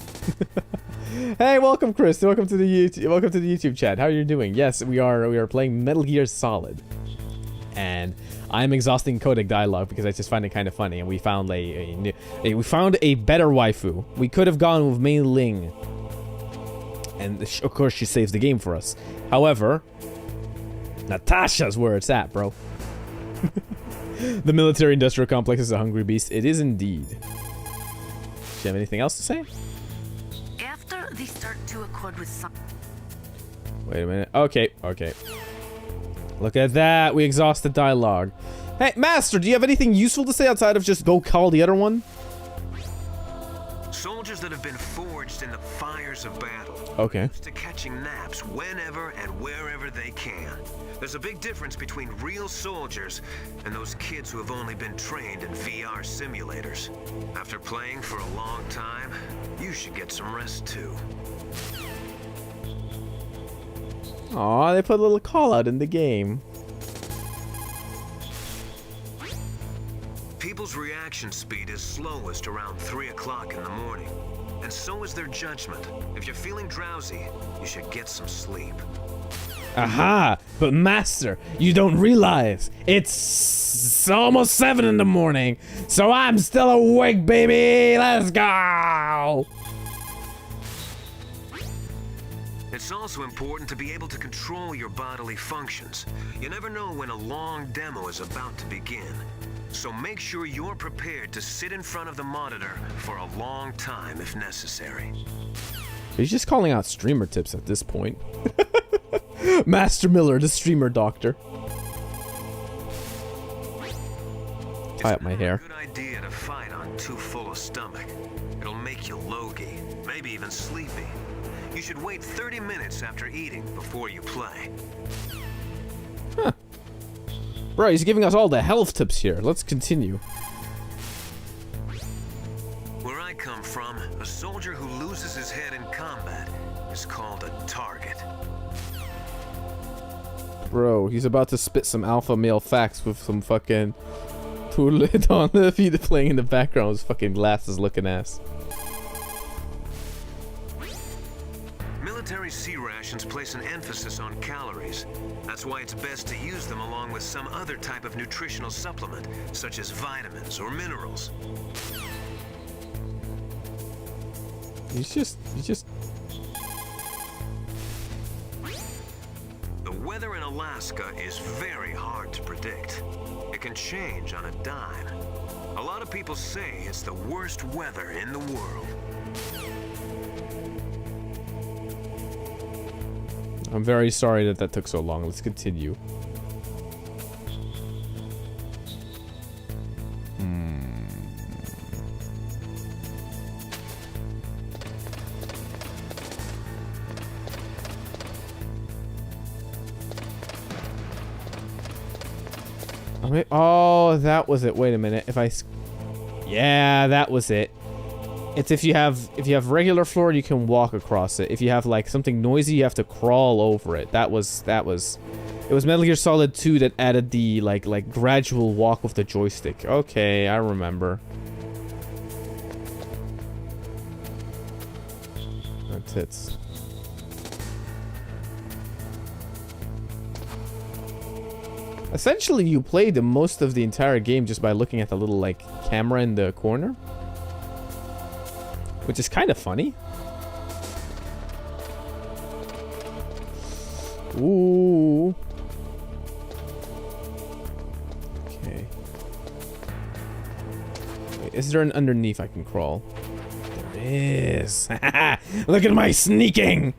Hey, welcome, Chris. Welcome to the YouTube chat. How are you doing? Yes, we are playing Metal Gear Solid, and I'm exhausting codec dialogue because I just find it kind of funny. And we found we found a better waifu. We could have gone with Mei Ling, and of course she saves the game for us. However, Natasha's where it's at, bro. The military-industrial complex is a hungry beast. It is indeed. Do you have anything else to say? After they start to accord with some... Wait a minute. Okay. Look at that. We exhausted dialogue. Hey, Master, do you have anything useful to say outside of just go call the other one? Soldiers that have been forged in the fires of battle. Okay. Used to catching naps whenever and wherever they can. There's a big difference between real soldiers and those kids who have only been trained in VR simulators. After playing for a long time, you should get some rest too. Aw, they put a little call out in the game. People's reaction speed is slowest around 3 o'clock in the morning. And so is their judgment. If you're feeling drowsy, you should get some sleep. Aha! But Master, you don't realize it's almost 7 in the morning, so I'm still awake, baby! Let's go! It's also important to be able to control your bodily functions. You never know when a long demo is about to begin. So make sure you're prepared to sit in front of the monitor for a long time if necessary. He's just calling out streamer tips at this point. Master Miller, the streamer doctor. Tie up my hair. It's not a good idea to fight on too full a stomach. It'll make you logy, maybe even sleepy. You should wait 30 minutes after eating before you play. Huh. Bro, he's giving us all the health tips here. Let's continue. Where I come from, a soldier who loses his head in combat is called a target. Bro, he's about to spit some alpha male facts with some fucking toilet on the feed playing in the background. His fucking glasses looking ass. Military C rations place an emphasis on calories. That's why it's best to use them along with some other type of nutritional supplement, such as vitamins or minerals. He's just... The weather in Alaska is very hard to predict. It can change on a dime. A lot of people say it's the worst weather in the world. I'm very sorry that took so long. Let's continue. Oh, that was it. Wait a minute. Yeah, that was it. It's if you have regular floor, you can walk across it. If you have like something noisy, you have to crawl over it. It was Metal Gear Solid 2 that added the like gradual walk with the joystick. Okay, I remember. That's it. Essentially, you play most of the entire game just by looking at the little like camera in the corner, which is kind of funny. Ooh. Okay. Wait, is there an underneath I can crawl? There Yes. Look at my sneaking.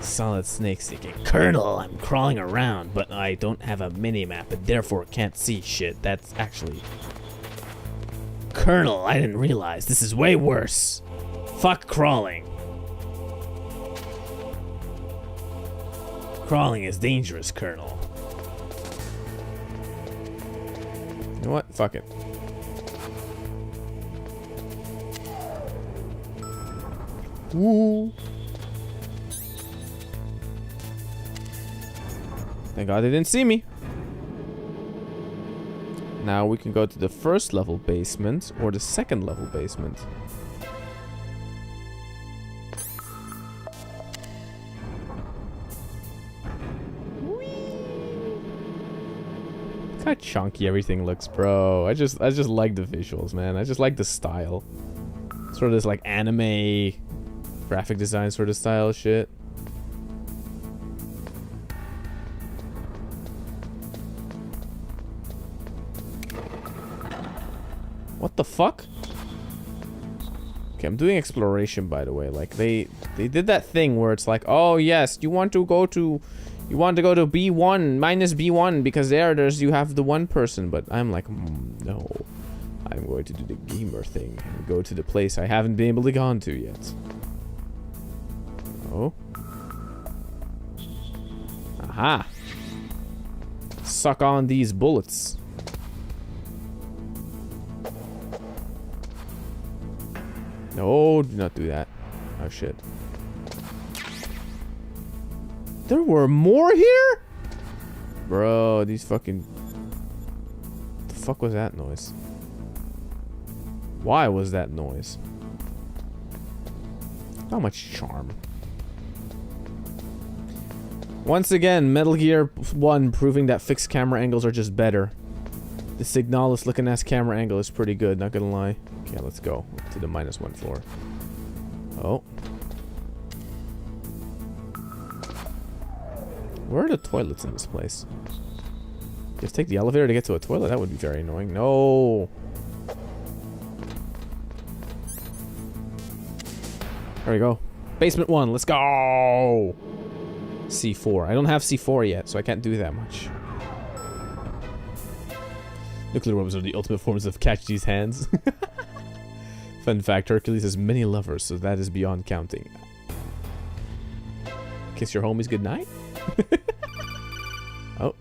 Solid snake sneaking. Colonel, I'm crawling around, but I don't have a mini-map and therefore can't see shit. That's actually... Colonel, I didn't realize. This is way worse. Fuck crawling. Crawling is dangerous, Colonel. You know what? Fuck it. Woo. Thank God they didn't see me. Now we can go to the first level basement or the second level basement. Look how chunky everything looks, bro. I just like the visuals, man. I just like the style. Sort of this like anime graphic design sort of style shit. What the fuck? Okay, I'm doing exploration, by the way. Like they did that thing where it's like, oh yes, you want to go to B1 minus B1 because there's you have the one person, but I'm like, no, I'm going to do the gamer thing and go to the place I haven't been able to go to yet. Oh. Aha. Suck on these bullets. No, do not do that. Oh shit. There were more here? Bro, these fucking... What the fuck was that noise? Why was that noise? How much charm. Once again, Metal Gear 1 proving that fixed camera angles are just better. The Signalis looking ass camera angle is pretty good, not gonna lie. Okay, let's go to the -1 floor. Oh. Where are the toilets in this place? Just take the elevator to get to a toilet? That would be very annoying. No! There we go. Basement 1, let's go! C4. I don't have C4 yet, so I can't do that much. Nuclear weapons are the ultimate forms of catch these hands. Fun fact, Hercules has many lovers, so that is beyond counting. Kiss your homies goodnight? Oh.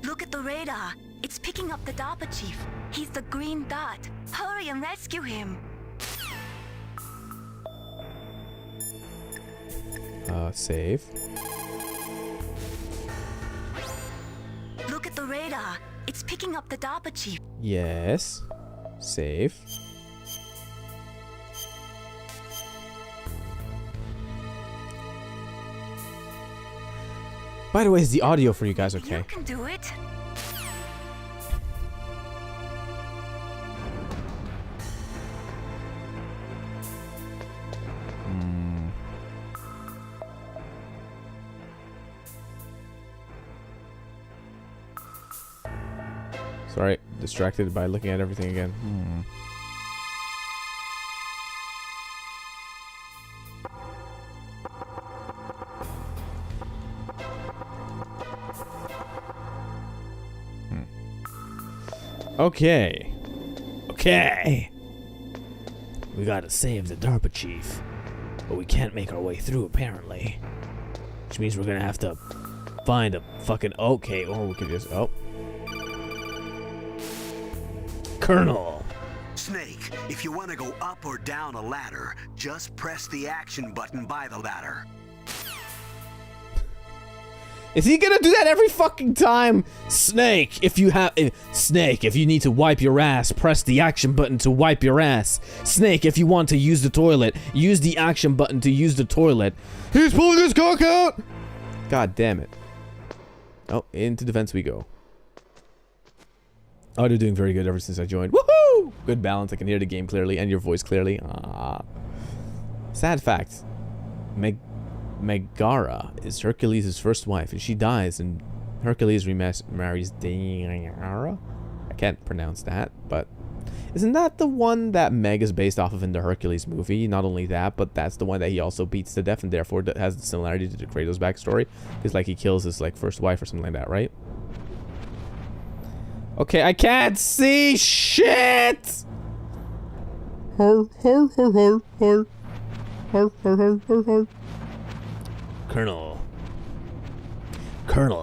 Look at the radar. It's picking up the DARPA chief. He's the green dot. Hurry and rescue him. Save. Look at the radar. It's picking up the DARPA chief. Yes. Save. By the way, is the audio for you guys okay? You can do it. Sorry, distracted by looking at everything again. Okay. Okay. We gotta save the DARPA chief, but we can't make our way through apparently. Which means we're gonna have to find a fucking okay, or we can just Colonel. Snake, if you want to go up or down a ladder, just press the action button by the ladder. Is he gonna do that every fucking time? Snake, if you need to wipe your ass, press the action button to wipe your ass. Snake, if you want to use the toilet, use the action button to use the toilet. He's pulling his cock out! God damn it. Oh, into defense we go. Oh, they're doing very good ever since I joined. Woohoo! Good balance. I can hear the game clearly and your voice clearly. Ah. Sad fact. Megara is Hercules' first wife, and she dies, and Hercules remarries Diana. I can't pronounce that, but Isn't that the one that Meg is based off of in the Hercules movie? Not only that, but that's the one that he also beats to death and therefore has the similarity to the Kratos backstory. Because like he kills his like first wife or something like that, right? Okay, I can't see shit! Colonel,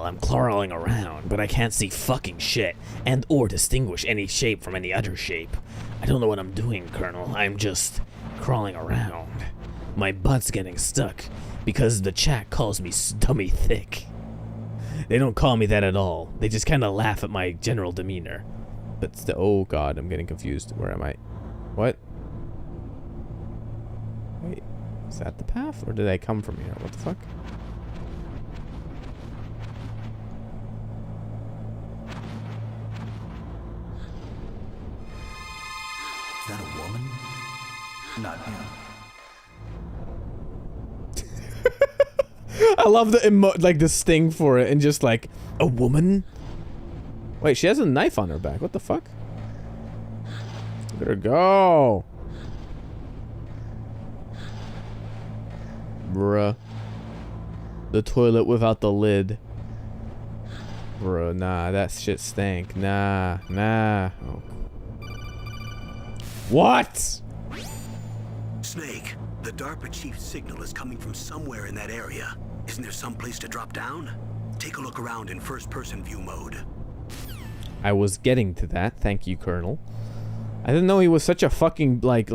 I'm crawling around, but I can't see fucking shit, and or distinguish any shape from any other shape. I don't know what I'm doing, Colonel. I'm just crawling around. My butt's getting stuck, because the chat calls me Stummy Thick. They don't call me that at all. They just kind of laugh at my general demeanor. But oh god, I'm getting confused. Where am I? What? Wait, is that the path? Or did I come from here? What the fuck? Is that a woman? Not him. I love the like the sting for it, and just like a woman. Wait, she has a knife on her back. What the fuck? Let her go, bruh. The toilet without the lid, bruh. Nah, that shit stank. Nah. Oh. What? Snake, the DARPA chief's signal is coming from somewhere in that area. Isn't there some place to drop down? Take a look around in first-person view mode. I was getting to that. Thank you, Colonel. I didn't know he was such a fucking like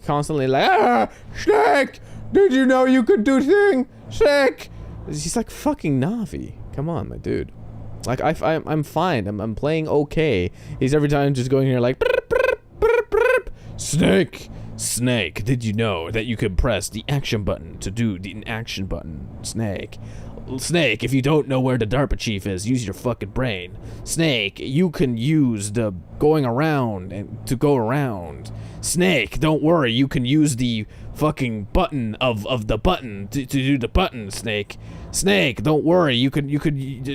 constantly like, ah, Snake! Did you know you could do thing? Snake! He's like fucking Navi. Come on, my dude. Like I'm fine. I'm playing okay. He's every time just going here like, brr, brr, brr, brr. Snake! Snake, did you know that you could press the action button to do the action button? Snake. Snake, if you don't know where the DARPA chief is, use your fucking brain. Snake, you can use the going around and to go around. Snake, don't worry, you can use the fucking button of the button to do the button, Snake. Snake, don't worry, you could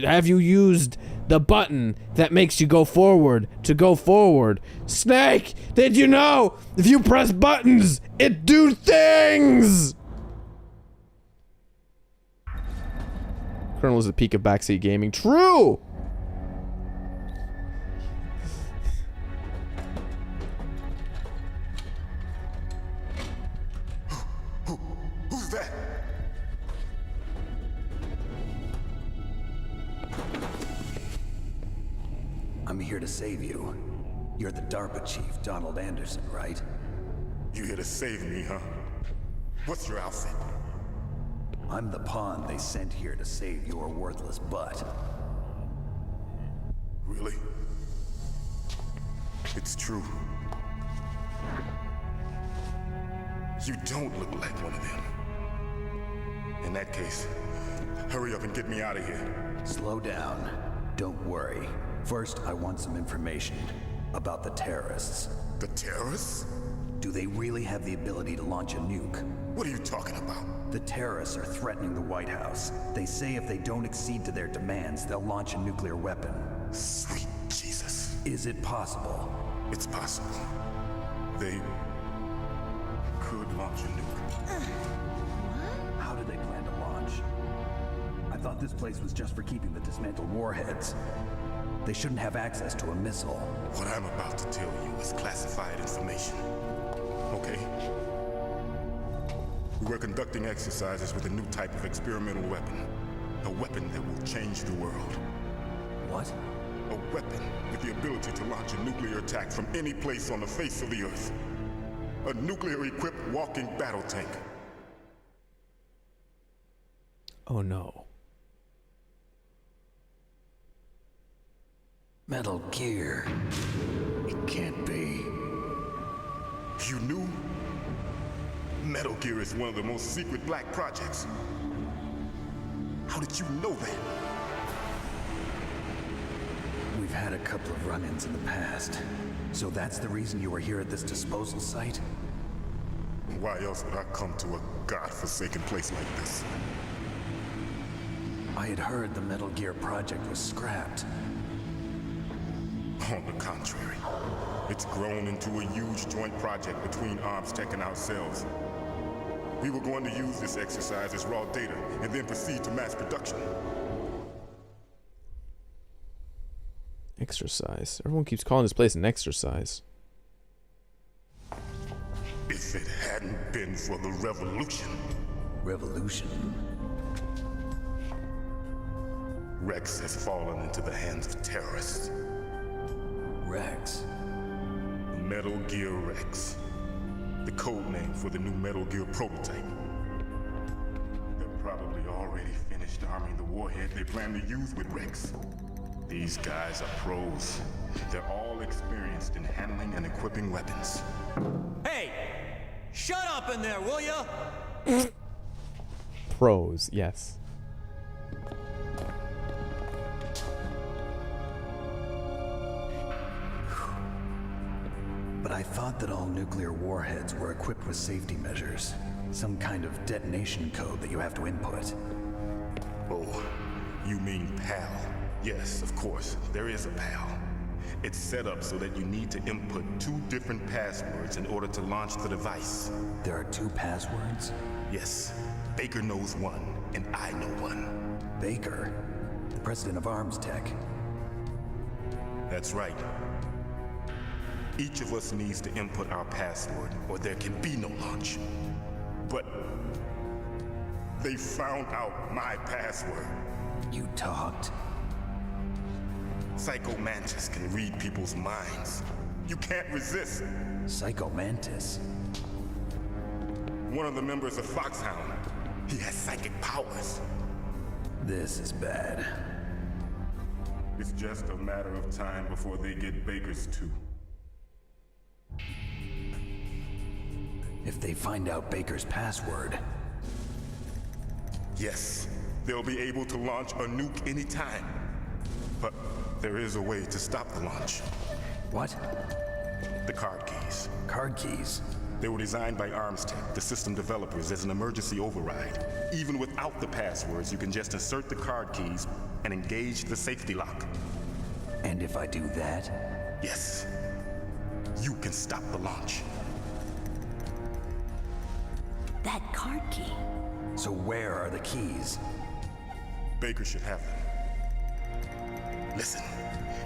have you used the button that makes you go forward to go forward. Snake, did you know if you press buttons, it do things? Colonel is the peak of backseat gaming. True! Who's that? I'm here to save you. You're the DARPA chief, Donald Anderson, right? You here to save me, huh? What's your outfit? I'm the pawn they sent here to save your worthless butt. Really? It's true. You don't look like one of them. In that case, hurry up and get me out of here. Slow down. Don't worry. First, I want some information about the terrorists. The terrorists? Do they really have the ability to launch a nuke? What are you talking about? The terrorists are threatening the White House. They say if they don't accede to their demands, they'll launch a nuclear weapon. Sweet Jesus. Is it possible? It's possible. They could launch a nuke. How do they plan to launch? I thought this place was just for keeping the dismantled warheads. They shouldn't have access to a missile. What I'm about to tell you is classified information. Okay? We're conducting exercises with a new type of experimental weapon. A weapon that will change the world. What? A weapon with the ability to launch a nuclear attack from any place on the face of the Earth. A nuclear-equipped walking battle tank. Oh no. Metal Gear. It can't be. You knew? Metal Gear is one of the most secret black projects. How did you know that? We've had a couple of run-ins in the past. So that's the reason you were here at this disposal site? Why else would I come to a godforsaken place like this? I had heard the Metal Gear project was scrapped. On the contrary, it's grown into a huge joint project between Arms Tech and ourselves. We were going to use this exercise as raw data and then proceed to mass production. Exercise. Everyone keeps calling this place an exercise. If it hadn't been for the revolution. Revolution? Rex has fallen into the hands of terrorists. Rex? Metal Gear Rex. The code name for the new Metal Gear prototype. They're probably already finished arming the warhead they plan to use with Rex. These guys are pros. They're all experienced in handling and equipping weapons. Hey! Shut up in there, will ya? Pros, yes. But I thought that all nuclear warheads were equipped with safety measures. Some kind of detonation code that you have to input. Oh, you mean PAL? Yes, of course, there is a PAL. It's set up so that you need to input 2 different passwords in order to launch the device. There are 2 passwords? Yes. Baker knows one, and I know one. Baker? The president of Arms Tech? That's right. Each of us needs to input our password, or there can be no launch. But they found out my password. You talked? Psycho Mantis can read people's minds. You can't resist. Psycho Mantis? One of the members of Foxhound. He has psychic powers. This is bad. It's just a matter of time before they get Baker's too. If they find out Baker's password... Yes, they'll be able to launch a nuke anytime. But there is a way to stop the launch. What? The card keys. Card keys? They were designed by Arms Tech, the system developers, as an emergency override. Even without the passwords, you can just insert the card keys and engage the safety lock. And if I do that? Yes. You can stop the launch. That card key. So where are the keys? Baker should have them. Listen,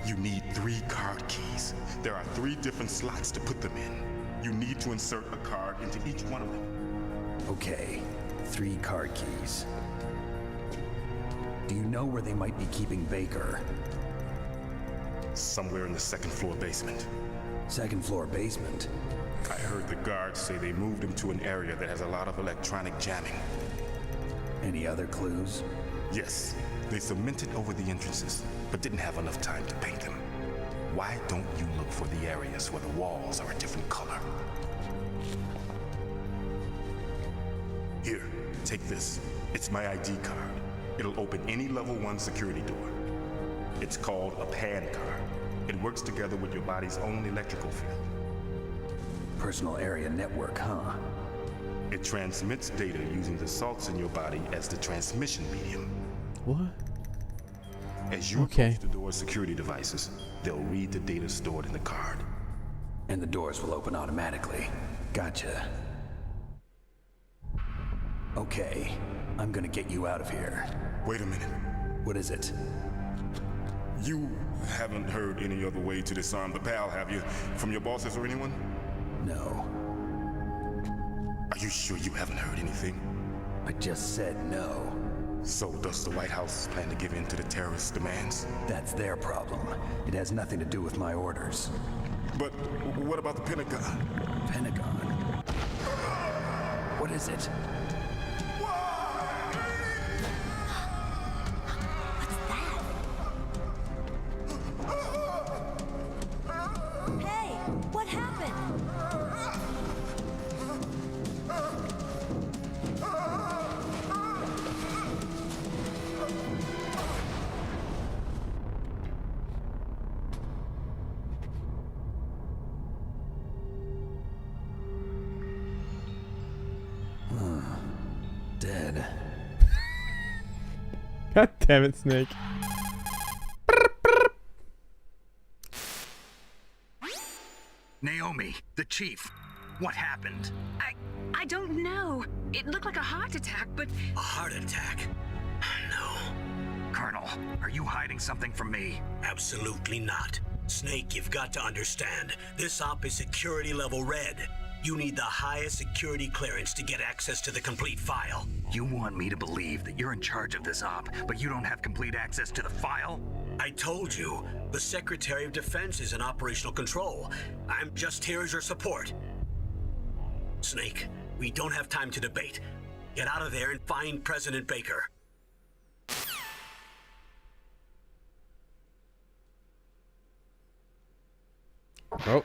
you need 3 card keys. There are 3 different slots to put them in. You need to insert a card into each one of them. Okay, 3 card keys. Do you know where they might be keeping Baker? Somewhere in the 2nd floor basement. 2nd floor basement? I heard the guards say they moved him to an area that has a lot of electronic jamming. Any other clues? Yes, they cemented over the entrances, but didn't have enough time to paint them. Why don't you look for the areas where the walls are a different color? Here, take this. It's my ID card. It'll open any level 1 security door. It's called a PAN card. It works together with your body's own electrical field. Personal area network, huh? It transmits data using the salts in your body as the transmission medium. What? As you approach the door's security devices, they'll read the data stored in the card. And the doors will open automatically. Gotcha. Okay, I'm gonna get you out of here. Wait a minute. What is it? You haven't heard any other way to disarm the PAL, have you? From your bosses or anyone? No. Are you sure you haven't heard anything? I just said no. So does the White House plan to give in to the terrorists' demands? That's their problem. It has nothing to do with my orders. But what about the Pentagon? Pentagon? What is it? What's that? Hey, what happened? Dead. God damn it, Snake. Naomi, the chief. What happened? I don't know. It looked like a heart attack, but... A heart attack? No. Colonel, are you hiding something from me? Absolutely not. Snake, you've got to understand. This op is security level red. You need the highest security clearance to get access to the complete file. You want me to believe that you're in charge of this op, but you don't have complete access to the file? I told you, the Secretary of Defense is in operational control. I'm just here as your support. Snake, we don't have time to debate. Get out of there and find President Baker. Oh.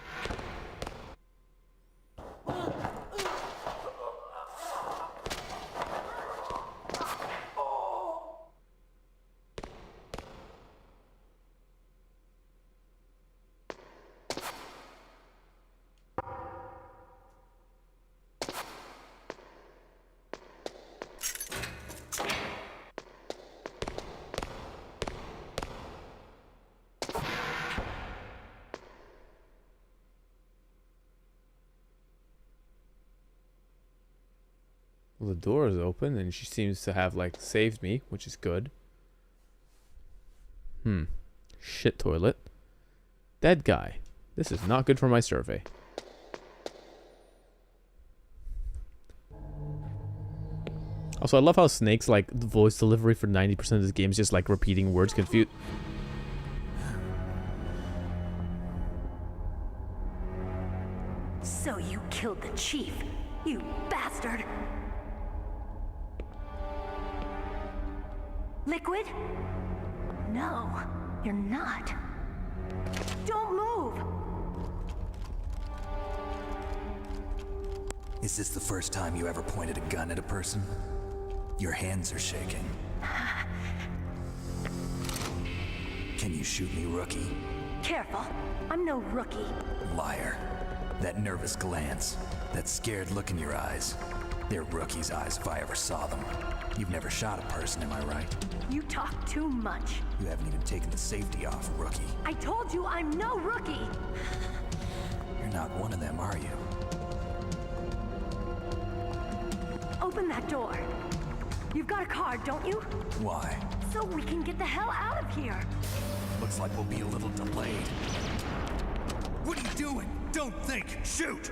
Well, the door is open and she seems to have like saved me, which is good. Shit toilet. Dead guy. This is not good for my survey. Also, I love how Snake's like voice delivery for 90% of this game is just like repeating words confused. So you killed the chief, you bastard! Liquid? No, you're not. Don't move! Is this the first time you ever pointed a gun at a person? Your hands are shaking. Can you shoot me, rookie? Careful, I'm no rookie. Liar. That nervous glance, that scared look in your eyes. They're rookie's eyes if I ever saw them. You've never shot a person, am I right? You talk too much. You haven't even taken the safety off, rookie. I told you I'm no rookie! You're not one of them, are you? Open that door. You've got a card, don't you? Why? So we can get the hell out of here. Looks like we'll be a little delayed. What are you doing? Don't think! Shoot!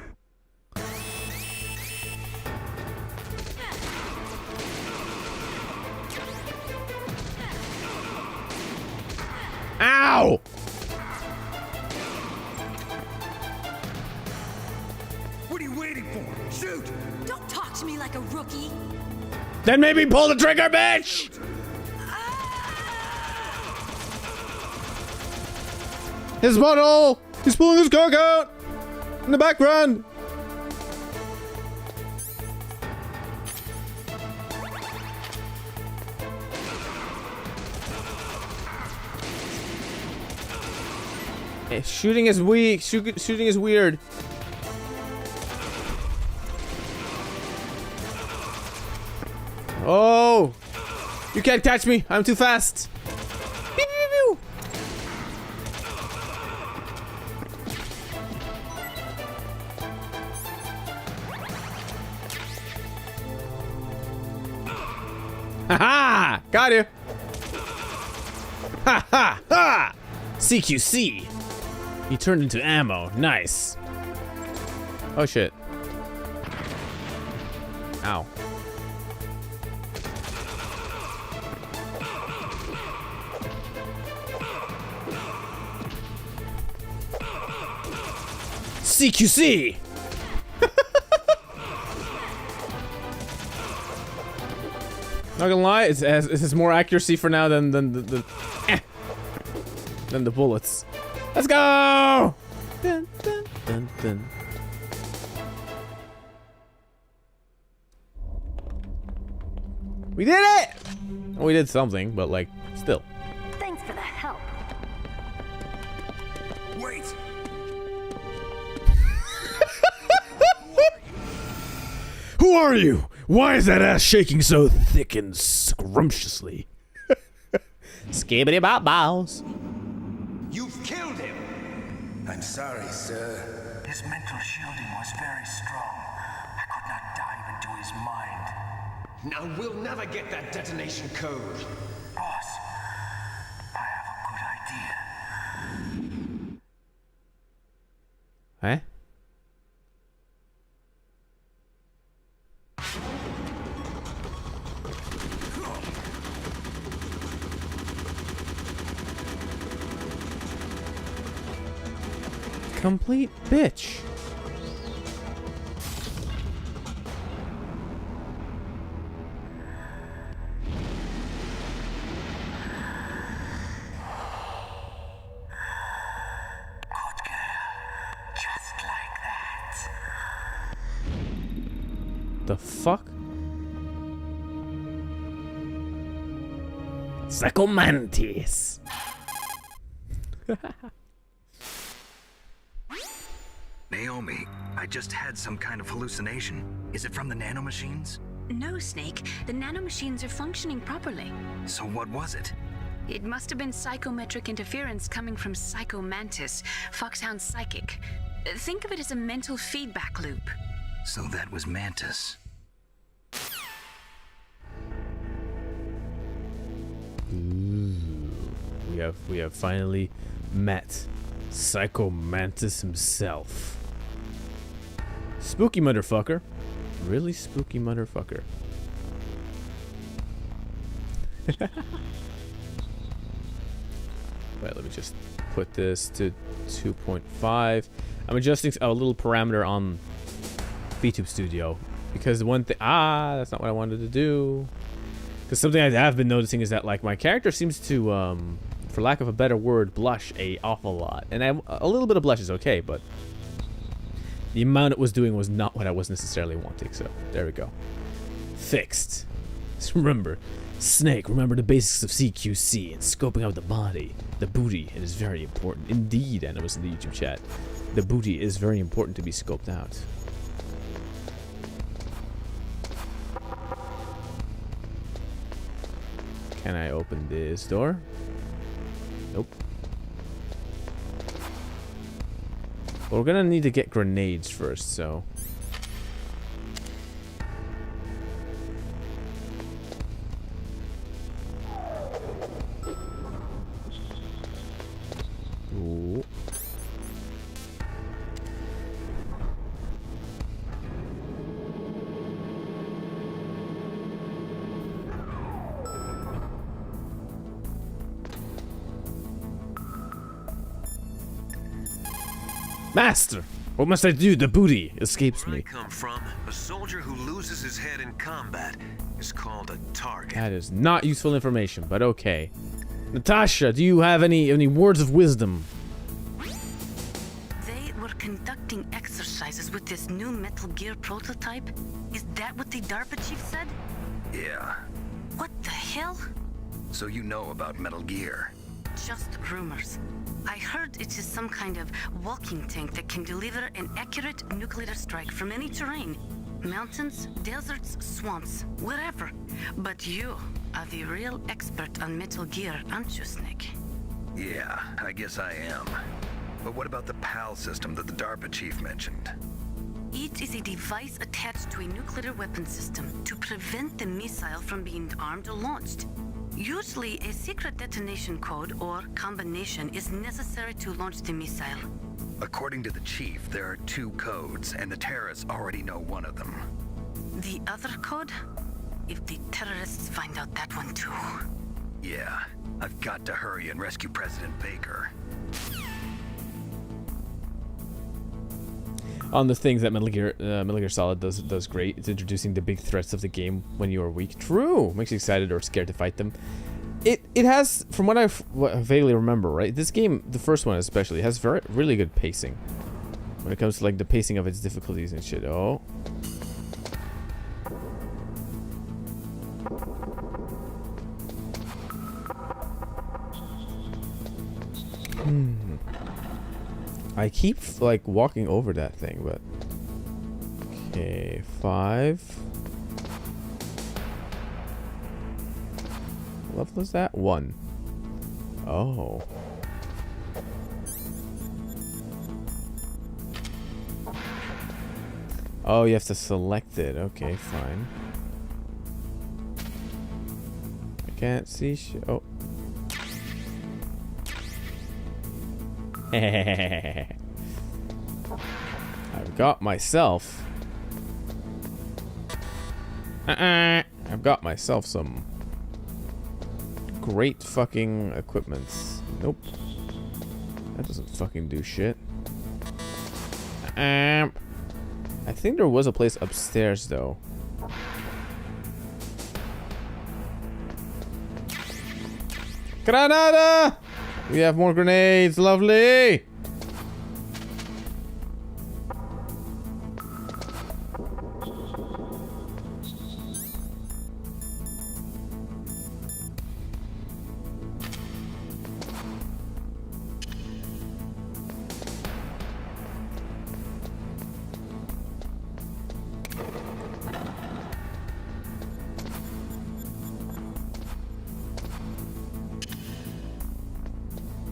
Ow! What are you waiting for? Shoot! Don't talk to me like a rookie. Then maybe pull the trigger, bitch! His bottle! He's pulling his cock out! In the background! Hey, shooting is weak. Shooting is weird. Oh! You can't catch me. I'm too fast. Pew, pew, pew. Haha! Got you. Ha ha ha! CQC. He turned into ammo. Nice. Oh shit. Ow. CQC. Not gonna lie, it has more accuracy for now than the bullets. Let's go! Dun, dun, dun, dun. We did it! Well, we did something, but like, still. Thanks for the help. Wait! Who are you? Why is that ass shaking so thick and scrumptiously? Skibbity bop bows. You've killed him! I'm sorry, sir. His mental shielding was very strong. I could not dive into his mind. Now we'll never get that detonation code. Boss, I have a good idea. Eh? Complete bitch. The fuck? Psychomantis. Naomi, I just had some kind of hallucination. Is it from the nanomachines? No, Snake. The nanomachines are functioning properly. So what was it? It must have been psychometric interference coming from Psychomantis, Foxhound's psychic. Think of it as a mental feedback loop. So that was Mantis. We have finally met Psychomantis himself. Spooky motherfucker. Really spooky motherfucker. Wait, let me just put this to 2.5. I'm adjusting a little parameter on VTube Studio because the one thing that's not what I wanted to do. Because something I have been noticing is that like my character seems to for lack of a better word, blush a awful lot. And a little bit of blush is okay, but the amount it was doing was not what I was necessarily wanting. So there we go. Fixed. Just remember, Snake, remember the basics of CQC and scoping out the body. The booty, it is very important. Indeed, and it was in the YouTube chat. The booty is very important to be scoped out. Can I open this door? Nope. Well, we're gonna need to get grenades first, so. Ooh. Master, what must I do? The booty escapes me. Where I come from, a soldier who loses his head in combat is called a target. That is not useful information, but okay. Natasha, do you have any words of wisdom? They were conducting exercises with this new Metal Gear prototype. Is that what the DARPA chief said? Yeah. What the hell? So you know about Metal Gear? Just rumors. I heard it is some kind of walking tank that can deliver an accurate nuclear strike from any terrain. Mountains, deserts, swamps, wherever. But you are the real expert on Metal Gear, aren't you, Snake? Yeah, I guess I am. But what about the PAL system that the DARPA chief mentioned? It is a device attached to a nuclear weapon system to prevent the missile from being armed or launched. Usually, a secret detonation code or combination is necessary to launch the missile. According to the chief, there are 2 codes, and the terrorists already know one of them. The other code? If the terrorists find out that one too. Yeah, I've got to hurry and rescue President Baker. On the things that Metal Gear Solid does great, it's introducing the big threats of the game when you are weak. True, makes you excited or scared to fight them. It has, from what I vaguely remember, right? This game, the first one especially, has really good pacing when it comes to like the pacing of its difficulties and shit. Oh. I keep like walking over that thing, but okay, 5. What level is that? 1. Oh. Oh, you have to select it. Okay, fine. I can't see shit. Oh. I've got myself. I've got myself some great fucking equipments. Nope. That doesn't fucking do shit. I think there was a place upstairs though. Granada! We have more grenades, lovely!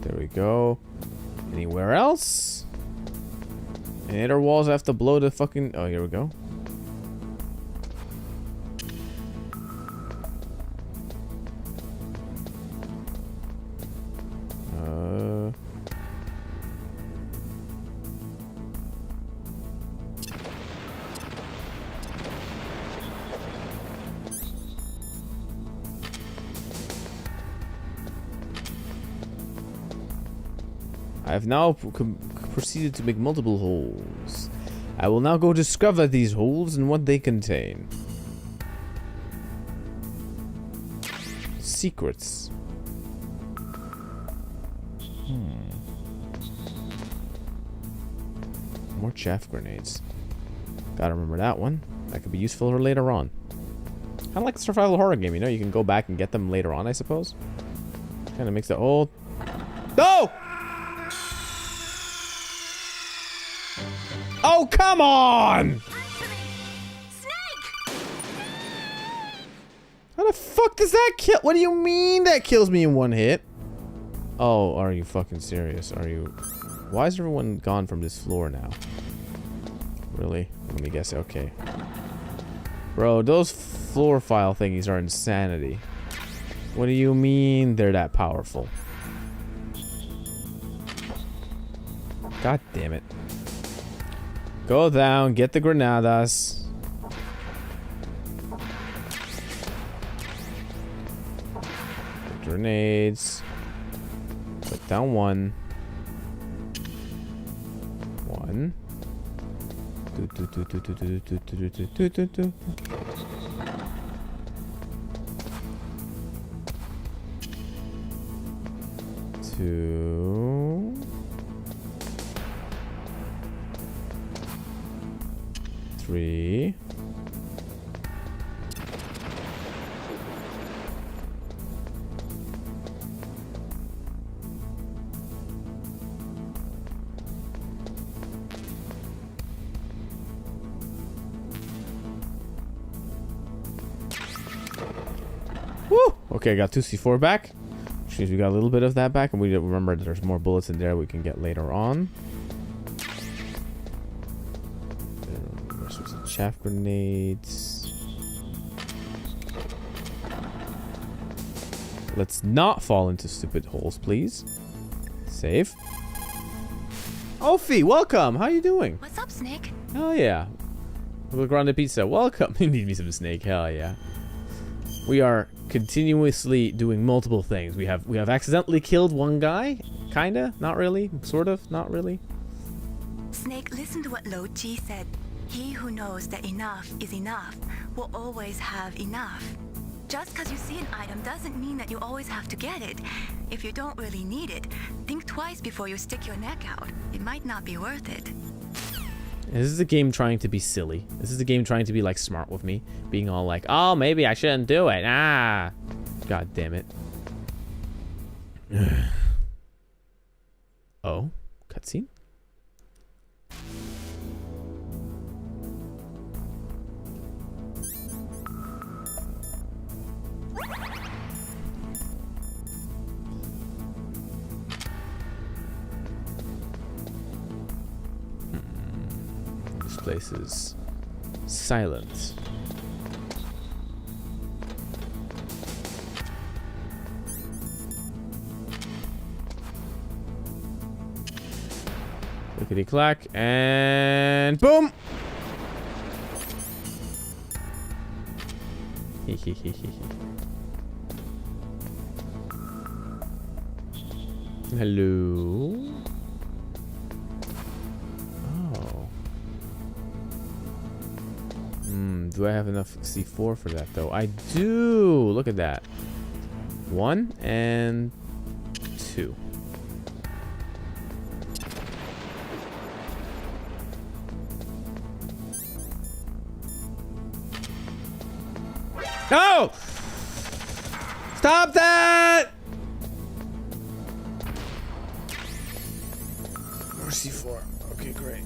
There we go. Anywhere else? Any other walls I have to blow the fucking... Oh, here we go. I have now proceeded to make multiple holes. I will now go discover these holes and what they contain. Secrets. More chaff grenades. Gotta remember that one. That could be useful for later on. Kind of like a survival horror game, you know? You can go back and get them later on, I suppose. Kind of makes the whole... No! Oh, come on! Snake! How the fuck does that kill? What do you mean that kills me in one hit? Oh, are you fucking serious? Are you... Why is everyone gone from this floor now? Really? Let me guess. Okay. Bro, those floor file thingies are insanity. What do you mean they're that powerful? God damn it. Go down, get the granadas. Grenades. Put down one. One. Two. Three. Woo! Okay, I got 2C4 back. Which means we got a little bit of that back, and we remember there's more bullets in there we can get later on. Chaff grenades. Let's not fall into stupid holes, please. Save. Ophi, welcome. How you doing? What's up, Snake? Hell yeah. Look around the pizza. Welcome. You need me some Snake. Hell yeah. We are continuously doing multiple things. We have accidentally killed one guy. Kinda. Not really. Sort of. Not really. Snake, listen to what Lo Ji said. He who knows that enough is enough will always have enough. Just because you see an item doesn't mean that you always have to get it. If you don't really need it, think twice before you stick your neck out. It might not be worth it. This is a game trying to be silly. This is a game trying to be like smart with me. Being all like, oh, maybe I shouldn't do it. Ah. God damn it. Oh, cutscene? This place is Silence. Clickety clack and boom. Hello. Oh. Do I have enough C4 for that though? I do. Look at that. 1 and 2. No! Stop that! More C4. Okay, great.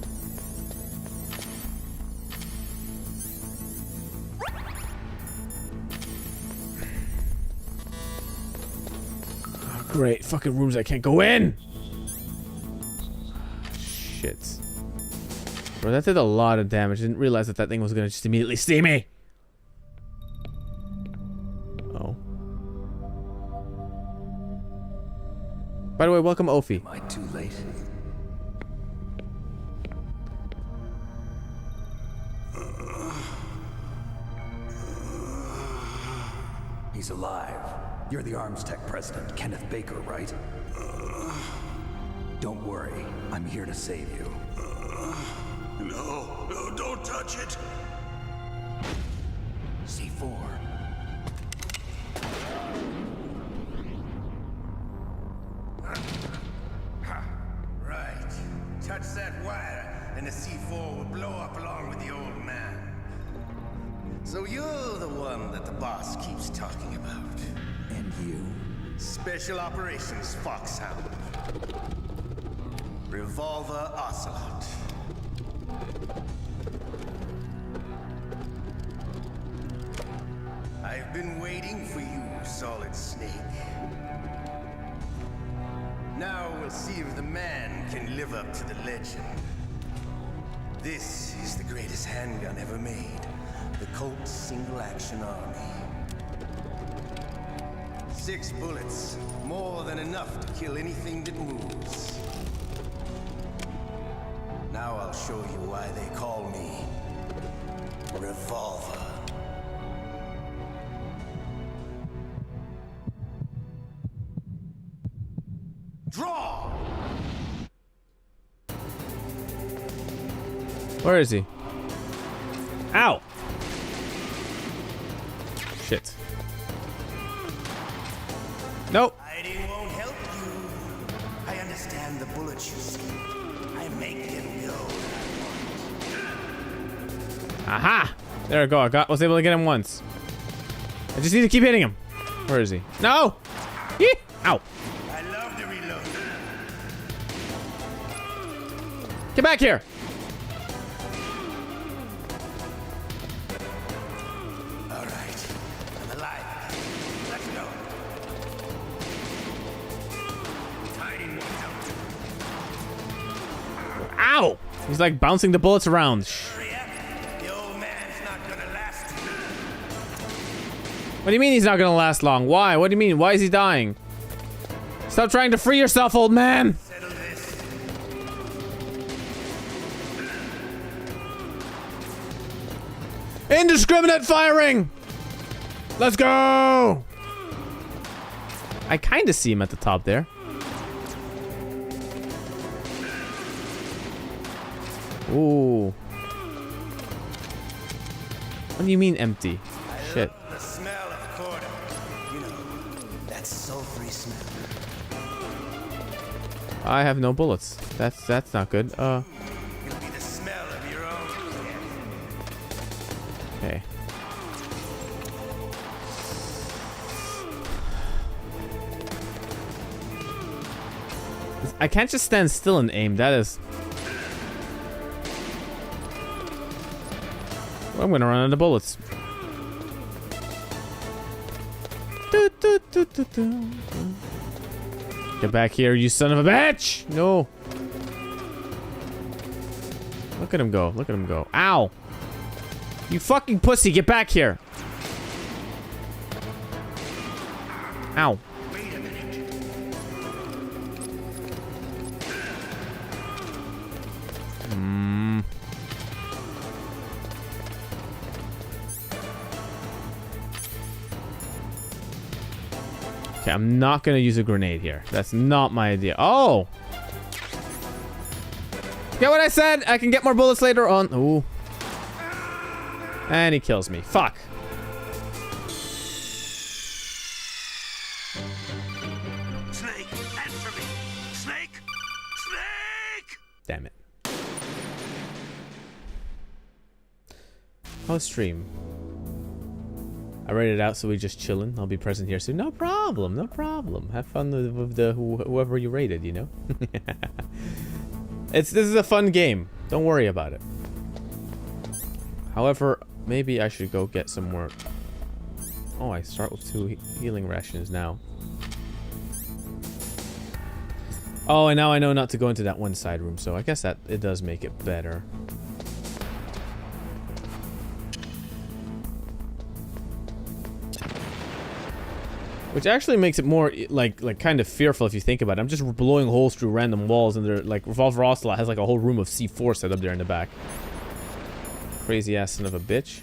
Oh, great. Fucking rooms I can't go in! Shit. Bro, that did a lot of damage. I didn't realize that that thing was gonna just immediately see me. By the way, welcome Ophi. Am I too late? He's alive. You're the Arms Tech president, Kenneth Baker, right? Don't worry. I'm here to save you. No, don't touch it. C4. Right. Touch that wire, and the C4 will blow up along with the old man. So you're the one that the boss keeps talking about. And you? Special Operations Foxhound. Revolver Ocelot. I've been waiting for you, Solid Snake. Now we'll see if the man can live up to the legend. This is the greatest handgun ever made. The Colt Single Action Army. 6 bullets, more than enough to kill anything that moves. Now I'll show you why they call me Revolver. Draw! Where is he? Ow! Shit. Nope. Hiding won't help you. I understand the bullets you see. I make them go. Aha! There we go. Was able to get him once. I just need to keep hitting him. Where is he? No! Yee! Ow! I love to reload. Get back here! All right. I'm alive. Let's go. Hiding won't help. Ow! He's like bouncing the bullets around. Hurry up. The old man's not gonna last. What do you mean he's not gonna last long? Why? What do you mean? Why is he dying? Stop trying to free yourself, old man! Settle this. Indiscriminate firing! Let's go! I kind of see him at the top there. Ooh. What do you mean empty? Shit. The smell of quarter. You know, that sulfury smell. I have no bullets. That's not good. It'll be the smell of your own. Okay. I can't just stand still and aim. That is. Well, I'm gonna run out of bullets. Get back here, you son of a bitch! No. Look at him go. Look at him go. Ow! You fucking pussy, get back here. Ow. Wait a minute. Okay, I'm not gonna use a grenade here. That's not my idea. Oh! Get what I said? I can get more bullets later on. Ooh. And he kills me. Fuck. Snake, answer me. Snake! Snake! Damn it. How's stream? I rated it out, so we just chilling. I'll be present here soon. No problem, no problem. Have fun with the whoever you rated, you know? This is a fun game. Don't worry about it. However, maybe I should go get some more. Oh, I start with 2 healing rations now. Oh, and now I know not to go into that one side room, so I guess that it does make it better. Which actually makes it more like kind of fearful if you think about it. I'm just blowing holes through random walls, and they're like Revolver Ocelot has like a whole room of C4 set up there in the back. Crazy ass son of a bitch.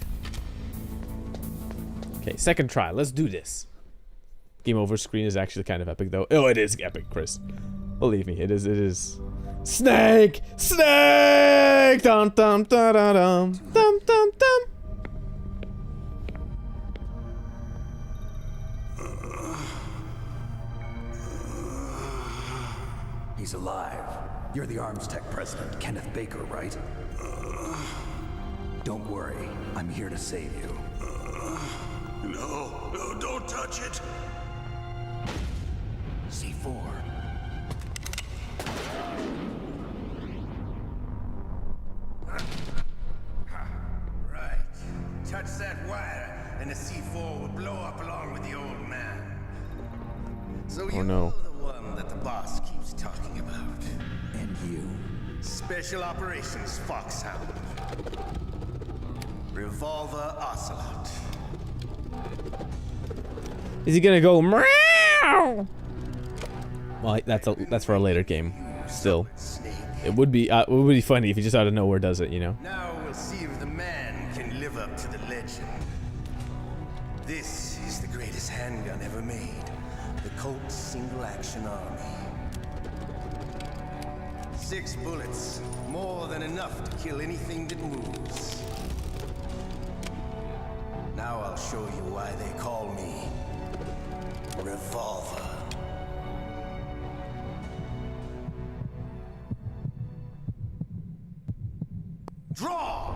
Okay, second try. Let's do this. Game over screen is actually kind of epic though. Oh, it is epic, Chris. Believe me, it is. It is. Snake, snake, dum dum dum dum dum dum dum dum. He's alive. You're the Arms Tech president, Kenneth Baker, right? Don't worry. I'm here to save you. No, don't touch it. C4. Right. Touch that wire, and the C4 will blow up along with the old man. So you're no. the one that the boss keeps talking about. And you. Special Operations Foxhound. Revolver Ocelot. Is he gonna go meow? Well, that's for a later game. Still, it would be funny if he just out of nowhere does it, you know. Now we'll see if the man can live up to the legend. This is the greatest handgun ever made. The Colt's Single Action Army. 6 bullets, more than enough to kill anything that moves. Now I'll show you why they call me Revolver. Draw!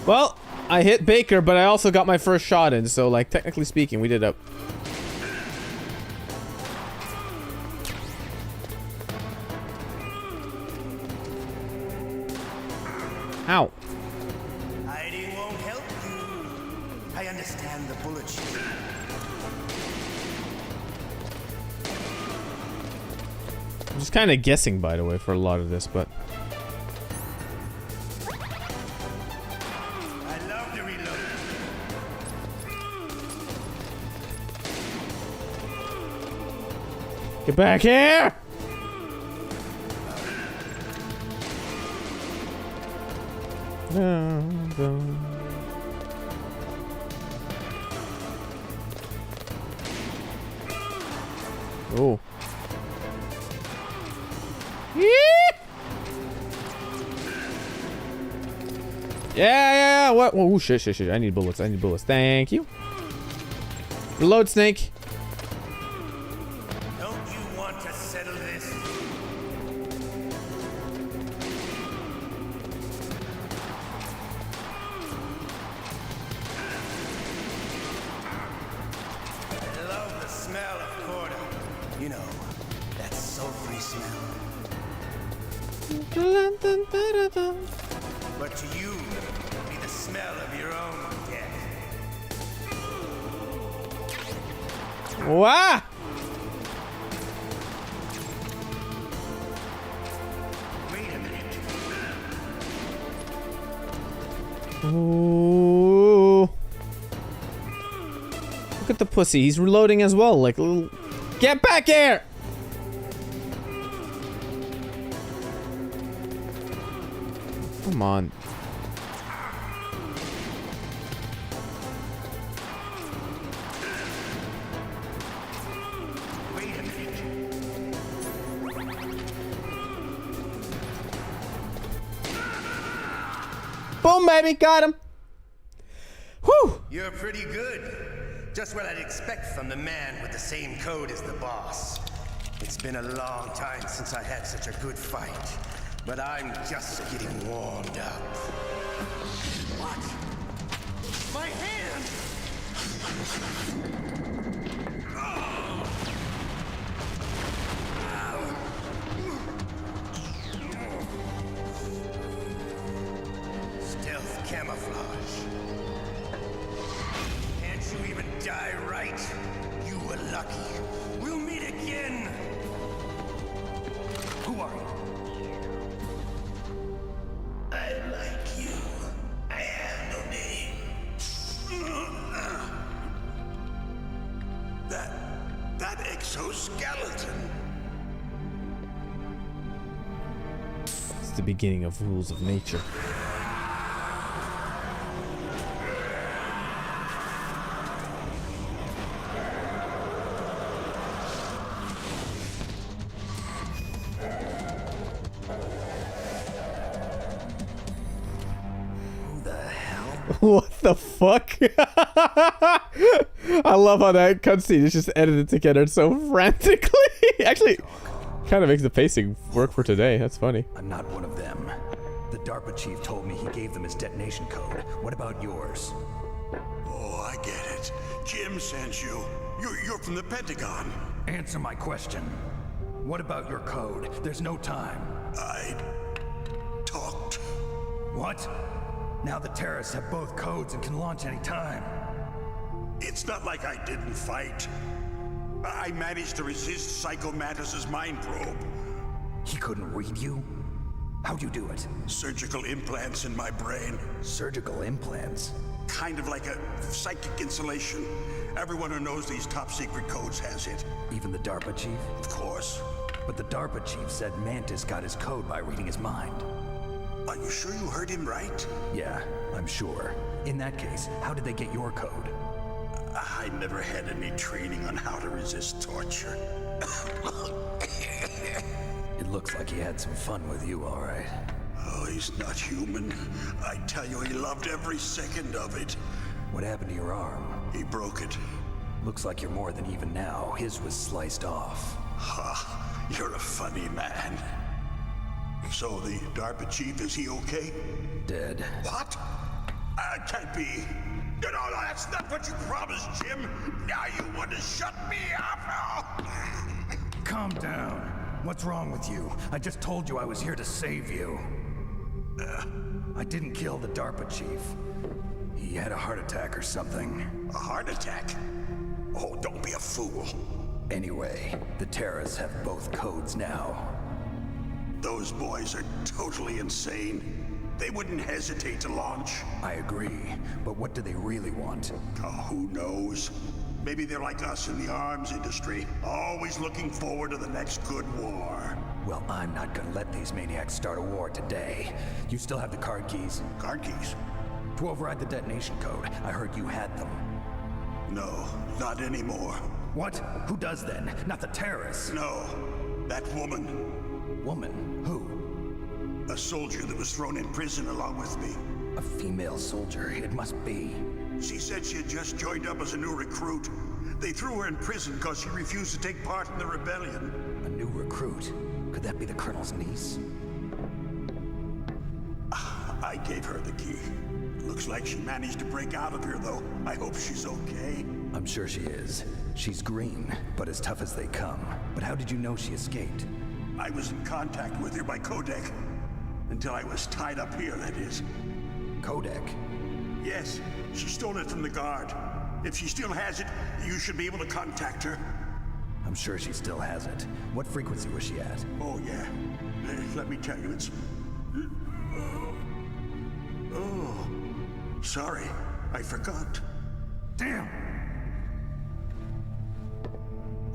Well, I hit Baker, but I also got my first shot in, so like technically speaking, we did up. Ow. Hiding won't help you. I understand the bullet shit. I'm just kind of guessing, by the way, for a lot of this, but. I love to reload. Get back here! Oh. Yeah. What? Oh, shit. I need bullets. Thank you. Reload, Snake. Don't you want to settle this? I love the smell of quarter. You know, that sulfury smell. But to you, it'll be the smell of your own death. Wah! Wait a minute. Ooh. Look at the pussy. He's reloading as well. Like, get back here! Come on. Wait a minute. Boom, baby, got him. Whew. You're pretty good. Just what I'd expect from the man with the same code as the boss. It's been a long time since I had such a good fight, but I'm just getting warmed up. What? My hand! Stealth camouflage. Can't you even die right? You were lucky. We'll meet again. Who are you? I like you. I have no name. That exoskeleton. It's the beginning of rules of nature. What the fuck? I love how that cutscene is just edited together so frantically. Actually, kind of makes the pacing work for today. That's funny. I'm not one of them. The DARPA chief told me he gave them his detonation code. What about yours? Oh, I get it. Jim sent you. You're from the Pentagon. Answer my question. What about your code? There's no time. I talked. What? Now the terrorists have both codes and can launch any time. It's not like I didn't fight. I managed to resist Psycho Mantis's mind probe. He couldn't read you? How'd you do it? Surgical implants in my brain. Surgical implants? Kind of like a psychic insulation. Everyone who knows these top secret codes has it. Even the DARPA chief? Of course. But the DARPA chief said Mantis got his code by reading his mind. Are you sure you heard him right? Yeah, I'm sure. In that case, how did they get your code? I never had any training on how to resist torture. It looks like he had some fun with you, all right. Oh, he's not human. I tell you, he loved every second of it. What happened to your arm? He broke it. Looks like you're more than even now. His was sliced off. Ha, you're a funny man. So the DARPA chief, is he okay? Dead. What? Can't be. No, that's not what you promised, Jim. Now you want to shut me up? Calm down. What's wrong with you? I just told you I was here to save you. I didn't kill the DARPA chief. He had a heart attack or something. A heart attack? Oh, don't be a fool. Anyway, the terrorists have both codes now. Those boys are totally insane. They wouldn't hesitate to launch. I agree, but what do they really want? Oh, who knows? Maybe they're like us in the arms industry, always looking forward to the next good war. Well, I'm not gonna let these maniacs start a war today. You still have the card keys? Card keys? To override the detonation code. I heard you had them. No, not anymore. What? Who does then? Not the terrorists? No, that woman. Woman? Who? A soldier that was thrown in prison along with me. A female soldier, it must be. She said she had just joined up as a new recruit. They threw her in prison because she refused to take part in the rebellion. A new recruit? Could that be the colonel's niece? I gave her the key. Looks like she managed to break out of here, though. I hope she's okay. I'm sure she is. She's green, but as tough as they come. But how did you know she escaped? I was in contact with her by codec. Until I was tied up here, that is. Codec? Yes, she stole it from the guard. If she still has it, you should be able to contact her. I'm sure she still has it. What frequency was she at? Oh, yeah. Let me tell you, it's... Sorry, I forgot. Damn!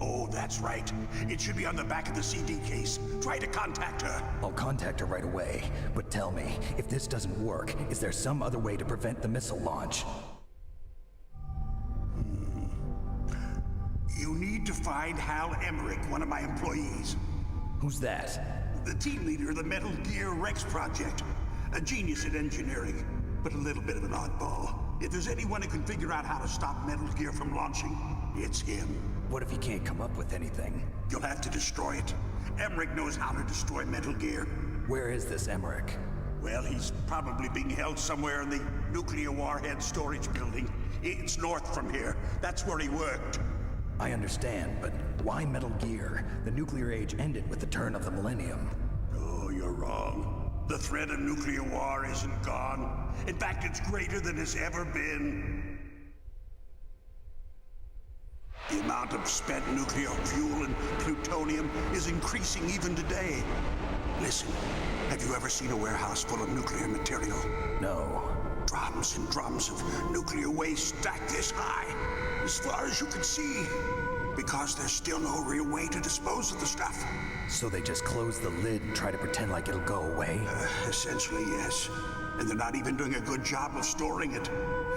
Oh, that's right. It should be on the back of the CD case. Try to contact her. I'll contact her right away. But tell me, if this doesn't work, is there some other way to prevent the missile launch? You need to find Hal Emmerich, one of my employees. Who's that? The team leader of the Metal Gear Rex project. A genius at engineering, but a little bit of an oddball. If there's anyone who can figure out how to stop Metal Gear from launching, it's him. What if he can't come up with anything? You'll have to destroy it. Emmerich knows how to destroy Metal Gear. Where is this Emmerich? Well, he's probably being held somewhere in the nuclear warhead storage building. It's north from here. That's where he worked. I understand, but why Metal Gear? The nuclear age ended with the turn of the millennium. Oh, you're wrong. The threat of nuclear war isn't gone. In fact, it's greater than it's ever been. The amount of spent nuclear fuel and plutonium is increasing even today. Listen, have you ever seen a warehouse full of nuclear material? No. Drums and drums of nuclear waste stacked this high, as far as you can see, because there's still no real way to dispose of the stuff. So they just close the lid and try to pretend like it'll go away? Essentially, yes. And they're not even doing a good job of storing it.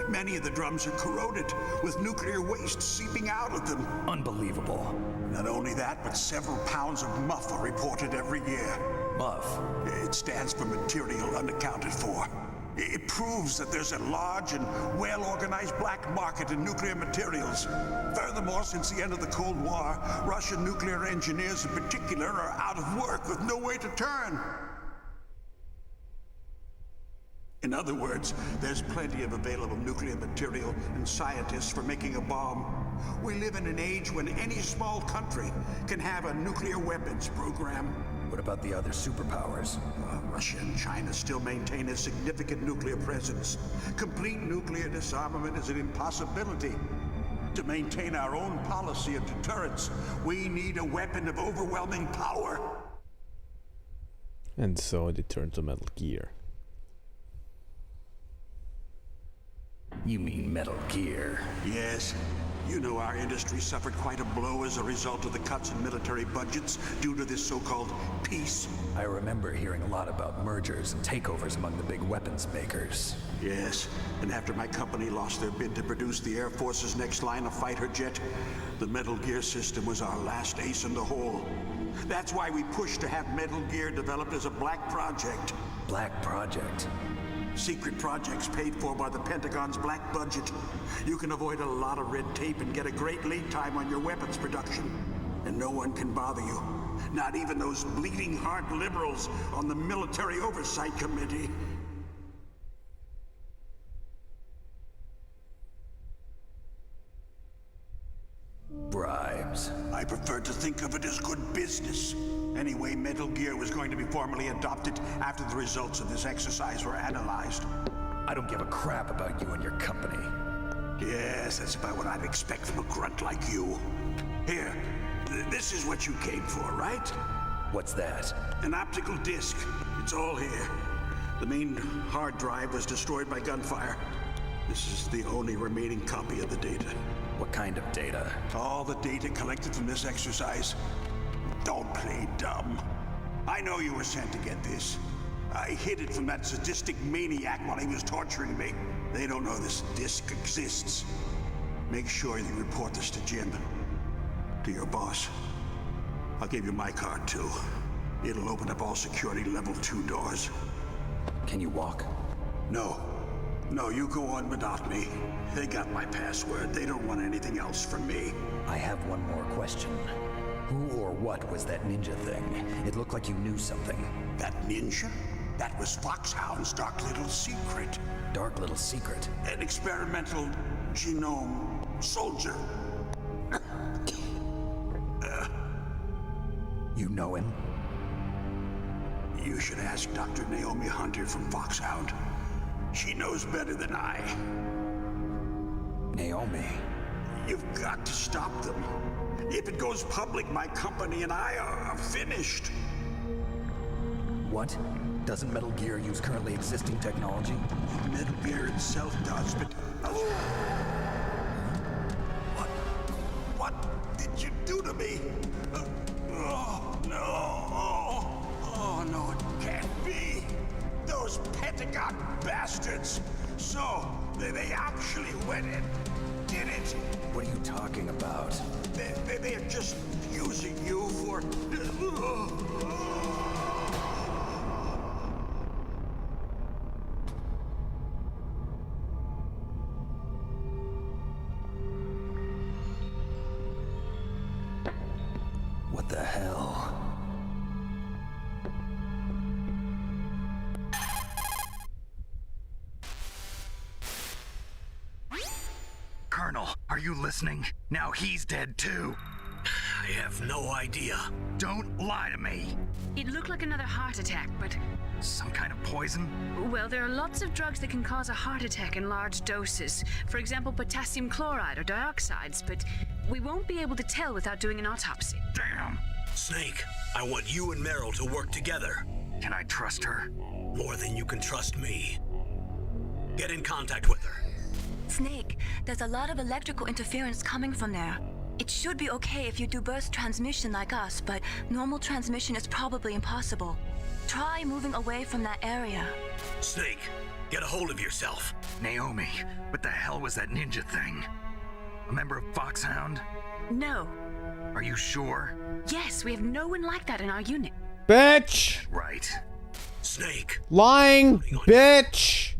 Many of the drums are corroded, with nuclear waste seeping out of them. Unbelievable. Not only that, but several pounds of MUF are reported every year. MUF? It stands for material unaccounted for. It proves that there's a large and well-organized black market in nuclear materials. Furthermore, since the end of the Cold War, Russian nuclear engineers in particular are out of work with no way to turn. In other words, there's plenty of available nuclear material and scientists for making a bomb. We live in an age when any small country can have a nuclear weapons program. What about the other superpowers? Russia and China still maintain a significant nuclear presence. Complete nuclear disarmament is an impossibility. To maintain our own policy of deterrence, we need a weapon of overwhelming power. And so they turn to Metal Gear. You mean Metal Gear? Yes. You know our industry suffered quite a blow as a result of the cuts in military budgets due to this so-called peace. I remember hearing a lot about mergers and takeovers among the big weapons makers. Yes, and after my company lost their bid to produce the Air Force's next line of fighter jet, the Metal Gear system was our last ace in the hole. That's why we pushed to have Metal Gear developed as a black project. Black project? Secret projects paid for by the Pentagon's black budget. You can avoid a lot of red tape and get a great lead time on your weapons production. And no one can bother you. Not even those bleeding heart liberals on the Military Oversight Committee. Bribes. I prefer to think of it as good business. Anyway, Metal Gear was going to be formally adopted after the results of this exercise were analyzed. I don't give a crap about you and your company. Yes, that's about what I'd expect from a grunt like you. Here, this is what you came for, right? What's that? An optical disc. It's all here. The main hard drive was destroyed by gunfire. This is the only remaining copy of the data. What kind of data? All the data collected from this exercise. Don't play dumb. I know you were sent to get this. I hid it from that sadistic maniac while he was torturing me. They don't know this disc exists. Make sure you report this to Jim. To your boss. I'll give you my card too. It'll open up all security level 2 doors. Can you walk? No. No, you go on without me. They got my password. They don't want anything else from me. I have one more question. Who or what was that ninja thing? It looked like you knew something. That ninja? That was Foxhound's dark little secret. Dark little secret? An experimental genome soldier. You know him? You should ask Dr. Naomi Hunter from Foxhound. She knows better than I. Naomi? You've got to stop them. If it goes public, my company and I are finished. What? Doesn't Metal Gear use currently existing technology? Metal Gear itself does, but... What did you do to me? Oh, no. Oh, no, it can't be. Those Pentagon bastards. So, they actually went and did it. What are you talking about? They're just using you for... What the hell? Colonel, are you listening? Now he's dead too. I have no idea. Don't lie to me. It looked like another heart attack, but... Some kind of poison? Well, there are lots of drugs that can cause a heart attack in large doses. For example, potassium chloride or dioxides, but we won't be able to tell without doing an autopsy. Damn. Snake, I want you and Meryl to work together. Can I trust her? More than you can trust me. Get in contact with her. Snake, there's a lot of electrical interference coming from there. It should be okay if you do burst transmission like us, but normal transmission is probably impossible. Try moving away from that area. Snake, get a hold of yourself. Naomi, what the hell was that ninja thing? A member of Foxhound? No. Are you sure? Yes, we have no one like that in our unit. Bitch! Right. Snake. Lying bitch!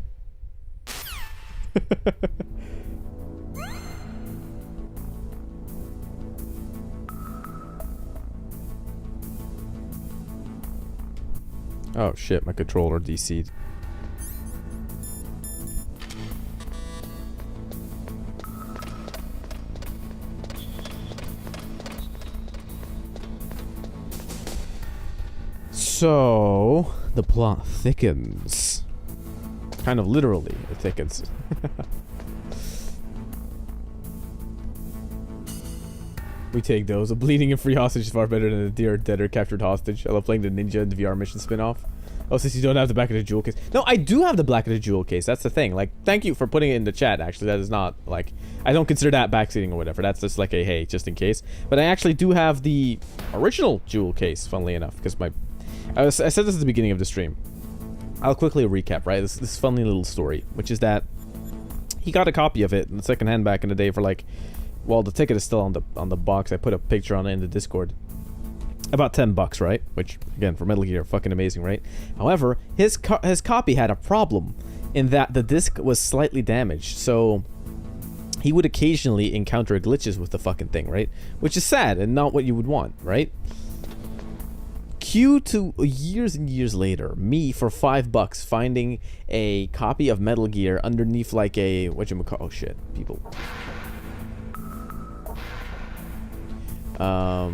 Oh shit, my controller DC'd. So, the plot thickens. Kind of literally, it thickens. We take those. A bleeding and free hostage is far better than a dead or captured hostage. I love playing the Ninja and the VR mission spin-off. Oh, since you don't have the back of the jewel case. No, I do have the back of the jewel case. That's the thing. Like, thank you for putting it in the chat, actually. That is not, like... I don't consider that backseating or whatever. That's just like a, hey, just in case. But I actually do have the original jewel case, funnily enough. Because my... I said this at the beginning of the stream. I'll quickly recap, right? This funny little story. Which is that... He got a copy of it in the second-hand back in the day for, like... Well, the ticket is still on the box. I put a picture on it in the Discord. About $10, right? Which, again, for Metal Gear, fucking amazing, right? However, his copy had a problem in that the disc was slightly damaged, so he would occasionally encounter glitches with the fucking thing, right? Which is sad and not what you would want, right? Cue to years and years later, me for $5 finding a copy of Metal Gear underneath like a whatchamacallit. Oh shit, people. There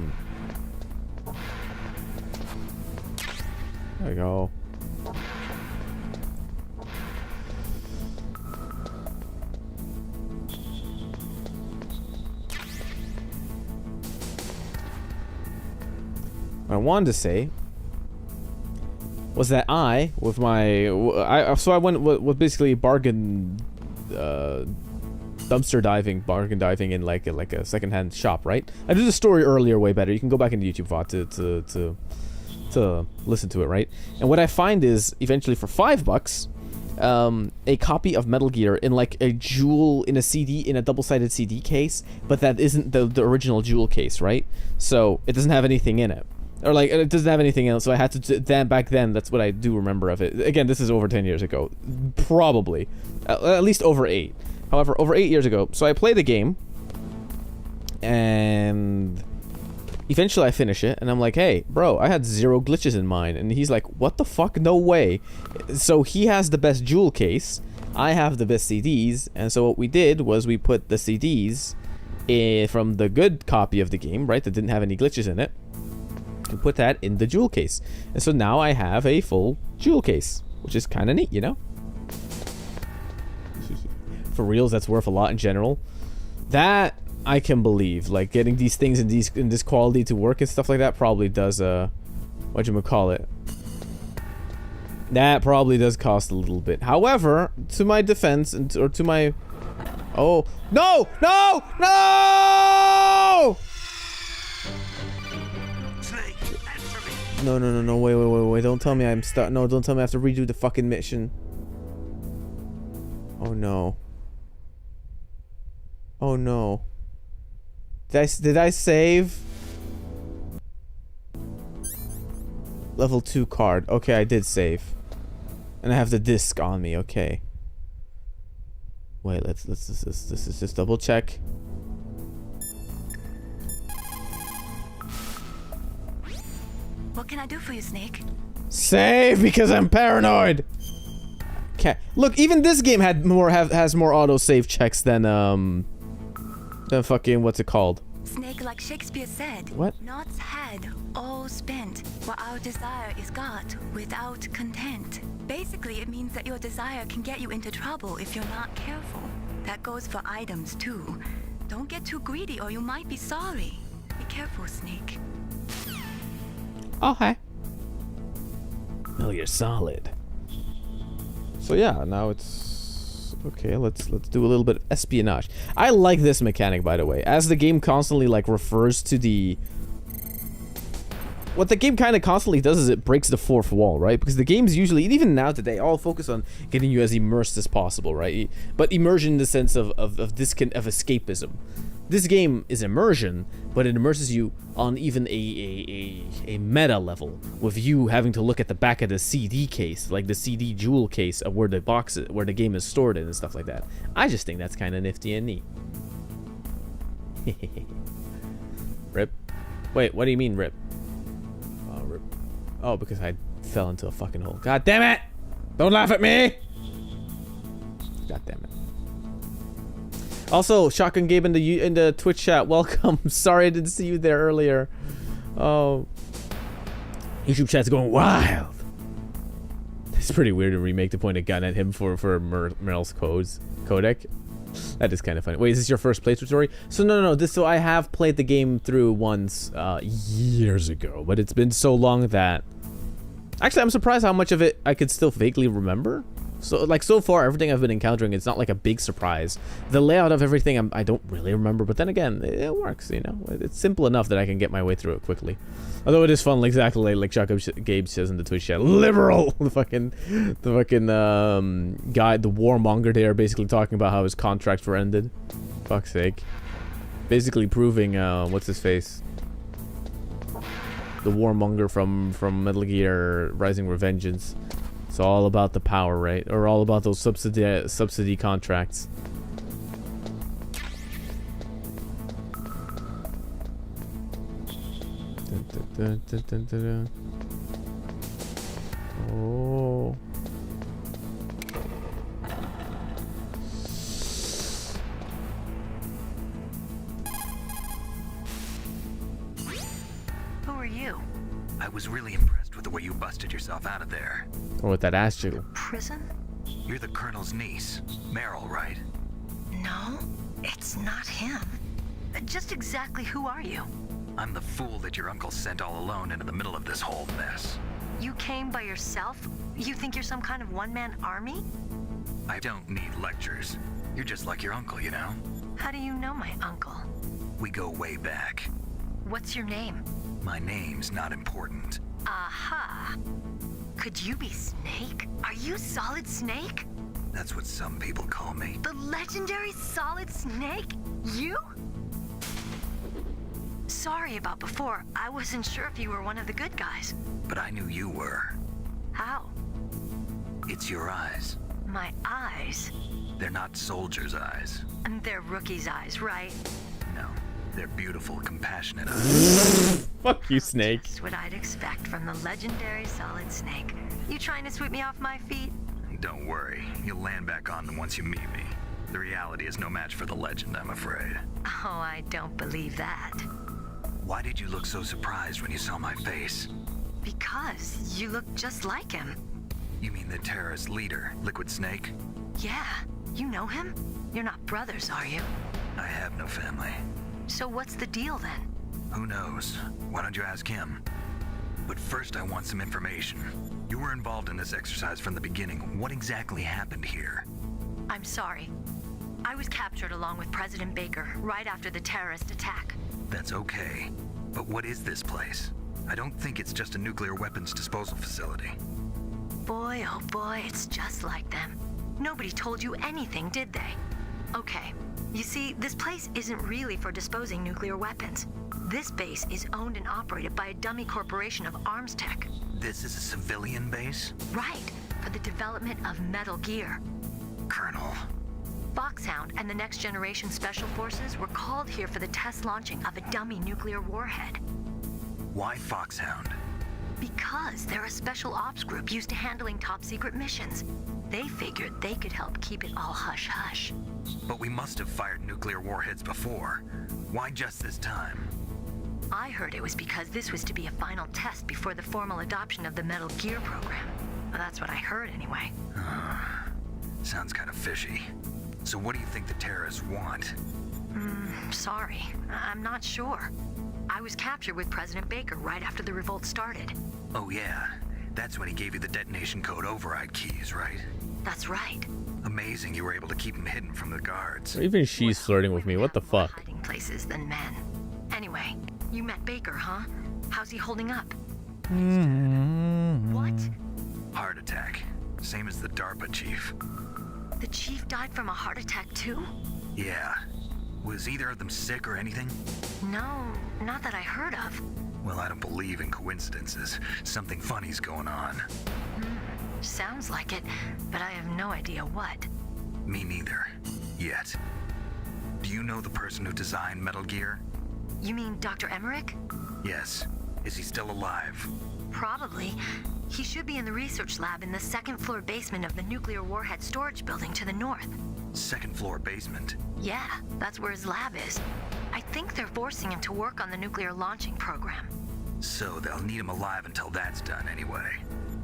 we go. What I wanted to say was that I, with my, so I went with basically bargain, dumpster diving, bargain diving in like a secondhand shop, right? I did the story earlier way better. You can go back into YouTube VOD to listen to it, right? And what I find is eventually for $5, a copy of Metal Gear in like a jewel in a CD, in a double-sided CD case, but that isn't the original jewel case, right? So it doesn't have anything in it. Or like it doesn't have anything else, so I had to back then. That's what I do remember of it. Again, this is over 10 years ago, probably, at least over 8. However, over 8 years ago, so I play the game, and eventually I finish it, and I'm like, hey, bro, I had 0 glitches in mine, and he's like, what the fuck? No way. So he has the best jewel case, I have the best CDs, and so what we did was we put the CDs from the good copy of the game, right, that didn't have any glitches in it, and put that in the jewel case. And so now I have a full jewel case, which is kind of neat, you know? For reals, that's worth a lot in general. That I can believe. Like, getting these things in this quality to work and stuff like that probably does, whatchamacallit, That probably does cost a little bit. However, to my defense, or to my... Oh, no! No! No! No, wait. Don't tell me I'm stuck. No, don't tell me I have to redo the fucking mission. Oh, no. Oh, no. Did I save? Level 2 card. Okay, I did save. And I have the disc on me, okay. Wait, let's just double check. What can I do for you, Snake? Save because I'm paranoid. Okay, look, even this game has more auto save checks than fucking what's it called? Snake, like Shakespeare said. What? Knots had all spent, while our desire is got without content. Basically, it means that your desire can get you into trouble if you're not careful. That goes for items too. Don't get too greedy or you might be sorry. Be careful, Snake. Okay. No, you're solid. So yeah, now it's okay. Let's do a little bit of espionage. I like this mechanic, by the way, as the game constantly like refers to the. What the game kind of constantly does is it breaks the fourth wall, right? Because the games usually, even now today, all focus on getting you as immersed as possible, right? But immersion in the sense of escapism. This game is immersion, but it immerses you on even a meta level, with you having to look at the back of the CD case, like the CD jewel case of where the game is stored in and stuff like that. I just think that's kind of nifty and neat. Rip. Wait, what do you mean rip? Oh, rip. Oh, because I fell into a fucking hole. God damn it! Don't laugh at me! God damn it. Also, Shotgun Gabe in the Twitch chat, welcome. Sorry I didn't see you there earlier. Oh, YouTube chat's going wild. It's pretty weird to remake the point of gun at him for Merle's codec. That is kind of funny. Wait, is this your first playthrough, Tori? So no. So I have played the game through once years ago, but it's been so long that actually I'm surprised how much of it I could still vaguely remember. So, like, so far, everything I've been encountering, it's not like a big surprise. The layout of everything, I don't really remember, but then again, it works, you know? It's simple enough that I can get my way through it quickly. Although it is fun, exactly like Shotgun Gabe says in the Twitch chat. Liberal! The fucking guy, the warmonger there, basically talking about how his contracts were ended. Fuck's sake. Basically proving, what's his face? The warmonger from Metal Gear Rising Revengeance. It's all about the power, right? Or all about those subsidy contracts. Oh. Who are you? I was really impressed with the way you busted yourself out of there. Or with that ass jiggle. Prison? You're the Colonel's niece, Meryl, right? No, it's not him. Just exactly who are you? I'm the fool that your uncle sent all alone into the middle of this whole mess. You came by yourself? You think you're some kind of one-man army? I don't need lectures. You're just like your uncle, you know? How do you know my uncle? We go way back. What's your name? My name's not important. Aha. Could you be Snake? Are you Solid Snake? That's what some people call me. The legendary Solid Snake? You? Sorry about before. I wasn't sure if you were one of the good guys. But I knew you were. How? It's your eyes. My eyes? They're not soldiers' eyes. And they're rookies' eyes, right? No. They're beautiful, compassionate eyes. Fuck you, Snake. That's what I'd expect from the legendary Solid Snake. You trying to sweep me off my feet? Don't worry. You'll land back on them once you meet me. The reality is no match for the legend, I'm afraid. Oh, I don't believe that. Why did you look so surprised when you saw my face? Because you look just like him. You mean the terrorist leader, Liquid Snake? Yeah. You know him? You're not brothers, are you? I have no family. So what's the deal then? Who knows? Why don't you ask him? But first I want some information. You were involved in this exercise from the beginning. What exactly happened here? I'm sorry. I was captured along with President Baker right after the terrorist attack. That's okay. But what is this place? I don't think it's just a nuclear weapons disposal facility. Boy, oh boy, it's just like them. Nobody told you anything, did they? Okay, you see, this place isn't really for disposing nuclear weapons. This base is owned and operated by a dummy corporation of arms tech. This is a civilian base? Right, for the development of Metal Gear. Colonel. Foxhound and the Next Generation Special Forces were called here for the test launching of a dummy nuclear warhead. Why Foxhound? Because they're a special ops group used to handling top secret missions. They figured they could help keep it all hush-hush. But we must have fired nuclear warheads before. Why just this time? I heard it was because this was to be a final test before the formal adoption of the Metal Gear program. Well, that's what I heard anyway. Sounds kind of fishy. So what do you think the terrorists want? Sorry, I'm not sure. I was captured with President Baker right after the revolt started. Oh yeah, that's when he gave you the detonation code override keys, right? That's right. Amazing you were able to keep him hidden from the guards. Even she's flirting with me. What the fuck? Hiding places than men. Anyway, you met Baker, huh? How's he holding up? What? Heart attack. Same as the DARPA chief. The chief died from a heart attack too? Yeah. Was either of them sick or anything? No, not that I heard of. Well, I don't believe in coincidences. Something funny's going on. Sounds like it, but I have no idea what. Me neither. Yet. Do you know the person who designed Metal Gear? You mean Dr. Emmerich? Yes. Is he still alive? Probably. He should be in the research lab in the second floor basement of the nuclear warhead storage building to the north. Second floor basement? Yeah, that's where his lab is. I think they're forcing him to work on the nuclear launching program. So they'll need him alive until that's done anyway.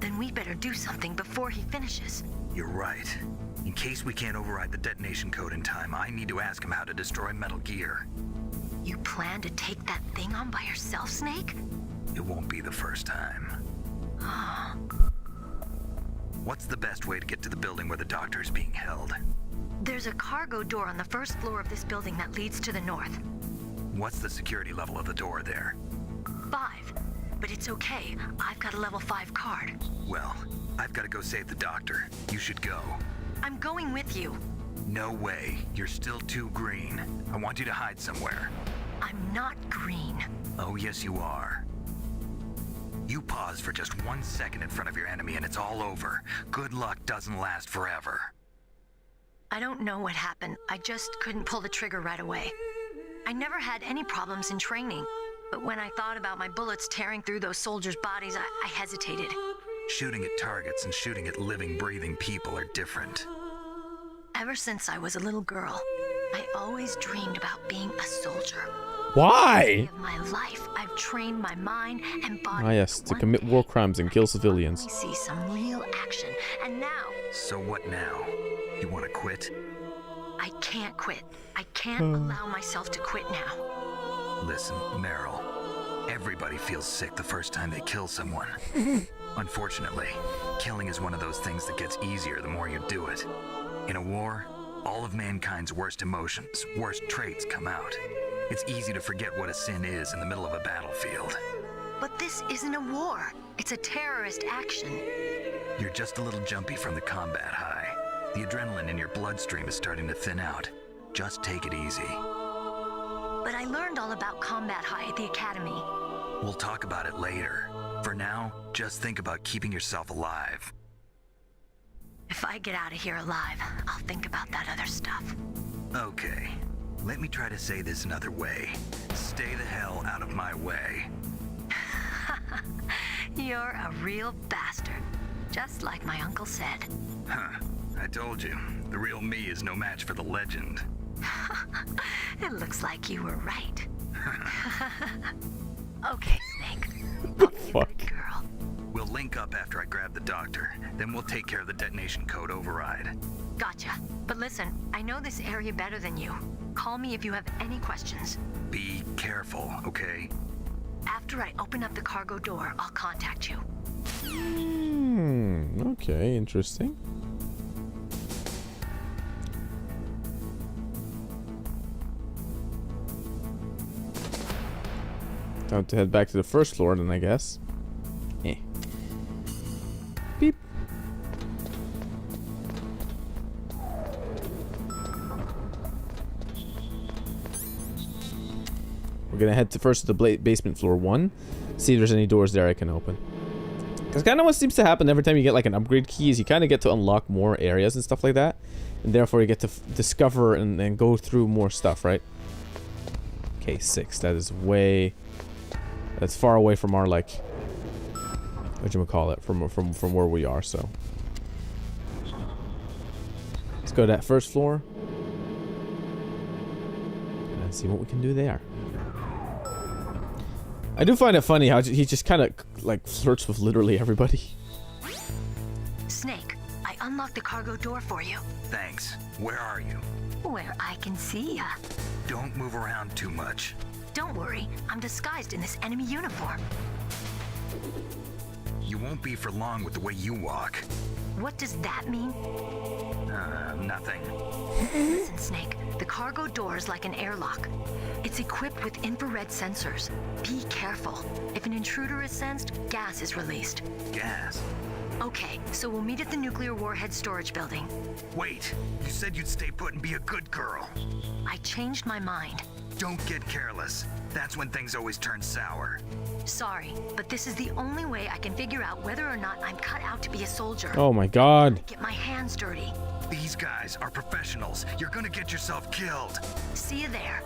Then we better do something before he finishes. You're right. In case we can't override the detonation code in time, I need to ask him how to destroy Metal Gear. You plan to take that thing on by yourself, Snake? It won't be the first time. What's the best way to get to the building where the doctor is being held? There's a cargo door on the first floor of this building that leads to the north. What's the security level of the door there? 5. But it's okay. I've got a level 5 card. Well, I've got to go save the doctor. You should go. I'm going with you. No way. You're still too green. I want you to hide somewhere. I'm not green. Oh, yes, you are. You pause for just 1 second in front of your enemy and it's all over. Good luck doesn't last forever. I don't know what happened. I just couldn't pull the trigger right away. I never had any problems in training, but when I thought about my bullets tearing through those soldiers' bodies, I hesitated. Shooting at targets and shooting at living, breathing people are different. Ever since I was a little girl, I always dreamed about being a soldier. Why? In my life, I've trained my mind and body. Ah, yes, to commit war crimes and kill civilians. I see some real action, and now. So what now? You want to quit? I can't quit. I can't allow myself to quit now. Listen, Meryl. Everybody feels sick the first time they kill someone. Unfortunately, killing is one of those things that gets easier the more you do it. In a war, all of mankind's worst emotions, worst traits come out. It's easy to forget what a sin is in the middle of a battlefield. But this isn't a war. It's a terrorist action. You're just a little jumpy from the combat high. The adrenaline in your bloodstream is starting to thin out. Just take it easy. But I learned all about combat high at the academy. We'll talk about it later. For now, just think about keeping yourself alive. If I get out of here alive, I'll think about that other stuff. Okay. Let me try to say this another way. Stay the hell out of my way. You're a real bastard. Just like my uncle said. Huh. I told you. The real me is no match for the legend. It looks like you were right. Okay, Snake. I'll be a good girl. We'll link up after I grab the doctor. Then we'll take care of the detonation code override. Gotcha. But listen, I know this area better than you. Call me if you have any questions. Be careful, okay? After I open up the cargo door, I'll contact you. Okay, interesting. Time to head back to the first floor then, I guess. Beep. We're gonna head to first to the basement floor 1. See if there's any doors there I can open. Because kind of what seems to happen every time you get like an upgrade key is you kind of get to unlock more areas and stuff like that. And therefore you get to discover and go through more stuff, right? Okay, 6. That is way... That's far away from our, like... whatchamacallit? From where we are, so... Let's go to that first floor. And see what we can do there. I do find it funny how he just kind of, like, flirts with literally everybody. Snake, I unlocked the cargo door for you. Thanks. Where are you? Where I can see ya. Don't move around too much. Don't worry, I'm disguised in this enemy uniform. You won't be for long with the way you walk. What does that mean? Nothing. Listen, Snake, the cargo door is like an airlock. It's equipped with infrared sensors. Be careful. If an intruder is sensed, gas is released. Gas? Okay, so we'll meet at the nuclear warhead storage building. Wait, you said you'd stay put and be a good girl. I changed my mind. Don't get careless. That's when things always turn sour. Sorry, but this is the only way I can figure out whether or not I'm cut out to be a soldier. Oh my god. Get my hands dirty. These guys are professionals. You're gonna get yourself killed. See you there.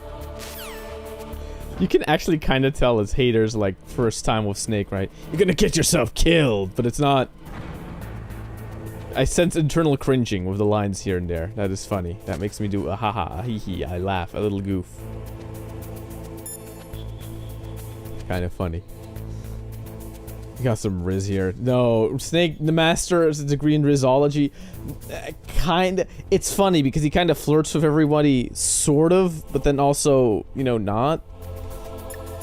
You can actually kind of tell as haters, like, first time with Snake, right? You're gonna get yourself killed, but it's not... I sense internal cringing with the lines here and there. That is funny. That makes me do a haha, a hee hee. I laugh, a little goof. Kind of funny. You got some Riz here. No, Snake, the master has a degree in Rizology. Kinda. It's funny because he kind of flirts with everybody, sort of, but then also, you know, not.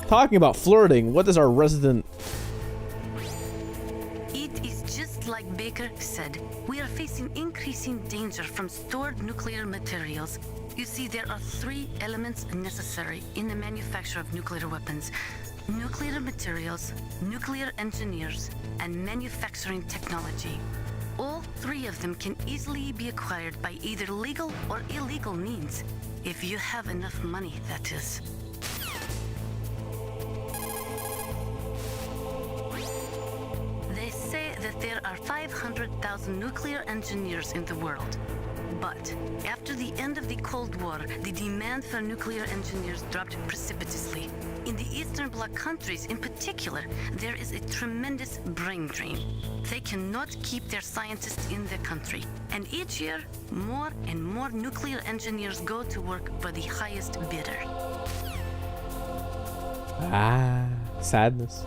Talking about flirting, what does our resident... It is just like Baker said. We are facing increasing danger from stored nuclear materials. You see, there are 3 elements necessary in the manufacture of nuclear weapons. Nuclear materials, nuclear engineers, and manufacturing technology. All 3 of them can easily be acquired by either legal or illegal means. If you have enough money, that is. They say that there are 500,000 nuclear engineers in the world. But after the end of the Cold War, the demand for nuclear engineers dropped precipitously. In the Eastern Bloc countries in particular, there is a tremendous brain drain. They cannot keep their scientists in the country. And each year, more and more nuclear engineers go to work for the highest bidder. Ah, sadness.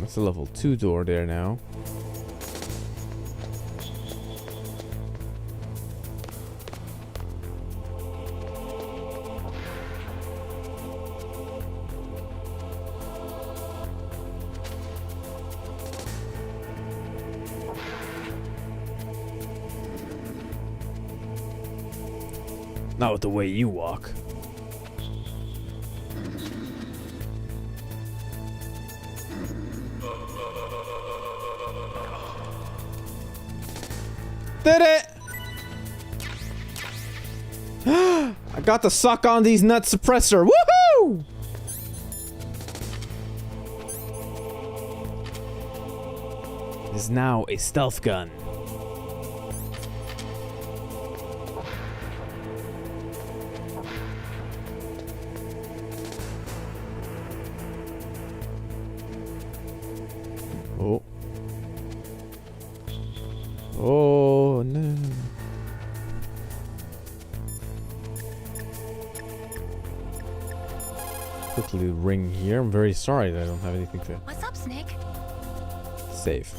That's a level 2 door there now. Not with the way you walk. Did it! I got to suck on these nut suppressor. Woohoo! It is now a stealth gun. Oh. Oh no. quickly ring here. I'm very sorry that I don't have anything to What's up, Snake? save.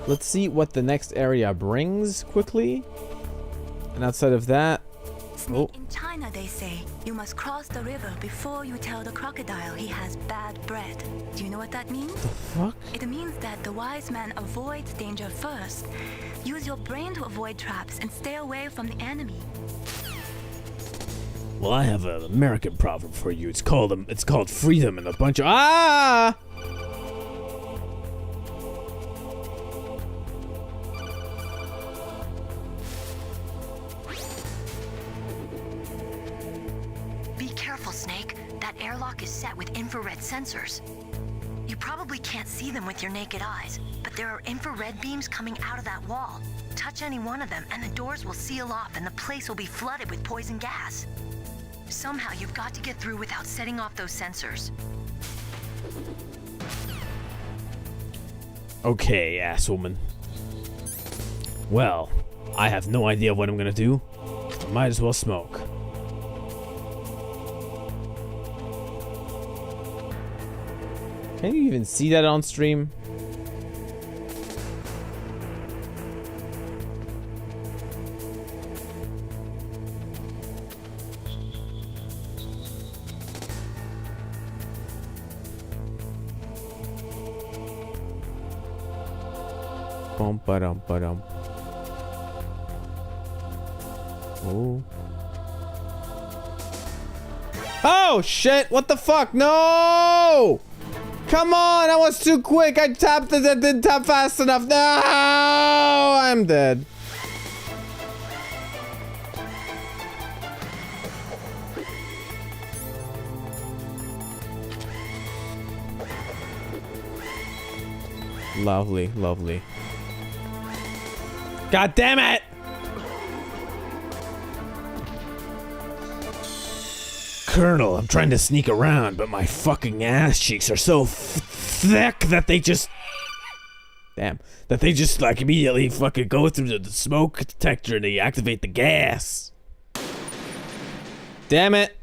Let's see what the next area brings quickly. And outside of that, Snake, in China they say you must cross the river before you tell the crocodile he has bad bread. Do you know what that means? The fuck? It means that the wise man avoids danger first. Use your brain to avoid traps and stay away from the enemy. Well, I have an American proverb for you. It's called freedom and a bunch of ah. Be careful, Snake. That airlock is set with infrared sensors. You probably can't see them with your naked eyes, but there are infrared beams coming out of that wall. Touch any one of them and the doors will seal off and the place will be flooded with poison gas. Somehow you've got to get through without setting off those sensors. Okay, asswoman. Well, I have no idea what I'm gonna do. I might as well smoke. can you even see that on stream? Bum ba-dum ba-dum. Oh. Oh shit! What the fuck? No! Come on! That was too quick! I tapped it and didn't tap fast enough. No! I'm dead. Lovely, lovely. God damn it! Colonel, I'm trying to sneak around, but my fucking ass cheeks are so thick that they just... Damn. That they just, like, immediately fucking go through the smoke detector and they activate the gas. Damn it.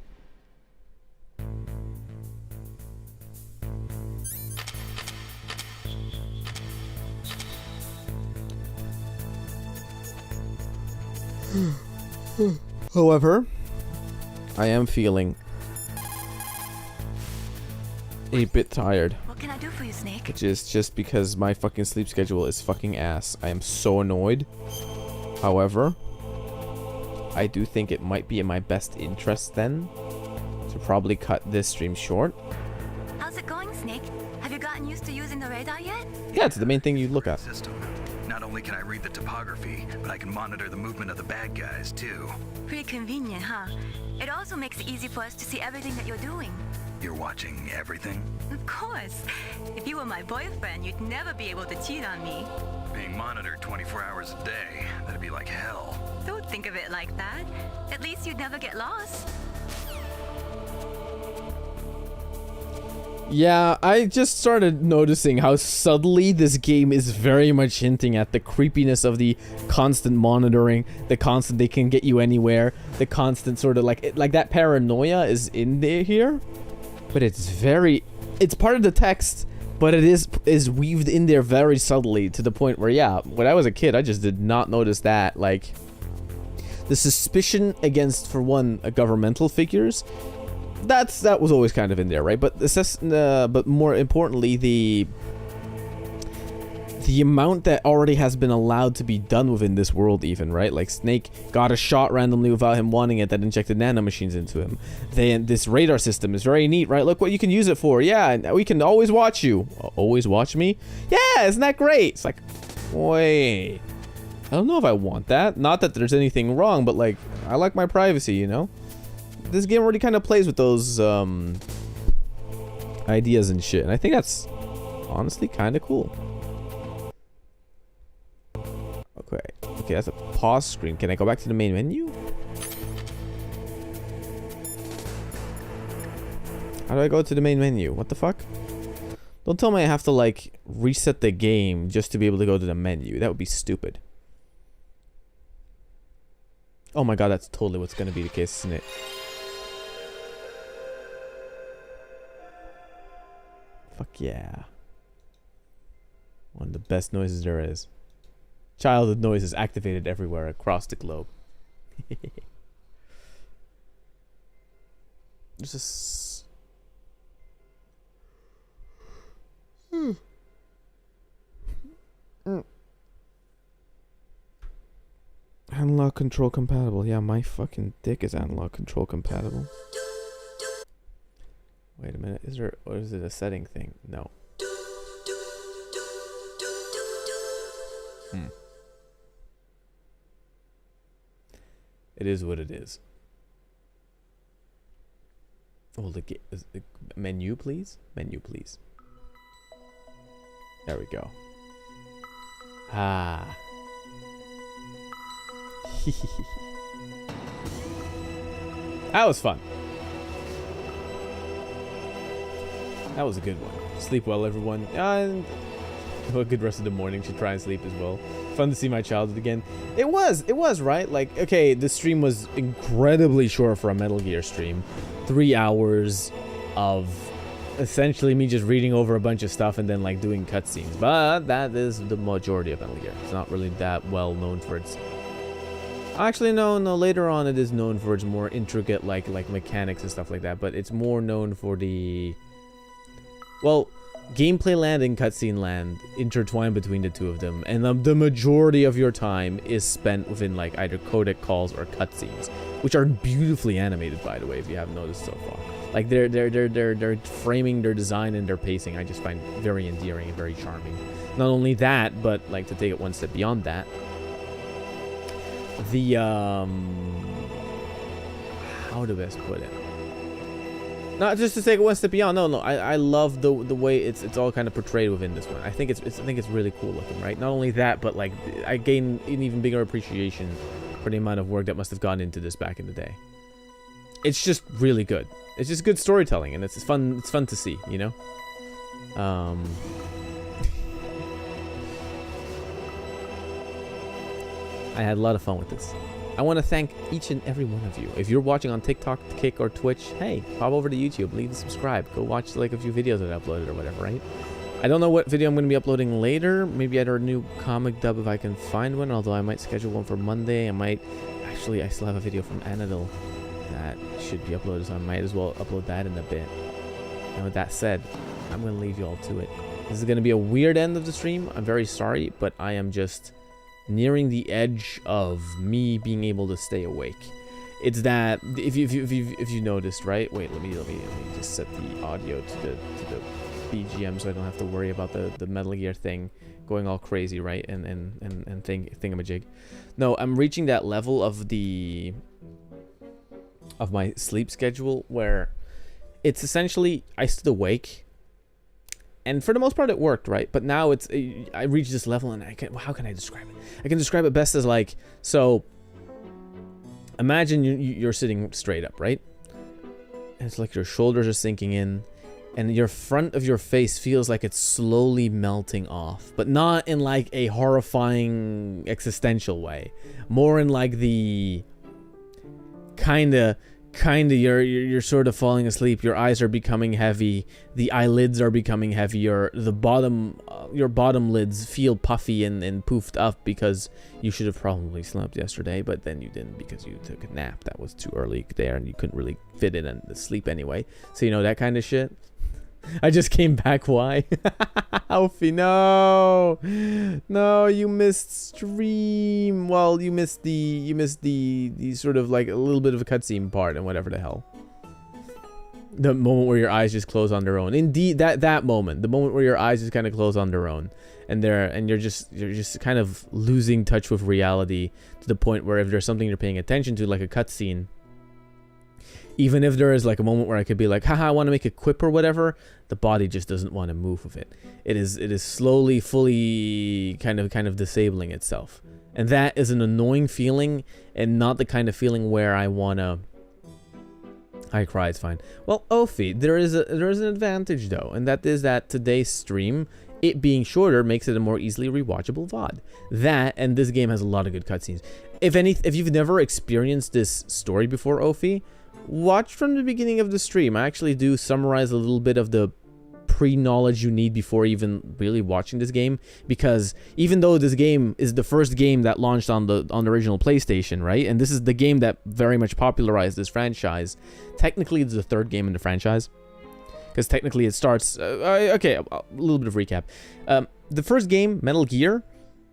However, I am feeling a bit tired. What can I do for you, Snake? Which is just because my fucking sleep schedule is fucking ass. I am so annoyed. However, I do think it might be in my best interest then to probably cut this stream short. How's it going, Snake? Have you gotten used to using the radar yet? Yeah, it's the main thing you look at. System. Not only can I read the topography, but I can monitor the movement of the bad guys, too. Pretty convenient, huh? It also makes it easy for us to see everything that you're doing. You're watching everything? Of course. If you were my boyfriend, you'd never be able to cheat on me. Being monitored 24 hours a day, that'd be like hell. Don't think of it like that. At least you'd never get lost. Yeah, I just started noticing how subtly this game is very much hinting at the creepiness of the constant monitoring, the constant they can get you anywhere, the constant sort of like that paranoia is in there here, but it's part of the text, but it is weaved in there very subtly to the point where, yeah, when I was a kid, I just did not notice that. Like, the suspicion against, for one, governmental figures. That was always kind of in there, right? But but more importantly, the amount that already has been allowed to be done within this world, even, right? Like, Snake got a shot randomly without him wanting it that injected nanomachines into him. Then this radar system is very neat, right? Look what you can use it for. Yeah, we can always watch you. Always watch me? Yeah, isn't that great? It's like, wait, I don't know if I want that. Not that there's anything wrong, but like, I like my privacy, you know? This game already kind of plays with those ideas and shit, and I think that's honestly kind of cool. Okay, that's a pause screen. Can I go back to the main menu? How do I go to the main menu? What the fuck? Don't tell me I have to like reset the game just to be able to go to the menu. That would be stupid. Oh my god, that's totally what's gonna be the case, isn't it? yeah. One of the best noises there is. Childhood noises activated everywhere across the globe. There's this. Analog control compatible. Yeah, my fucking dick is analog control compatible. Wait a minute. Is there, or is it a setting thing? No. It is what it is. Oh, the menu, please. Menu, please. There we go. Ah. That was fun. That was a good one. Sleep well, everyone. And have a good rest of the morning. Should try and sleep as well. Fun to see my childhood again. It was, right? Like, okay, the stream was incredibly short for a Metal Gear stream. 3 hours of essentially me just reading over a bunch of stuff and then like doing cutscenes. But that is the majority of Metal Gear. It's not really that well known for its... Actually, no, later on it is known for its more intricate like mechanics and stuff like that. But it's more known for the... Well, gameplay land and cutscene land intertwine between the two of them, and the majority of your time is spent within like either codec calls or cutscenes, which are beautifully animated, by the way, if you haven't noticed so far. Like they're framing, their design and their pacing I just find very endearing and very charming. Not only that, but like to take it one step beyond that, the how to best put it? Not just to take it one step beyond. No. I love the way it's all kind of portrayed within this one. I think it's really cool looking, right? Not only that, but like I gain an even bigger appreciation for the amount of work that must have gone into this back in the day. It's just really good. It's just good storytelling, and it's fun. It's fun to see, you know. I had a lot of fun with this. I want to thank each and every one of you. If you're watching on TikTok, Kick, or Twitch, hey, pop over to YouTube, leave a subscribe, go watch like a few videos that I uploaded or whatever, right? I don't know what video I'm going to be uploading later. Maybe either a new comic dub if I can find one, although I might schedule one for Monday. I still have a video from Anadol that should be uploaded, so I might as well upload that in a bit. And with that said, I'm going to leave you all to it. This is going to be a weird end of the stream. I'm very sorry, but I am just nearing the edge of me being able to stay awake. It's that if you noticed, right? Wait, let me just set the audio to the BGM so I don't have to worry about the Metal Gear thing going all crazy, right? And thingamajig. No, I'm reaching that level of my sleep schedule where it's essentially I stood awake. And for the most part, it worked, right? But now I reached this level, and how can I describe it? I can describe it best as like, so imagine you're sitting straight up, right? And it's like your shoulders are sinking in, and your front of your face feels like it's slowly melting off, but not in like a horrifying existential way. More in like the kinda you're sort of falling asleep, your eyes are becoming heavy, the eyelids are becoming heavier, your bottom lids feel puffy and poofed up because you should have probably slept yesterday, but then you didn't because you took a nap that was too early there and you couldn't really fit in and sleep anyway. So you know, that kind of shit. I just came back. Why? Alfie, no, you missed stream. Well, you missed the sort of like a little bit of a cutscene part and whatever the hell. The moment where your eyes just close on their own. Indeed, that moment, the moment where your eyes just kind of close on their own, and you're just kind of losing touch with reality to the point where if there's something you're paying attention to, like a cutscene. Even if there is like a moment where I could be like, haha, I want to make a quip or whatever, the body just doesn't want to move with it. It is slowly, fully kind of disabling itself. And that is an annoying feeling and not the kind of feeling where I want to... I cry, it's fine. Well, Ophi, there is an advantage though, and that is that today's stream, it being shorter, makes it a more easily rewatchable VOD. That, and this game has a lot of good cutscenes. If you've never experienced this story before, Ophi, watch from the beginning of the stream. I actually do summarize a little bit of the pre-knowledge you need before even really watching this game, because even though this game is the first game that launched on the original PlayStation, right, and this is the game that very much popularized this franchise, technically it's the third game in the franchise, because technically it starts okay, a little bit of recap. The first game, Metal Gear,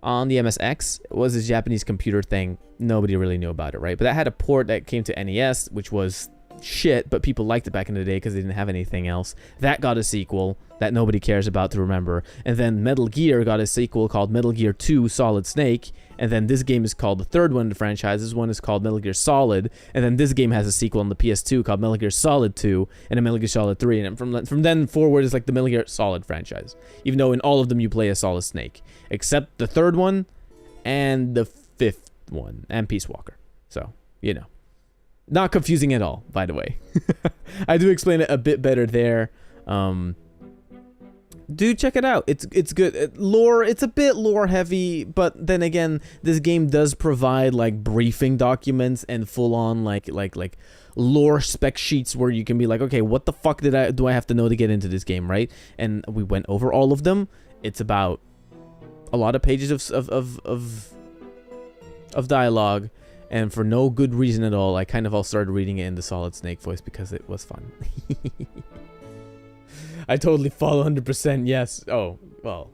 on the MSX, was a Japanese computer thing. Nobody really knew about it, right? But that had a port that came to NES, which was shit, but people liked it back in the day because they didn't have anything else. That got a sequel that nobody cares about to remember. And then Metal Gear got a sequel called Metal Gear 2 Solid Snake. And then this game is called the third one in the franchise. This one is called Metal Gear Solid. And then this game has a sequel on the PS2 called Metal Gear Solid 2 and a Metal Gear Solid 3. And from then forward, it's like the Metal Gear Solid franchise. Even though in all of them you play as Solid Snake. Except the third one and the fifth one. And Peace Walker. So, you know. Not confusing at all, by the way. I do explain it a bit better there. Do check it out. It's good. It's a bit lore heavy, but then again, this game does provide like briefing documents and full on like lore spec sheets where you can be like, okay, what the fuck do I have to know to get into this game, right? And we went over all of them. It's about a lot of pages of dialogue. And for no good reason at all, I kind of all started reading it in the Solid Snake voice because it was fun. I totally follow 100%, yes. Oh, well.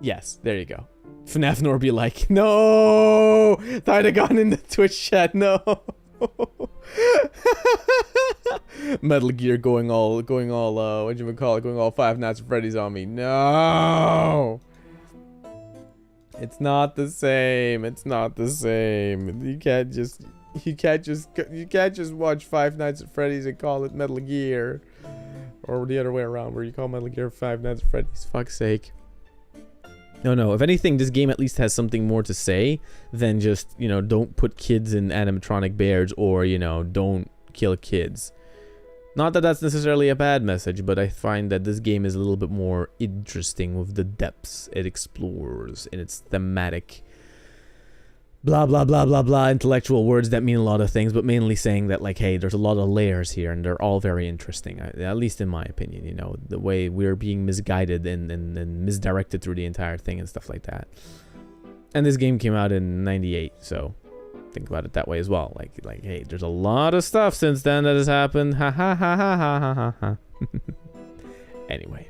Yes, there you go. FNAF Nor be like, no! I'd have gone in the Twitch chat, no! Metal Gear going all, going all Five Nights at Freddy's on me. No! It's not the same. It's not the same. You can't just watch Five Nights at Freddy's and call it Metal Gear, or the other way around, where you call Metal Gear Five Nights at Freddy's. Fuck's sake. No. If anything, this game at least has something more to say than just, you know, don't put kids in animatronic bears, or, you know, don't kill kids. Not that that's necessarily a bad message, but I find that this game is a little bit more interesting with the depths it explores in its thematic blah blah blah blah blah intellectual words that mean a lot of things, but mainly saying that, like, hey, there's a lot of layers here and they're all very interesting, at least in my opinion, you know, the way we're being misguided and misdirected through the entire thing and stuff like that. And this game came out in 98, so think about it that way as well. Like, hey, there's a lot of stuff since then that has happened. Ha ha ha ha ha ha ha ha. Anyway,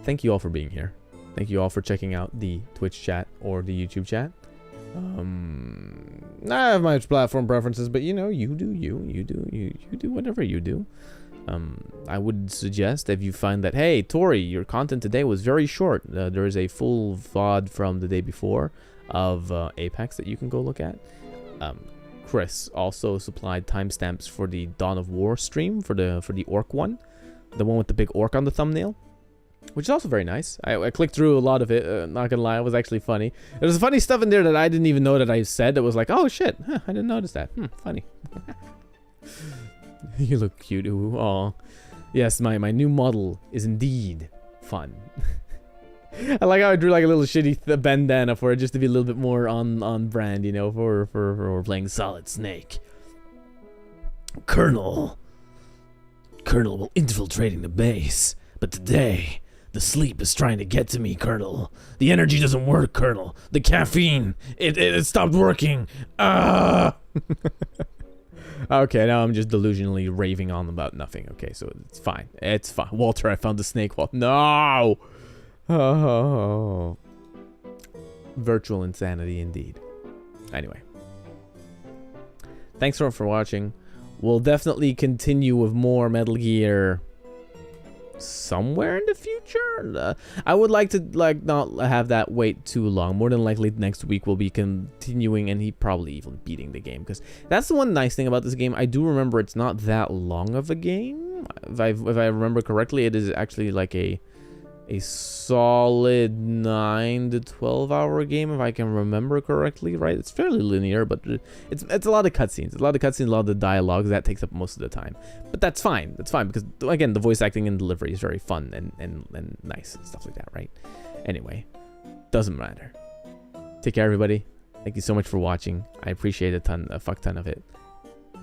thank you all for being here. Thank you all for checking out the Twitch chat or the YouTube chat. I have my platform preferences, but you know, you do whatever you do. I would suggest, if you find that, hey, Tori, your content today was very short, there is a full VOD from the day before of Apex that you can go look at. Chris also supplied timestamps for the Dawn of War stream for the orc one, the one with the big orc on the thumbnail, which is also very nice. I clicked through a lot of it. Not gonna lie, it was actually funny. There's funny stuff in there that I didn't even know that I said. That was like, oh shit, I didn't notice that. Funny. You look cute. Ooh, aw. Yes, my new model is indeed fun. I like how I drew like a little shitty bandana for it, just to be a little bit more on brand, you know, for playing Solid Snake. Colonel will infiltrating the base, but today the sleep is trying to get to me, Colonel. The energy doesn't work, Colonel. The caffeine, it stopped working. Okay, now I'm just delusionally raving on about nothing. Okay, so it's fine. It's fine. Walter, I found the snake wall. No! Oh. Virtual insanity indeed. Anyway. Thanks for watching. We'll definitely continue with more Metal Gear somewhere in the future. I would like to not have that wait too long. More than likely next week we'll be continuing, and he probably even beating the game, because that's the one nice thing about this game. I do remember it's not that long of a game. If I remember correctly, it is actually like a solid 9 to 12 hour game, if I can remember correctly, right? It's fairly linear, but it's a lot of cutscenes. A lot of the dialogue that takes up most of the time. But that's fine. That's fine, because again, the voice acting and delivery is very fun and nice and stuff like that, right? Anyway, doesn't matter. Take care, everybody. Thank you so much for watching. I appreciate a fuck ton of it.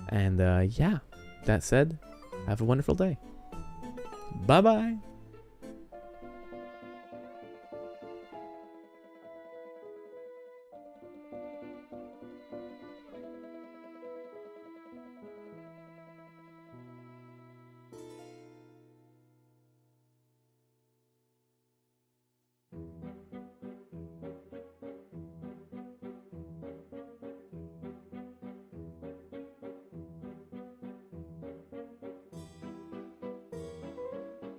And yeah, that said, have a wonderful day. Bye-bye.